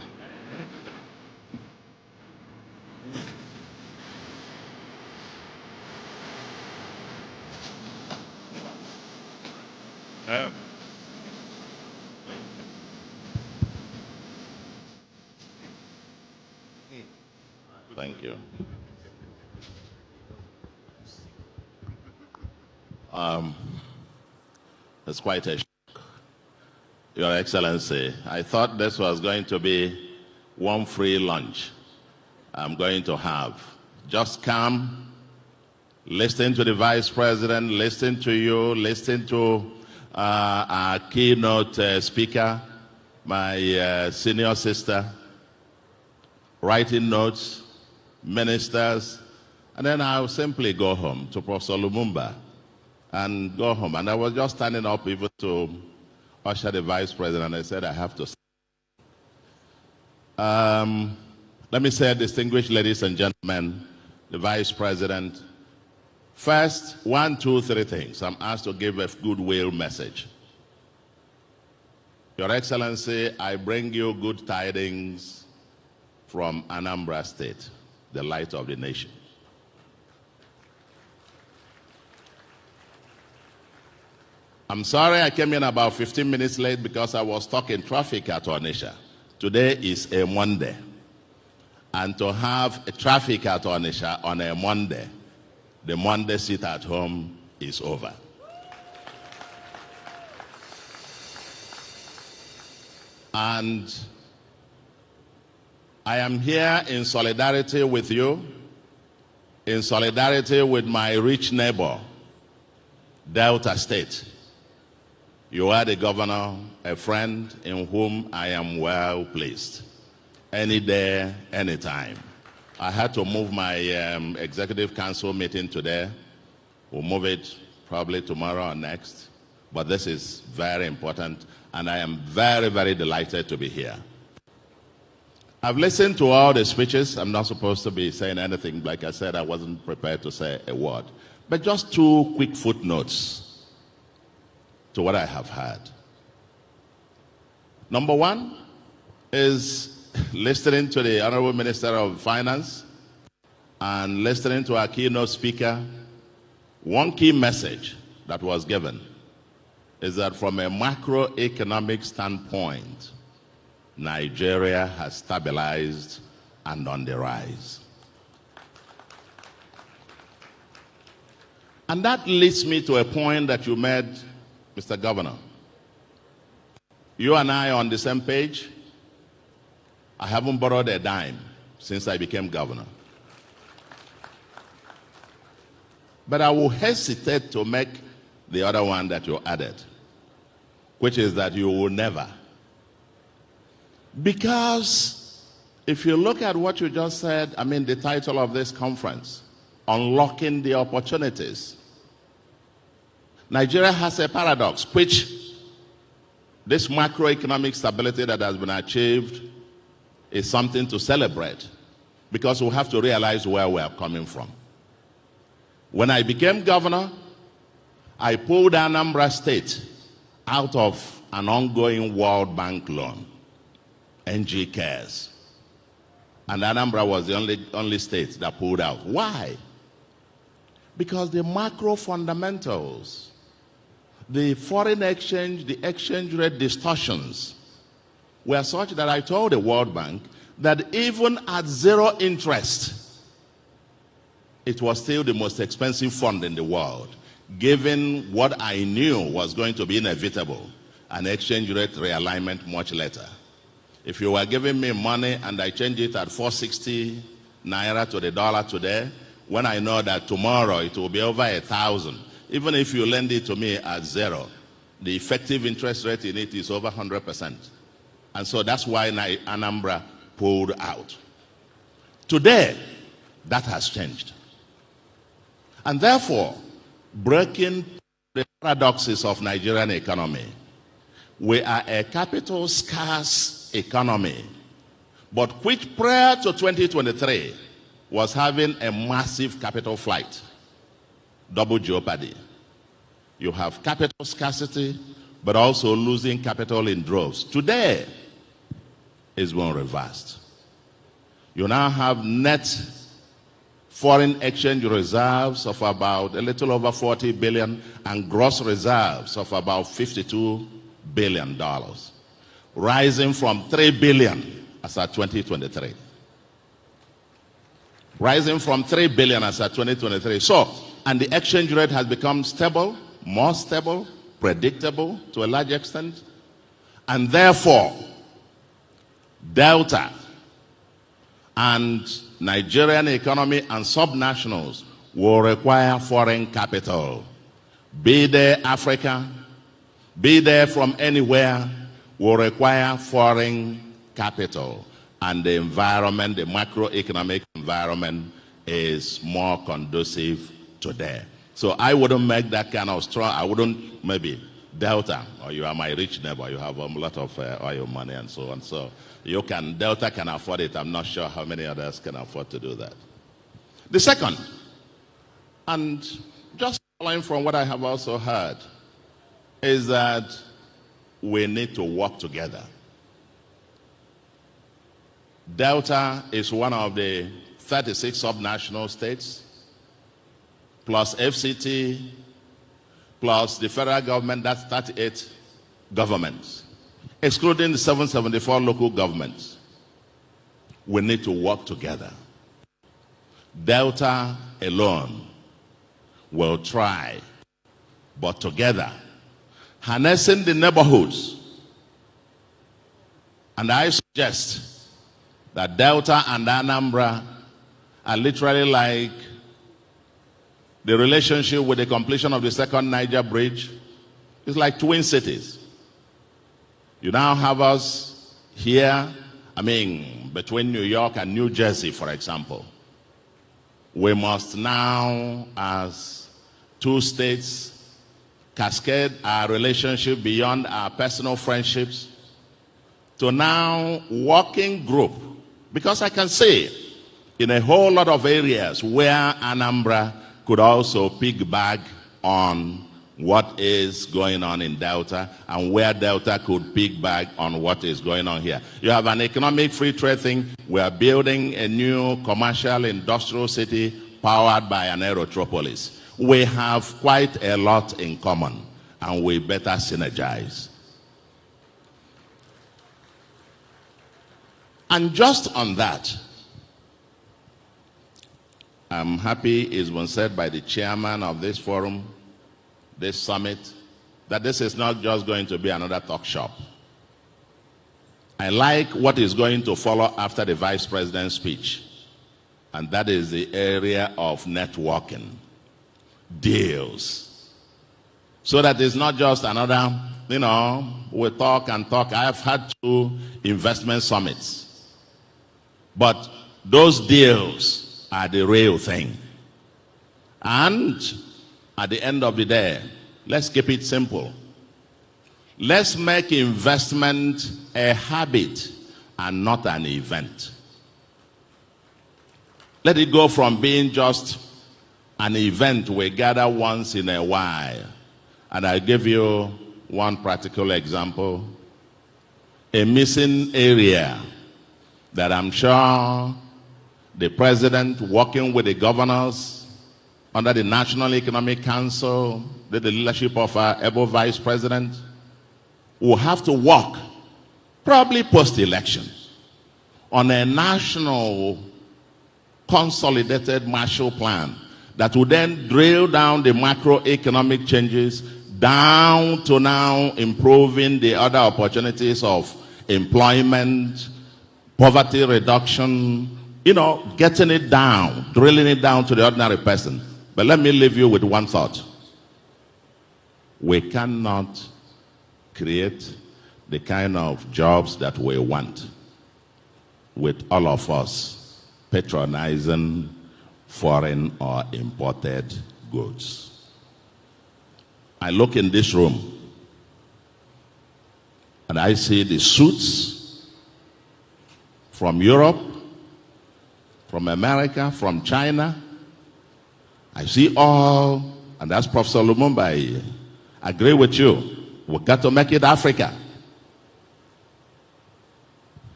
Thank you. It's quite a shock, Your Excellency. I thought this was going to be one free lunch I'm going to have. Just come, listen to the Vice President, listen to you, listen to our keynote speaker, my senior sister, writing notes, ministers, and then I'll simply go home to Prof Lumumba and go home. And I was just standing up even to usher the Vice President. I said, I have to. Let me say, distinguished ladies and gentlemen, the Vice President, first, 1, 2, 3 things. I'm asked to give a goodwill message. Your Excellency, I bring you good tidings from Anambra State, the light of the nation. I'm sorry I came in about 15 minutes late because I was stuck in traffic at Onitsha. Today is a Monday. And to have a traffic at Onitsha on a Monday, the Monday sit at home is over. And I am here in solidarity with you, in solidarity with my rich neighbor, Delta State. You are the governor, a friend in whom I am well pleased. Any day, anytime. I had to move my executive council meeting today. We'll move it probably tomorrow or next. But this is very important, and I am very, very delighted to be here. I've listened to all the speeches. I'm not supposed to be saying anything. Like I said, I wasn't prepared to say a word. But just 2 quick footnotes to what I have heard. Number 1 is listening to the Honorable Minister of Finance and listening to our keynote speaker. One key message that was given is that from a macroeconomic standpoint, Nigeria has stabilized and on the rise. And that leads me to a point that you made, Mr. Governor. You and I are on the same page. I haven't borrowed a dime since I became governor. But I will hesitate to make the other one that you added, which is that you will never. Because if you look at what you just said, I mean the title of this conference, Unlocking the Opportunities. Nigeria has a paradox, which this macroeconomic stability that has been achieved is something to celebrate, because we have to realize where we are coming from. When I became governor, I pulled Anambra State out of an ongoing World Bank loan, NG Cares. And Anambra was the only state that pulled out. Why? Because the macro fundamentals, the foreign exchange, the exchange rate distortions were such that I told the World Bank that even at 0 interest, it was still the most expensive fund in the world, given what I knew was going to be inevitable, an exchange rate realignment much later. If you were giving me money and I change it at 460 naira to the dollar today, when I know that tomorrow it will be over 1,000, even if you lend it to me at 0, the effective interest rate in it is over 100%. And so that's why Anambra pulled out. Today, that has changed. And therefore, breaking the paradoxes of Nigerian economy, we are a capital scarce economy, but which prior to 2023 was having a massive capital flight, double jeopardy. You have capital scarcity, but also losing capital in droves. Today is being reversed. You now have net foreign exchange reserves of about a little over 40 billion and gross reserves of about $52 billion, rising from 3 billion as at 2023. Rising from 3 billion as at 2023. So, and the exchange rate has become stable, more stable, predictable to a large extent. And therefore, Delta And Nigerian economy and subnationals will require foreign capital. Be there Africa, be there from anywhere, will require foreign capital. And the environment, the macroeconomic environment, is more conducive to there. So I wouldn't make that kind of strong, I wouldn't, maybe Delta, or you are my rich neighbor, you have a lot of oil money and so on. So you can, Delta can afford it. I'm not sure how many others can afford to do that. The second, and just following from what I have also heard, is that we need to work together. Delta is one of the 36 subnational states, plus FCT, plus the federal government, that's 38 governments, excluding the 774 local governments. We need to work together. Delta alone will try, but together, harnessing the neighborhoods. And I suggest that Delta and Anambra are literally like the relationship with the completion of the second Niger bridge. It's like twin cities. You now have us here, between New York and New Jersey, for example. We must now, as two states, cascade our relationship beyond our personal friendships to now working group. Because I can say, in a whole lot of areas where Anambra could also piggyback on what is going on in Delta, and where Delta could piggyback on what is going on here. You have an economic free trade thing. We are building a new commercial industrial city powered by an aerotropolis. We have quite a lot in common, and we better synergize. And just on that, I'm happy it's been said by the chairman of this forum, this summit, that this is not just going to be another talk shop. I like what is going to follow after the vice president's speech, and that is the area of networking, deals. So that it's not just another, we talk and talk. I have had 2 investment summits, but those deals are the real thing. And at the end of the day, let's keep it simple. Let's make investment a habit and not an event. Let it go from being just an event we gather once in a while. And I'll give you one practical example. A missing area that I'm sure the president, working with the governors under the National Economic Council, with the leadership of our able vice president, will have to work, probably post-election, on a national consolidated Marshall Plan that will then drill down the macroeconomic changes down to now improving the other opportunities of employment, poverty reduction, getting it down, drilling it down to the ordinary person. But let me leave you with one thought. We cannot create the kind of jobs that we want with all of us patronizing foreign or imported goods. I look in this room and I see the suits from Europe, from America, from China. I see all, and that's Prof P.L.O Lumumba. I agree with you. We've got to make it Africa.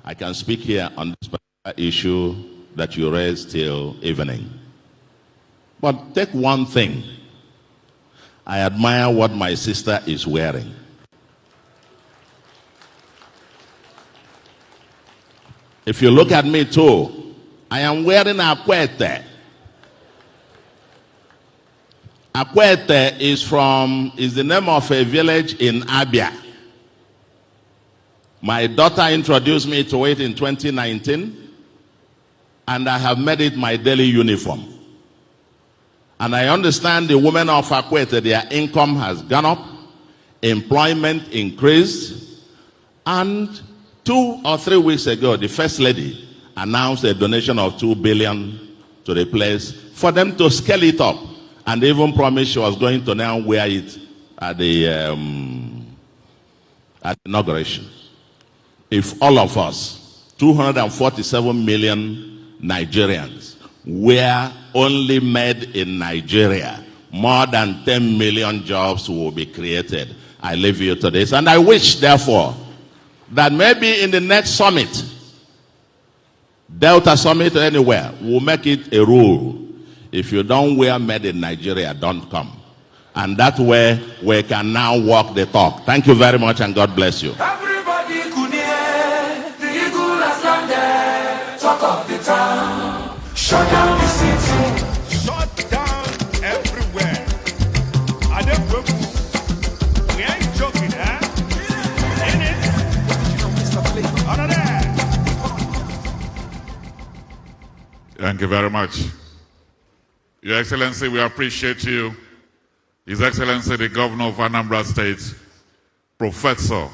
I can speak here on this issue that you raised till evening. But take one thing. I admire what my sister is wearing. If you look at me too, I am wearing a kwete. Akwete is the name of a village in Abia. My daughter introduced me to it in 2019. and I have made it my daily uniform. And I understand the women of Akwete, their income has gone up, employment increased, and 2 or 3 weeks ago, the First Lady announced a donation of $2 billion to the place for them to scale it up, and even promised she was going to now wear it at the inauguration. If all of us, 247 million Nigerians, were only made in Nigeria, more than 10 million jobs will be created. I leave you to this, and I wish, therefore, that maybe in the next summit, Delta Summit or anywhere, we'll make it a rule. If you don't wear made in Nigeria, don't come. And that way, we can now walk the talk. Thank you very much, and God bless you. Everybody could hear the eagle has landed. Talk of the town, shut down the city. Shut down everywhere. I don't know. We ain't joking, huh? In it. Under there. Thank you very much. Your Excellency, we appreciate you. His Excellency, the Governor of Anambra State, Professor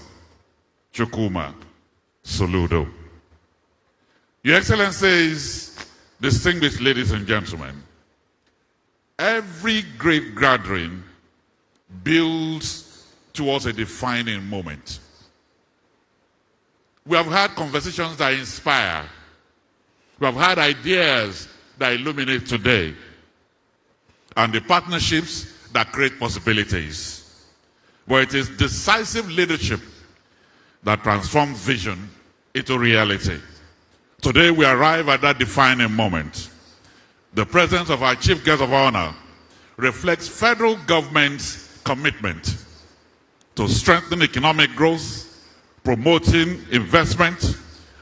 Chukwuma Soludo. Your Excellencies, distinguished ladies and gentlemen, every great gathering builds towards a defining moment. We have had conversations that inspire. We have had ideas that illuminate today, and the partnerships that create possibilities. But it is decisive leadership that transforms vision into reality. Today we arrive at that defining moment. The presence of our Chief Guest of Honor reflects federal government's commitment to strengthen economic growth, promoting investment,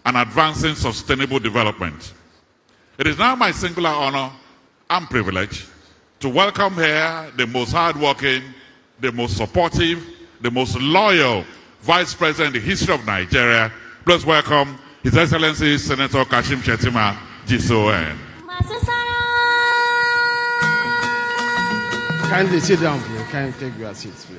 and advancing sustainable development. It is now my singular honor and privilege to welcome here the most hardworking, the most supportive, the most loyal Vice President in the history of Nigeria. Please welcome His Excellency Senator Kashim Shettima, GSON. Kindly sit down, please. Kindly take your seats, please.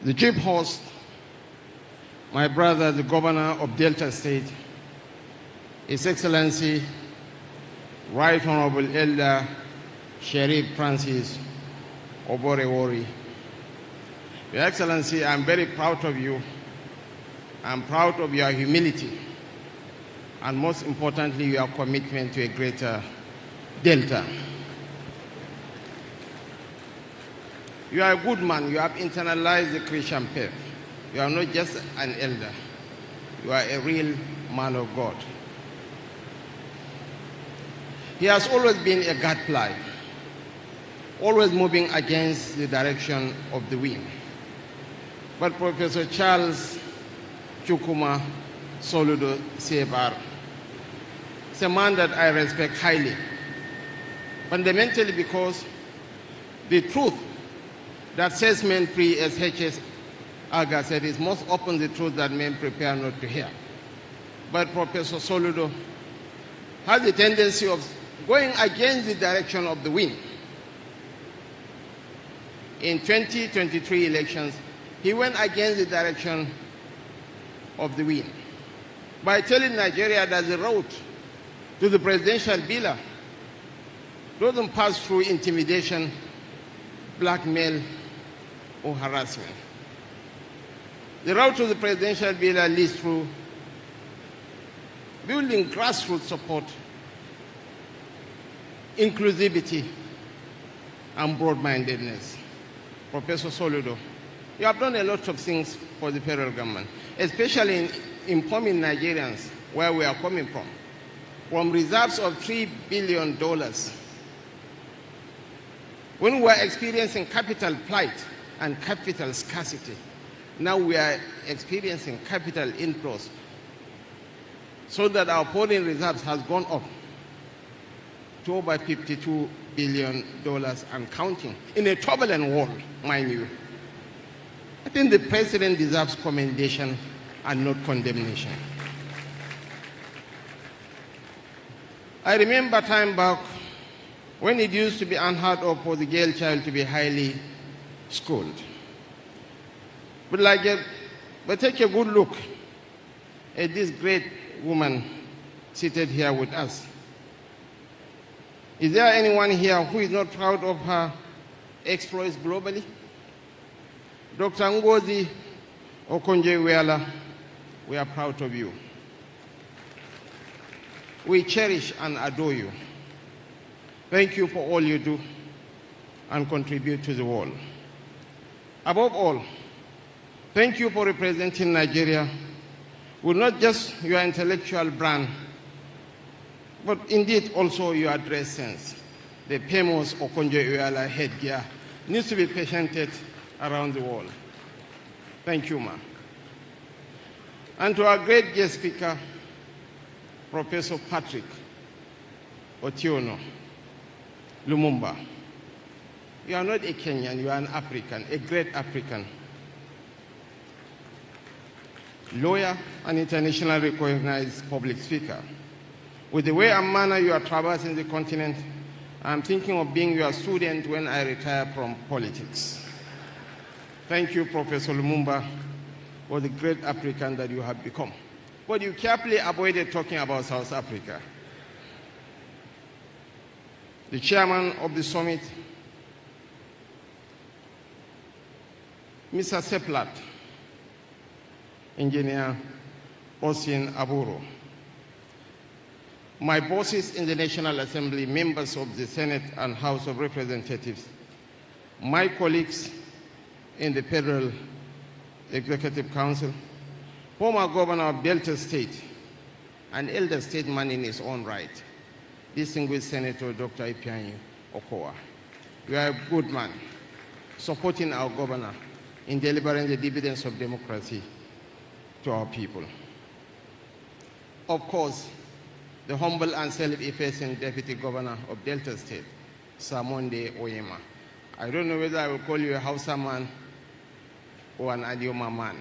The chief host, my brother, the governor of Delta State, His Excellency, Right Honorable Elder Sheriff Francis Oborewori. Your Excellency, I'm very proud of you. I'm proud of your humility, and most importantly, your commitment to a greater Delta. You are a good man. You have internalized the Christian faith. You are not just an elder. You are a real man of God. He has always been a gadfly, always moving against the direction of the wind. But Professor Charles Chukwuma Soludo Sebar is a man that I respect highly, fundamentally because the truth that says men free, as H.S. Aga said, is most often the truth that men prepare not to hear. But Professor Soludo has the tendency of going against the direction of the wind. In 2023 elections, he went against the direction of the wind by telling Nigeria that the road to the presidential villa doesn't pass through intimidation, blackmail, or harassment. The route to the presidential villa leads through building grassroots support, inclusivity, and broad-mindedness. Professor Soludo, you have done a lot of things for the federal government, especially in informing Nigerians where we are coming from reserves of $3 billion. When we were experiencing capital plight and capital scarcity, now we are experiencing capital inflows, so that our foreign reserves has gone up to over $52 billion and counting in a turbulent world, mind you. I think the president deserves commendation and not condemnation. I remember time back when it used to be unheard of for the girl child to be highly schooled. But take a good look at this great woman seated here with us. Is there anyone here who is not proud of her exploits globally? Dr. Ngozi Okonjo, we are proud of you. We cherish and adore you. Thank you for all you do and contribute to the world. Above all, thank you for representing Nigeria with not just your intellectual brand, but indeed also your dress sense. The famous Okonjo-Iweala headgear needs to be patented around the world. Thank you, ma'am. And to our great guest speaker, Professor Patrick P.L.O Lumumba. You are not a Kenyan, you are an African, a great African. Lawyer and internationally recognized public speaker. With the way and manner you are traversing the continent, I'm thinking of being your student when I retire from politics. Thank you, Professor Lumumba, for the great African that you have become. But you carefully avoided talking about South Africa. The chairman of the summit, Mr. Seplat, Engineer Osin Aburo, my bosses in the National Assembly, members of the Senate and House of Representatives, my colleagues in the Federal Executive Council, former governor of Delta State, an elder statesman in his own right, distinguished Senator Dr. Ipianyi Okowa. You are a good man, supporting our governor in delivering the dividends of democracy to our people. Of course, the humble and self-effacing Deputy Governor of Delta State, Samonde Oyema. I don't know whether I will call you a Hausa man or an Adioma man.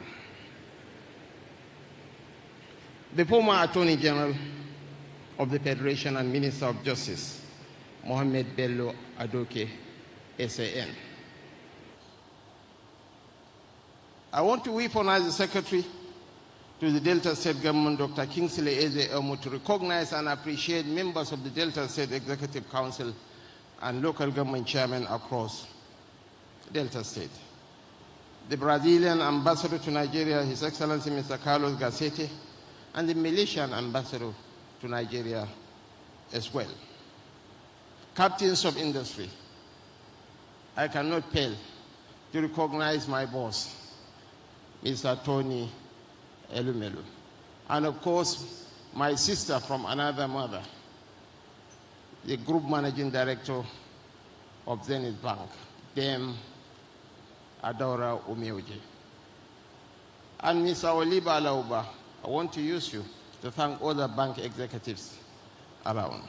The former Attorney General of the Federation and Minister of Justice, Mohammed Bello Adoke, SAN. I want to weaponize the Secretary to the Delta State Government, Dr. Kingsley Eze Elmo, to recognize and appreciate members of the Delta State Executive Council and local government chairmen across Delta State. The Brazilian ambassador to Nigeria, His Excellency Mr. Carlos Garcete, and the Malaysian ambassador to Nigeria as well. Captains of industry, I cannot fail to recognize my boss, Mr. Tony Elumelu, and of course, my sister from another mother, the Group Managing Director of Zenith Bank, Dame Adora Umioje. And Mr. Oliba Lauba, I want to use you to thank other bank executives around.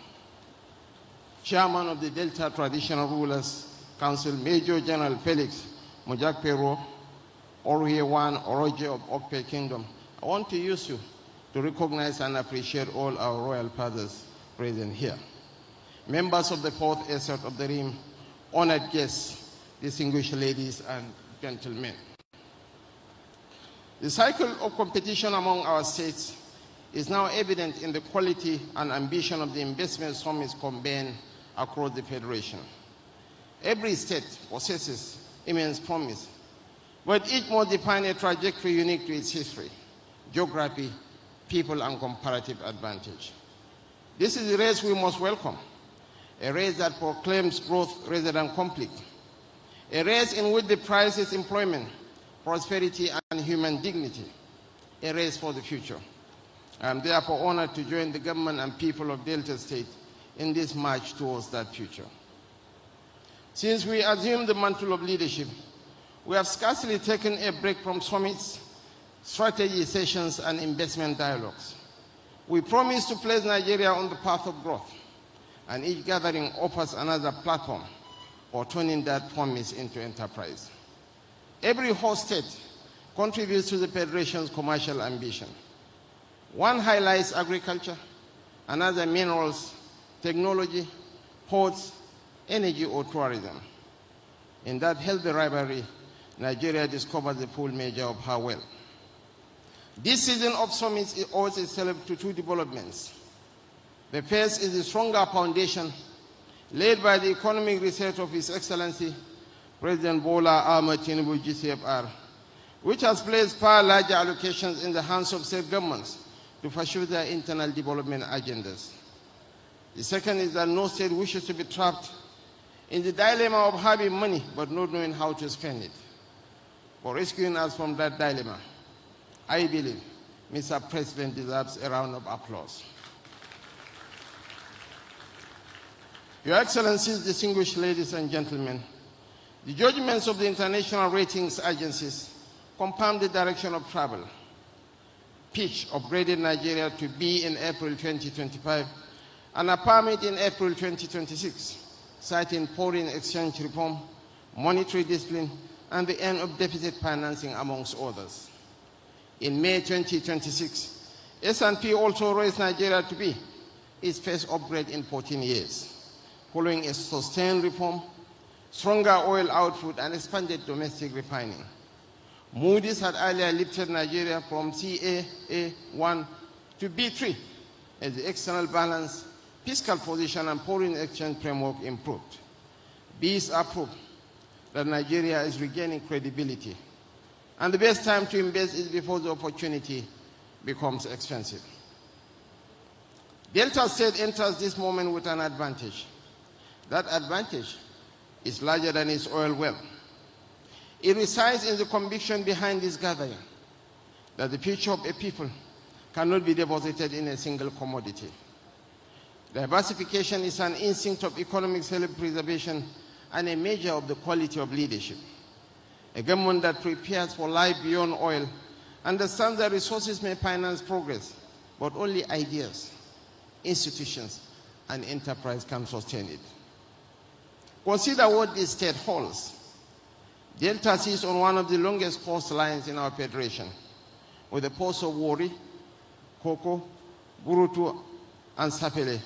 Chairman of the Delta Traditional Rulers Council, Major General Felix Mujakpero, Orue-Wan Oroje of Okpe Kingdom, I want to use you to recognize and appreciate all our royal fathers present here. Members of the fourth escort of the Rim, honored guests, distinguished ladies and gentlemen. The cycle of competition among our states is now evident in the quality and ambition of the investment summits convened across the Federation. Every state possesses immense promise, but each must define a trajectory unique to its history, geography, people, and comparative advantage. This is a race we must welcome, a race that proclaims growth rather than conflict, a race in which the prize is employment, prosperity, and human dignity, a race for the future. I am therefore honored to join the government and people of Delta State in this march towards that future. Since we assumed the mantle of leadership, we have scarcely taken a break from summits, strategy sessions, and investment dialogues. We promised to place Nigeria on the path of growth, and each gathering offers another platform for turning that promise into enterprise. Every host state contributes to the Federation's commercial ambition. One highlights agriculture, another minerals, technology, ports, energy, or tourism. In that healthy rivalry, Nigeria discovered the full measure of her wealth. This season of summits owes itself to two developments. The first is the stronger foundation laid by the economic research of His Excellency President Bola Ahmed Tinubu GCFR, which has placed far larger allocations in the hands of state governments to pursue their internal development agendas. The second is that no state wishes to be trapped in the dilemma of having money but not knowing how to spend it. For rescuing us from that dilemma, I believe Mr. President deserves a round of applause. Your Excellencies, distinguished ladies and gentlemen, the judgments of the international ratings agencies confirm the direction of travel. Fitch upgraded Nigeria to B in April 2025 and affirmed it in April 2026, citing foreign exchange reform, monetary discipline, and the end of deficit financing, amongst others. In May 2026, S&P also raised Nigeria to B, its first upgrade in 14 years, following a sustained reform, stronger oil output, and expanded domestic refining. Moody's had earlier lifted Nigeria from CAA1 to B3 as the external balance, fiscal position, and foreign exchange framework improved. These are proof that Nigeria is regaining credibility, and the best time to invest is before the opportunity becomes expensive. Delta State enters this moment with an advantage. That advantage is larger than its oil wealth. It resides in the conviction behind this gathering that the future of a people cannot be deposited in a single commodity. Diversification is an instinct of economic self-preservation and a measure of the quality of leadership. A government that prepares for life beyond oil understands that resources may finance progress, but only ideas, institutions, and enterprise can sustain it. Consider what this state holds. Delta sits on one of the longest coastlines in our federation, with the ports of Warri, Koko, Burutu, and Sapele,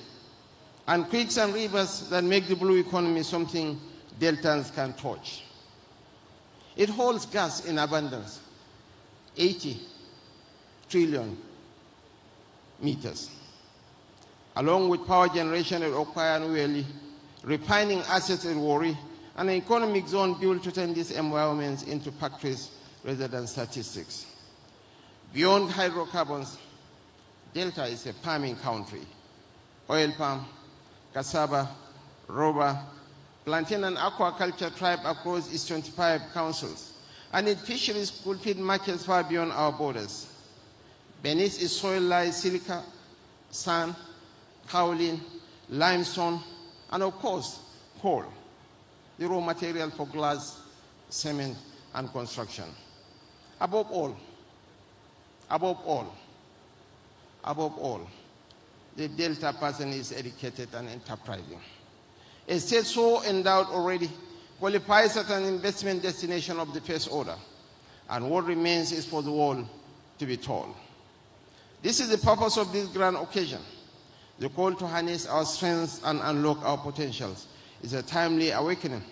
and creeks and rivers that make the blue economy something Deltans can touch. It holds gas in abundance, 80 trillion meters, along with power generation at Okpaya and Ueli, refining assets at Warri, and an economic zone built to turn these environments into factories rather than statistics. Beyond hydrocarbons, Delta is a farming country. Oil palm, cassava, rubber, plantain and aquaculture thrive across its 25 councils, and its fisheries fulfill markets far beyond our borders. Beneath its soil lies silica, sand, kaolin, limestone, and of course, coal, the raw material for glass, cement, and construction. Above all, the Delta person is educated and enterprising. A state so endowed already qualifies as an investment destination of the first order, and what remains is for the world to be told. This is the purpose of this grand occasion. The call to harness our strengths and unlock our potentials is a timely awakening,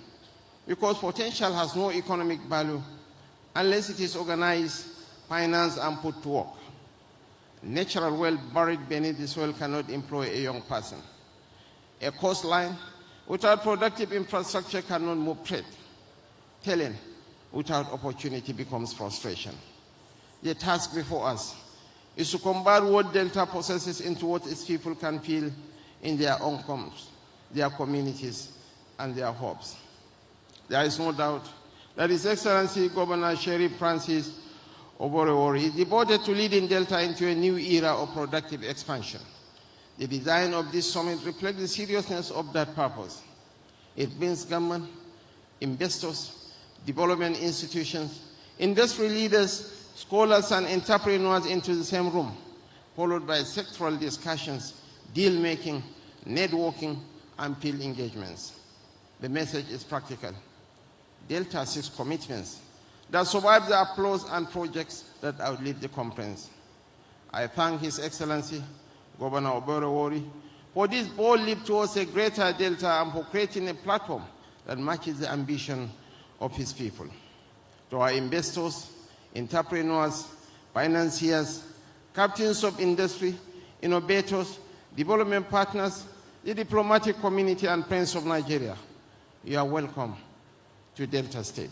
because potential has no economic value unless it is organized, financed, and put to work. Natural wealth buried beneath the soil cannot employ a young person. A coastline without productive infrastructure cannot move trade. Talent without opportunity becomes frustration. The task before us is to convert what Delta possesses into what its people can feel in their own homes, their communities, and their hopes. There is no doubt that His Excellency Governor Sheriff Francis Oborewori is devoted to leading Delta into a new era of productive expansion. The design of this summit reflects the seriousness of that purpose. It brings government, investors, development institutions, industry leaders, scholars, and entrepreneurs into the same room, followed by sectoral discussions, deal-making, networking, and field engagements. The message is practical. Delta 6 commitments that survive the applause and projects that outlive the conference. I thank His Excellency, Governor Oborowori, for this bold leap towards a greater Delta and for creating a platform that matches the ambition of his people. To our investors, entrepreneurs, financiers, captains of industry, innovators, development partners, the diplomatic community and friends of Nigeria, you are welcome to Delta State.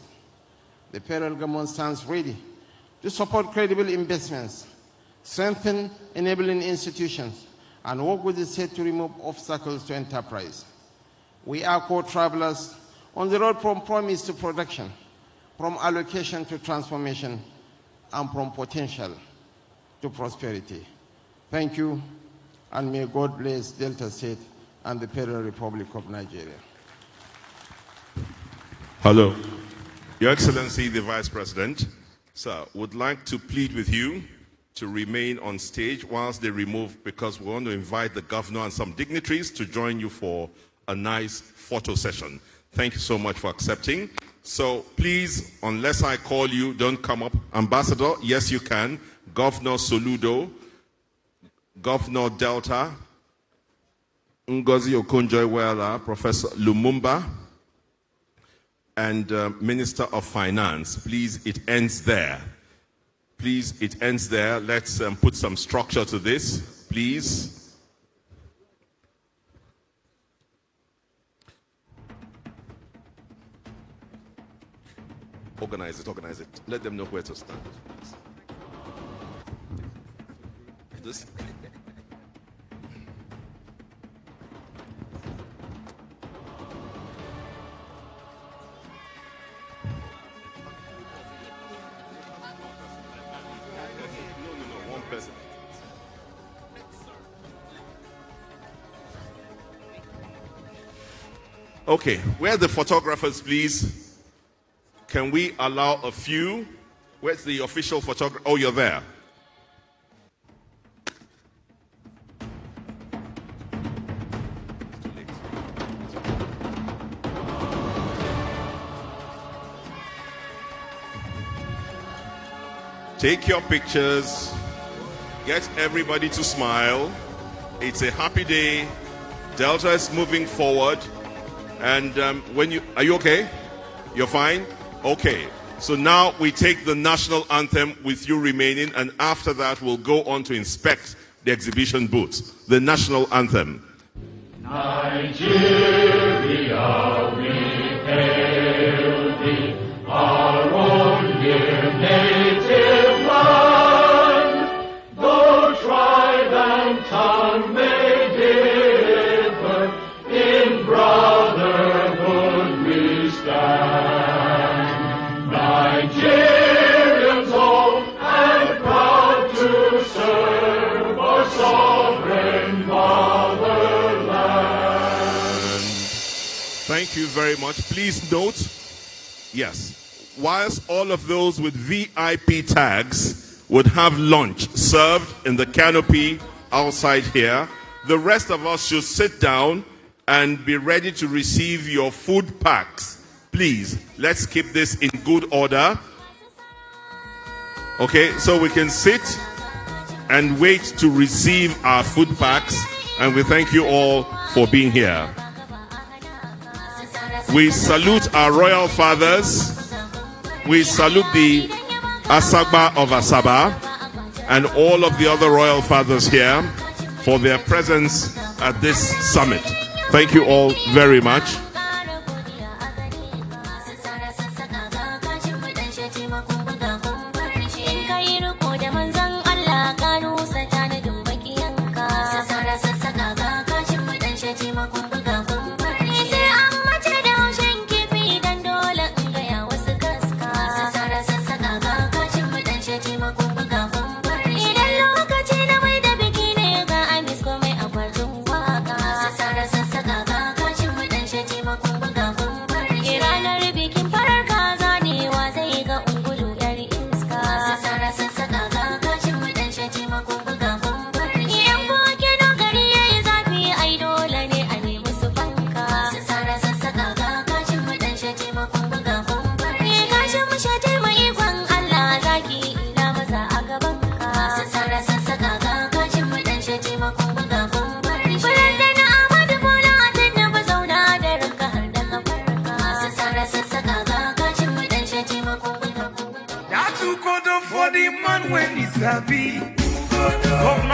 The federal government stands ready to support credible investments, strengthen enabling institutions, and work with the state to remove obstacles to enterprise. We are co-travelers on the road from promise to production, from allocation to transformation, and from potential to prosperity. Thank you, and may God bless Delta State and the Federal Republic of Nigeria. Hello. Your Excellency, the Vice President, sir, would like to plead with you to remain on stage whilst they remove, because we want to invite the governor and some dignitaries to join you for a nice photo session. Thank you so much for accepting. So please, unless I call you, don't come up. Ambassador, yes you can. Governor Soludo, Governor Delta, Ngozi Okonjo, Professor Lumumba, and Minister of Finance. Please, it ends there. Please, it ends there. Let's put some structure to this, please. Organize it, organize it. Let them know where to stand. This. Okay, where are the photographers, please? Can we allow a few? Where's the official photographer? Oh, you're there. Take your pictures. Get everybody to smile. It's a happy day. Delta is moving forward. And are you okay? You're fine? Okay. So now we take the national anthem with you remaining, and after that we'll go on to inspect the exhibition booths. The national anthem. Nigeria, we hail thee, our own dear native land. Though tribe and tongue may differ, in brotherhood we stand. Nigerians old and proud to serve our sovereign motherland. Thank you very much. Please note, yes, whilst all of those with VIP tags would have lunch served in the canopy outside here, the rest of us should sit down and be ready to receive your food packs. Please, let's keep this in good order. Okay, so we can sit and wait to receive our food packs, and we thank you all for being here. We salute our royal fathers. We salute the Asaba of Asaba and all of the other royal fathers here for their presence at this summit. Thank you all very much.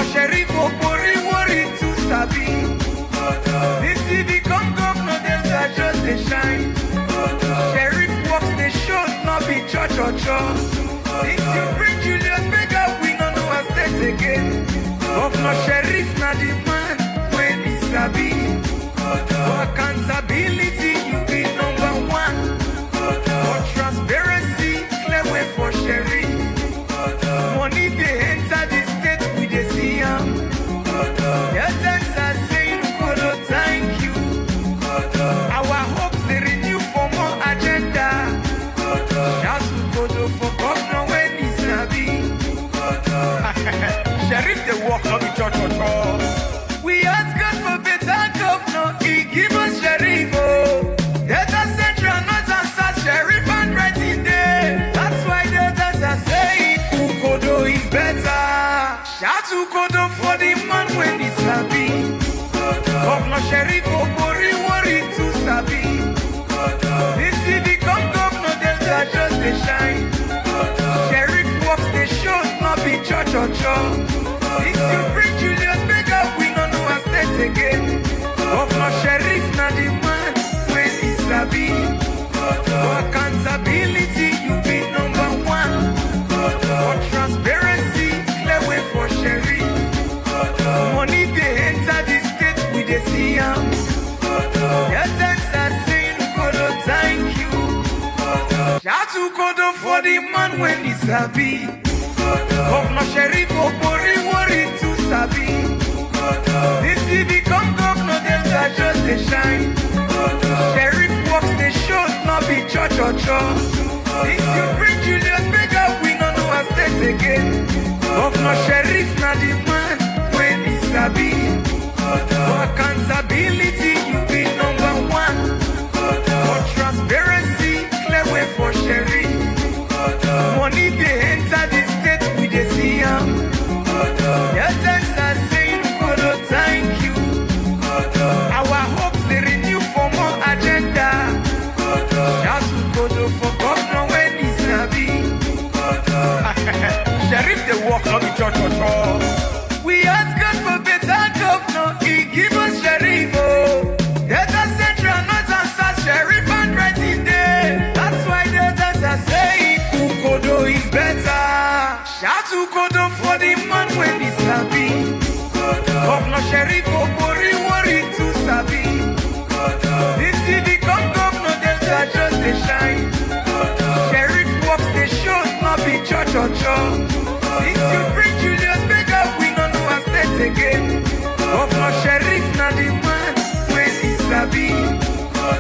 Governor Sheriff Opori worry to Sabi. Since he become governor, there's a just a shine. Sheriff walks the show, not be church or church. Since you bring Julius Bega, we don't know our state again. Governor Sheriff na the man when he Sabi. For accountability, you be number one. For transparency, clear way for Sheriff. Money they enter the state, we they see him. Your thanks are saying, Kodo, thank you. Our hopes they renew for more agenda. Shout to Kodo for governor when he Sabi. Sheriff they walk on the church or church. We ask God for better governor, he give us Sheriff. Delta Central, North and South, Sheriff and right in there. That's why Deltas are saying, Kodo is better. Shout to Kodo for the man when he Sabi. Governor Sheriff Opori worry to Sabi. Since he become governor, Delta just a shine. Sheriff walks the show, not be church or church. Since you bring Julius Bega, we don't know our state again. Governor Sheriff na the man when he Sabi. For accountability, you be number one. For transparency, clear way for Sheriff. Money they enter the state, we they see him. Your thanks are saying, Kodo, thank you. Shout to Kodo for the man when he Sabi. Governor Sheriff Opori worry to Sabi. Since he become governor, there's a just a shine. Sheriff walks the show, not be church or church. Since you bring Julius Bega, we don't know our state again. Governor Sheriff na the man when he Sabi. For accountability, you be number one. For transparency, clear way for Sheriff. Money they enter the state, we they see him. Your thanks are saying, Kodo, thank you. Our hopes they renew for more agenda. Shout to Kodo for governor when he Sabi. Sheriff they walk on the church or church. We ask God for better governor, he give us Sheriff. Delta Central, North and South, Sheriff and right in there. That's why Deltas are saying, Kodo is better. Shout to Kodo for the man when he Sabi. Governor Sheriff Opori worry to Sabi. Since he become governor, Delta just a shine. Sheriff walks the show, not be church or church. Since you bring Julius Bega, we don't know our state again. Governor Sheriff na the man when he Sabi.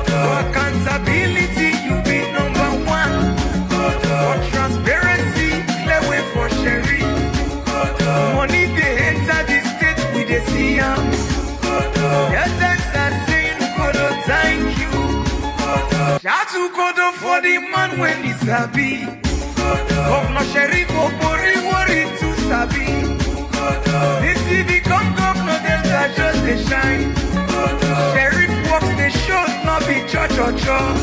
For accountability, you be number one. For transparency, clear way for Sheriff. Money they enter the state, we they see him. Your thanks are saying, Kodo, thank you. Shout to Kodo for the man when he Sabi. Governor Sheriff Opori worry to Sabi. Since he become governor, there's a just a shine. Sheriff walks the show, not be church or church.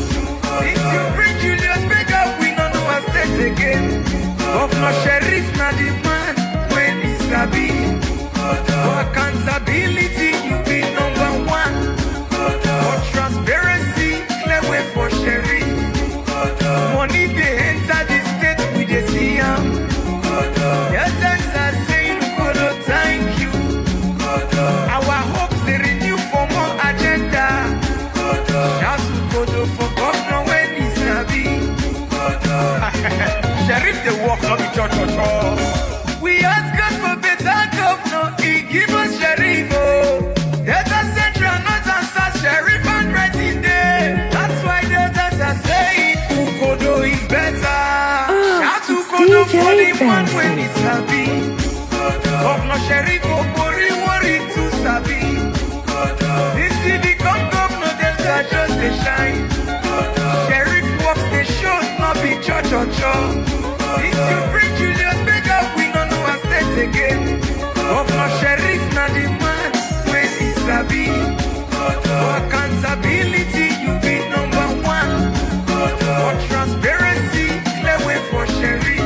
Since you bring Julius Bega, we don't know our state again. Governor Sheriff na the man when he Sabi. For accountability, you be number one. For transparency, clear way for Sheriff. Money they enter the state, we they see him. Your thanks are saying, Kodo, thank you. Our hopes they renew for more agenda. Shout to Kodo for governor when he Sabi. Sheriff they walk on the church or church. We ask God for better governor, he give us Sheriff. Delta Central, North and South, Sheriff and right in there. That's why Deltas are saying, Kodo is better. Shout to Kodo for the man when he Sabi. Governor Sheriff Opori worry to Sabi. Since he become governor, Delta just a shine. Sheriff walks the show, not be church or church. Since you bring Julius Bega, we don't know our state again. Governor Sheriff na the man when he Sabi. For accountability, you be number one. For transparency, clear way for Sheriff.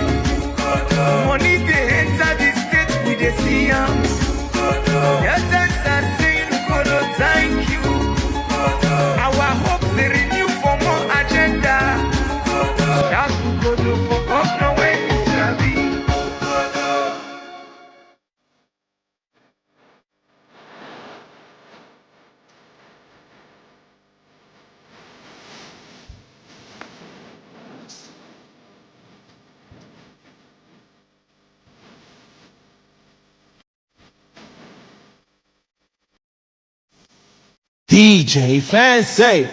Money they enter the state, we they see him. Your thanks are saying, Ugodo, thank you. Our hope they renew for more agenda. That's Ugodo for governor when you sabi. DJ Fancy.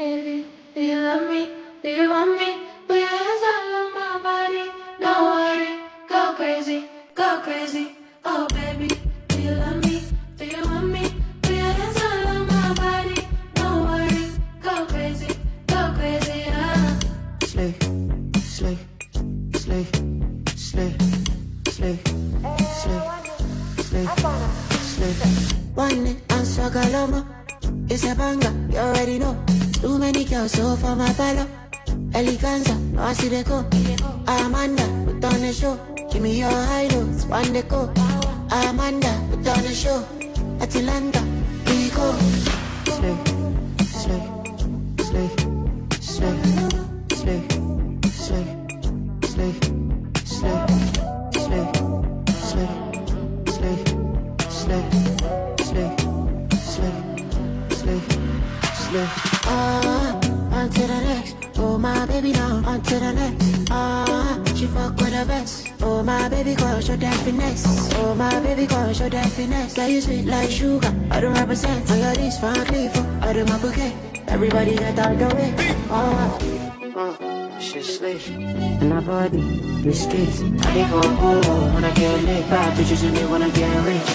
Baby, do you love me? Do you want me? Put your hands all on my body. Don't worry, go crazy, go crazy. Oh baby, do you love me? Do you want me? Put your hands all on my body. Don't worry, go crazy, go crazy. Slay, slay, slay, slay, slay, slay, slay, slay. One and Swagaloma. It's a banger, you already know. Too many girls so for my palo. Eleganza, no I see they go. Amanda, put on the show. Give me your high notes, one they go. Amanda, put on the show. Atlanta, we go. Slay, slay, slay, slay, slay, slay, slay, slay, slay, slay, slay, slay, slay, slay. On to the next. Oh my baby now, on to the next. She fuck with the best. Oh my baby girl, show that finesse. Oh my baby girl, show that finesse. Girl, you sweet like sugar, I don't represent. For your this fun for I do my bouquet. Everybody get out the way. She's slick, and my body, biscuits. I live for when I get lit. Bad bitches in me when I get rich.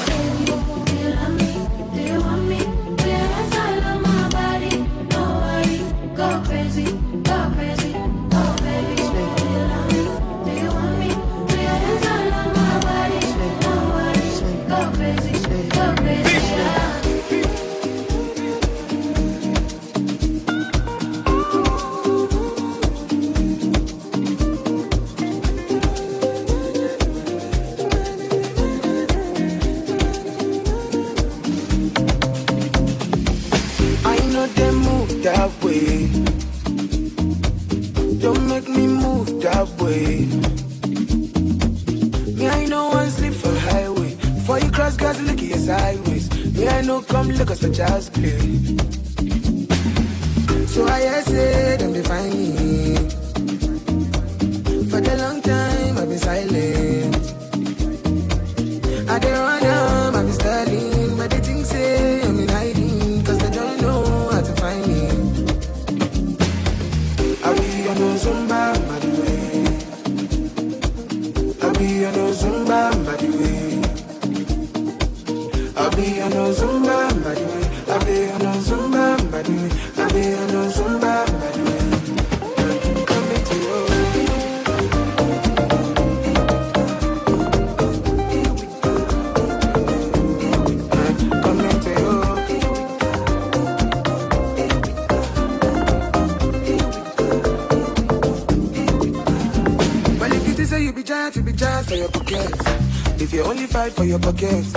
Baby, do you love me? Do you want me? Go crazy, oh baby. Do you love me? Do you want me? Put your hands all on my body. Don't worry, go crazy, go crazy. I know they move that way. Don't make me move that way. Me, I know one sleep for highway. Before you cross, guys, look at your sideways. Me, I know come look us for child's play. So I say, them define me. For the long time, I've been silent. I don't run out, I've been studying. But they think say, I'm in hiding. Cause they don't know how to find me. I'll be on no Zumba, by the way. I'll be on no Zumba, by the way. I'll be on no Zumba, by the way. I'll be on no Zumba, by the way. I'll be on no Zumba, by the way. Come into your come into your Well, if you say you be giant for your pockets. If you only fight for your pockets,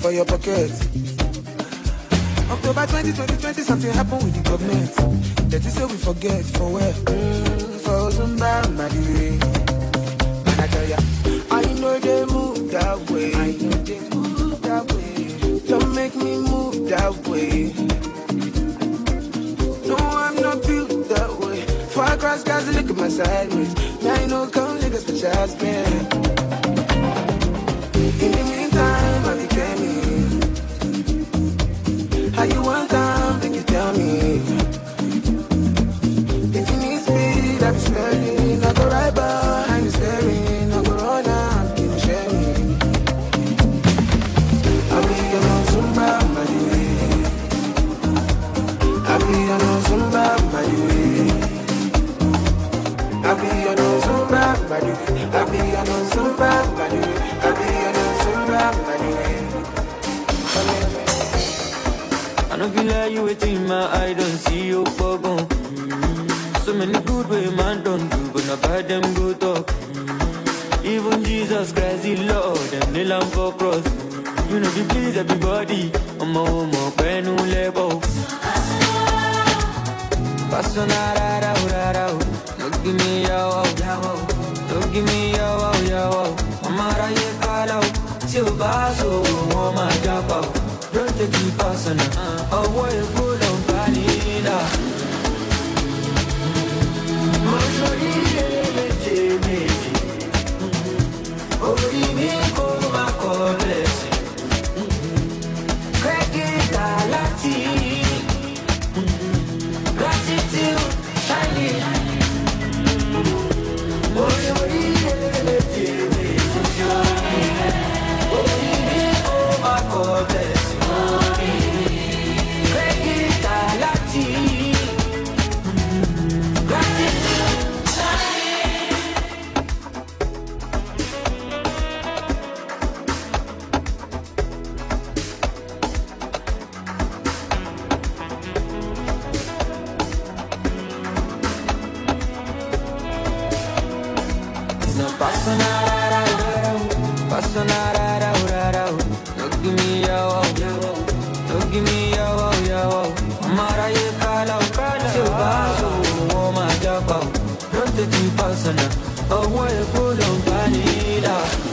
for your pockets. October 2020, something happened with the government. That is what we forget for where? For Zumba, by the way. And I tell ya, I know they move that way. I know they move that way. Don't make me move that way. No, I'm not built that way. Before I cross guys, look at my sideways. Now I know come niggas for child's play. In the meantime, I be coming. How you want time, make you tell me. If you need speed, I be spelling. I go right behind the steering. I go run out, keep sharing. I'll be on Zumba, by the way. I'll be on Zumba, by the way. I'll be on Zumba, by the way. I'll be on Zumba, by the way. I'll be on Zumba, by the way. I don't feel like you waiting my eye, don't see you for gone. So many good way man don't do, but not bad them go talk. Even Jesus Christ, the Lord, them nail am for cross. You know, you please everybody. I'm a woman, brand new label. Passonara, don't give me your don't give me your I'm out of your call out. Till Basso, woman, jump out. Don't take me personal. Oh, what you put on Panina. No paso nada, no give me your, no give me your, Mara ye kala, silvaso, oh my japa, don't take me personal, oh what you put on vanilla.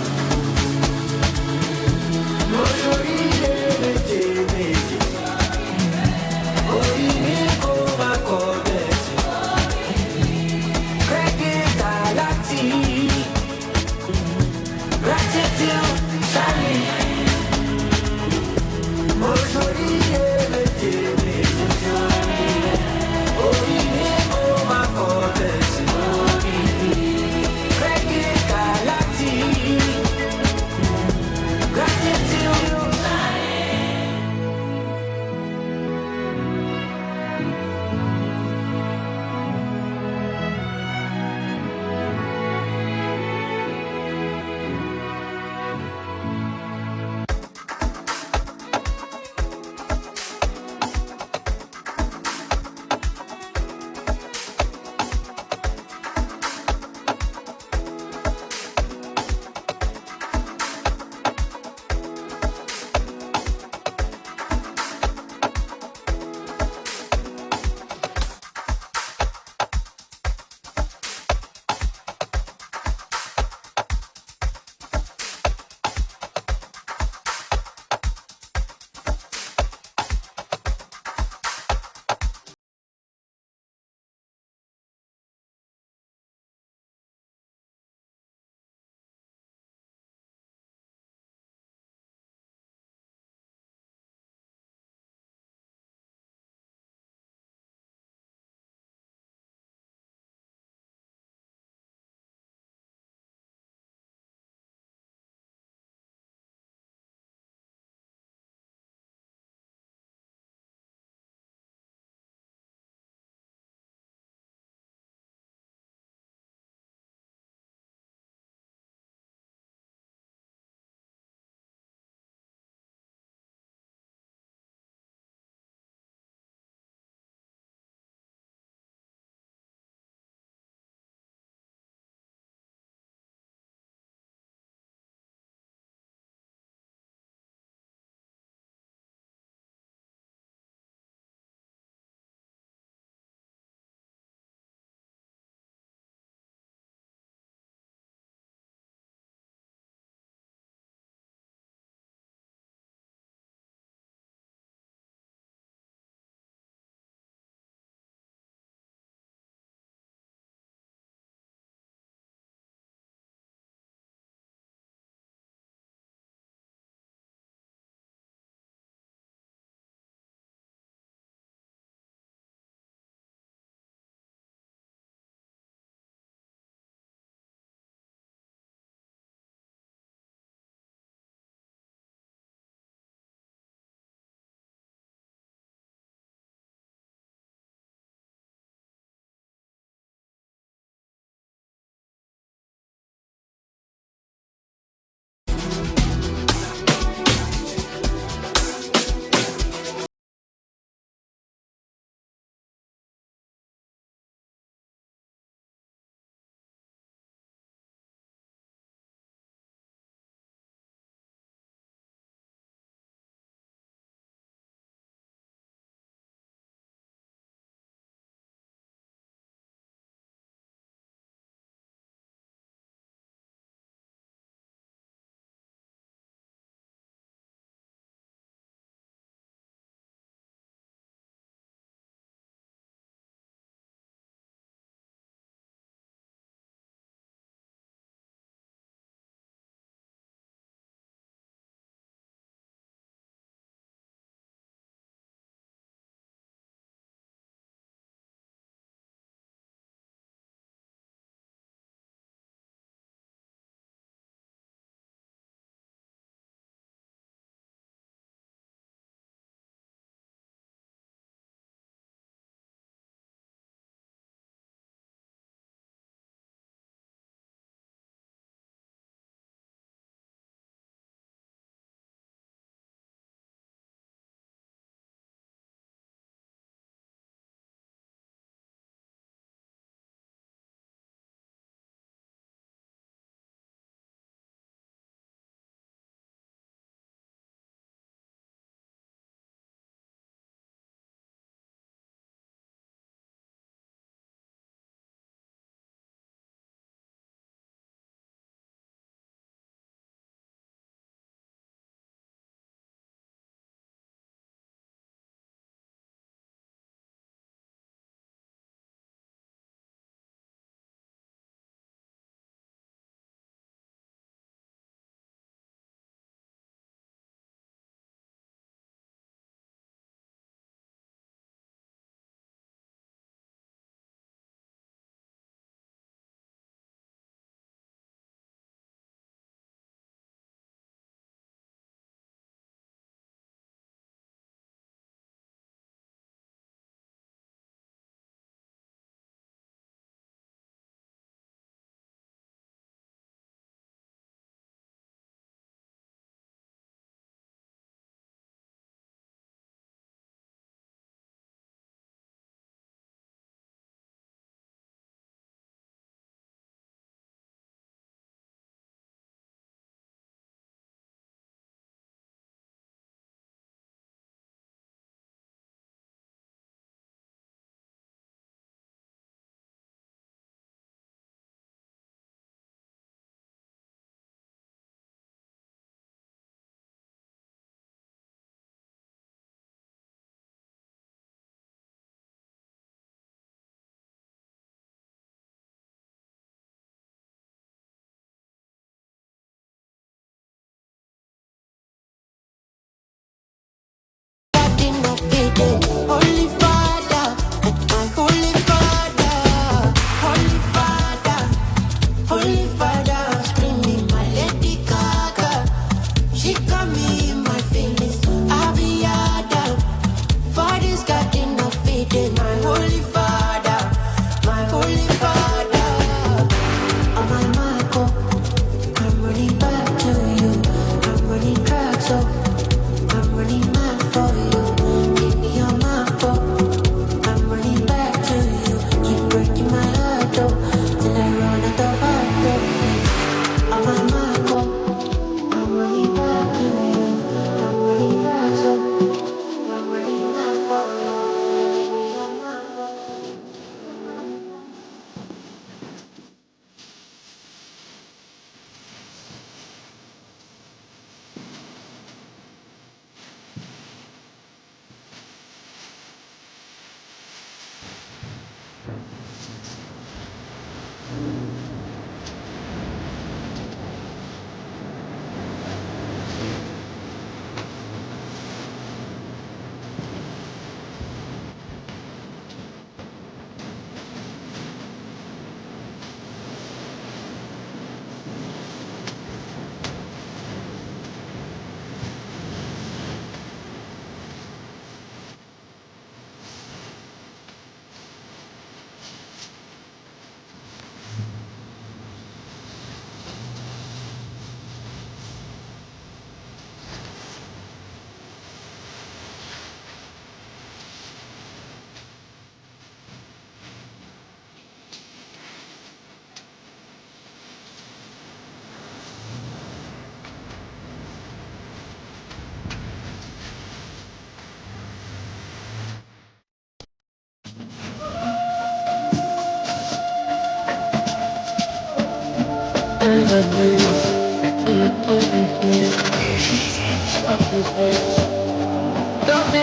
Don't be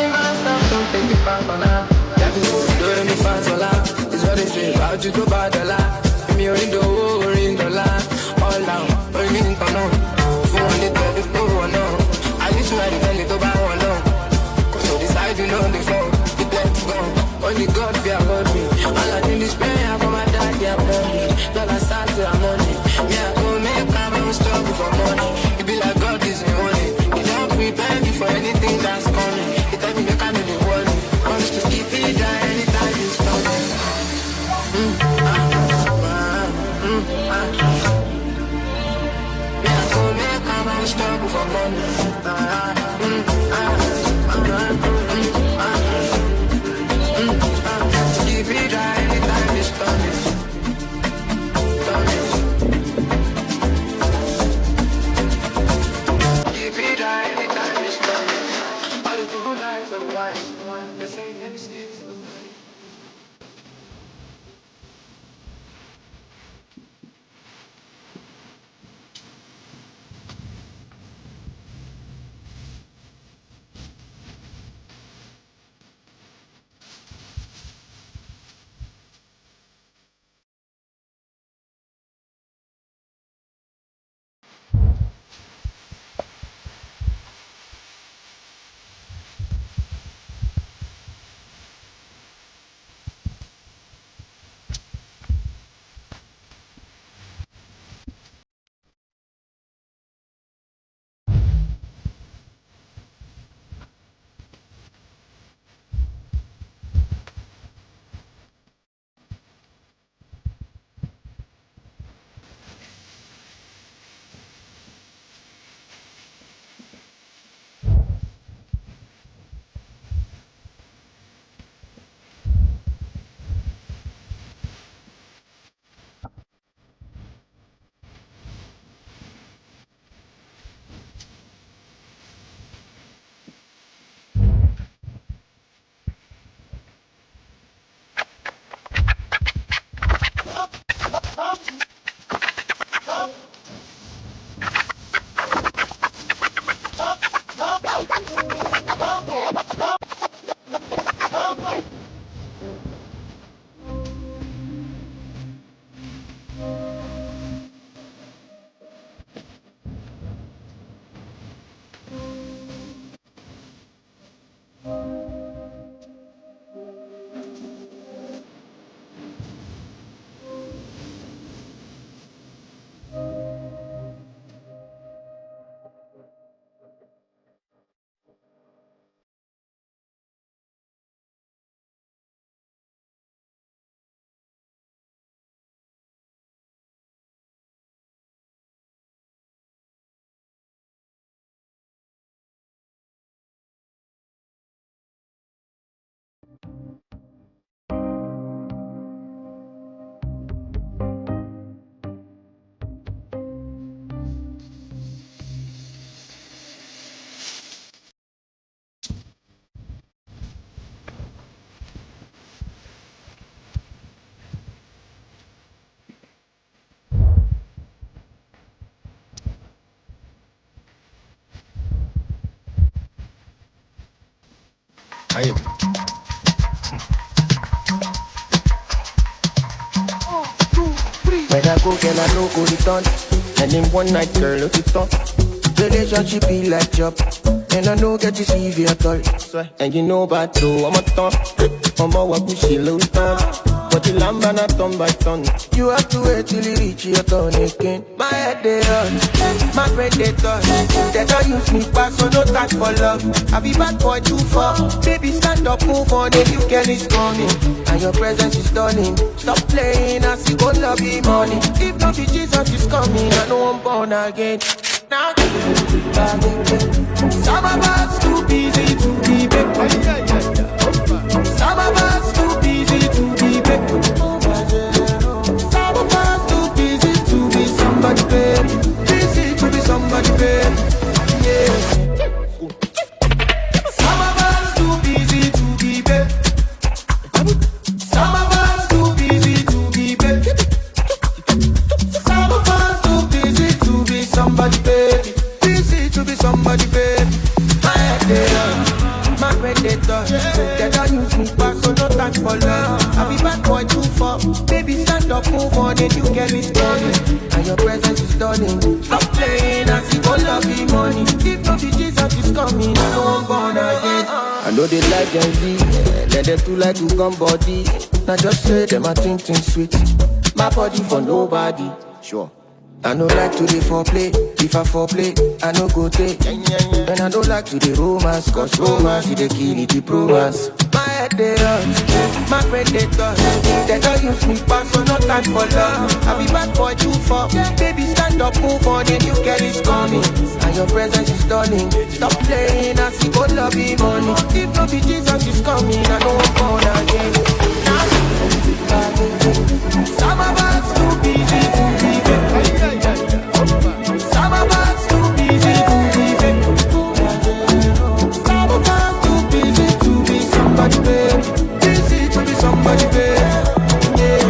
my stuff, don't take it back on her. Don't me fast for life. It's what they say about you go bad a lot. Give me a ring dollar. All down, ring come on. For one day, no one know. I need to ride the little by one long. So decide you know the phone. The plan to go. Only God fear about me. All I need is prayer for my daddy and mommy. Dollar start to the money. Me I go make time and struggle for money. It be like God is the only. He don't prepare me for anything that's coming. He tell me make I know the world. Comes to keep it dry anytime it's coming. Me I go make time and struggle for money. Keep it dry anytime it's coming. Keep it dry anytime it's coming. All the people like the wine. They say never stays the wine. Aye. When I go, girl, I no go return. And in one night, girl, look it up. Relationship be like job. And I no get to see you at all. And you know about though, I'm a thumb. I'm a walk with she low thumb. But the lamb and I turn by turn. You have to wait till you reach your turn again. My head they run, my brain they touch. They don't use me back, so no time for love. I be bad boy too far. Baby, stand up, move on, and you can is coming. And your presence is stunning. Stop playing, I see God love you money. If not be Jesus is coming, I know I'm born again. Now, some of us too busy to be back. Some of us too busy to be back. Some of us too busy to be somebody, baby. Busy to be somebody, baby. Yeah. Some of us too busy to be back. Some of us too busy to be back. Some of us too busy. on a new girl is coming. And your presence is stunning. Stop playing as if all of the money. If not the Jesus is coming, I won't born again. I know they like Gen Z, let them too like to come body. Now just say them a think sweet. My body for nobody, sure. I don't like to the foreplay, if I foreplay, I no go take. And I don't like to the romance, cause romance is the key to the romance. My head they run, my brain they touch. They don't use me back, so no time for love. I be bad boy too far, baby stand up, move on, the new girl is coming. And your presence is stunning. Stop playing, I see all love be money. If not be Jesus is coming, I know I'm born again. Some of us too busy to be. Some of us too busy to be. Some of us too busy to be somebody, babe. Busy to be somebody, babe. Yeah.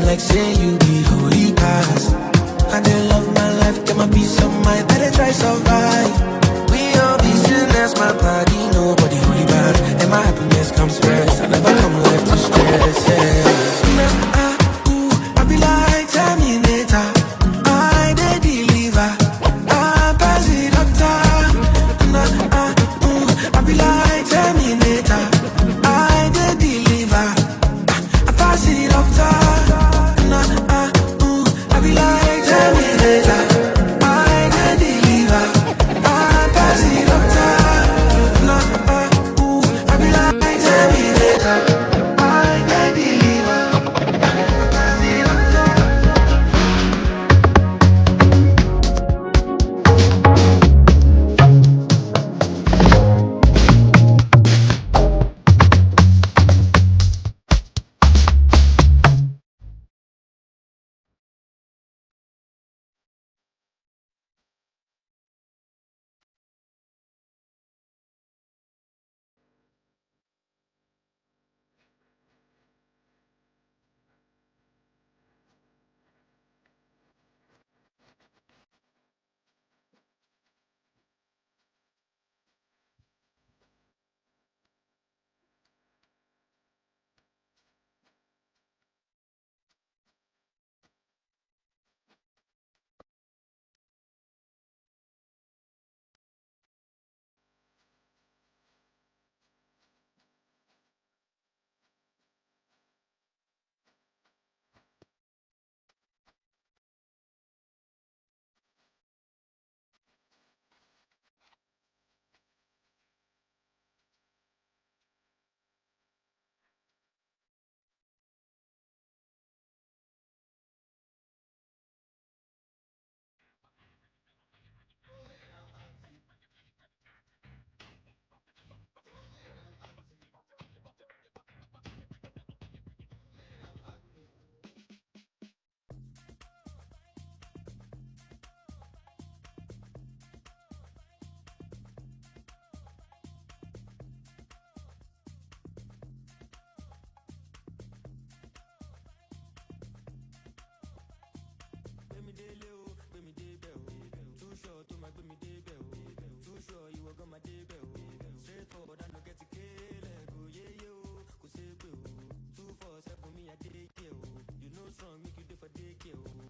Like say you be holy past. my baby debut. Too sure you were gonna debut. Straightforward, I don't get to kill it. Go yeah yo, go say boo. 247 me I take you. You know strong, make you do for day kill.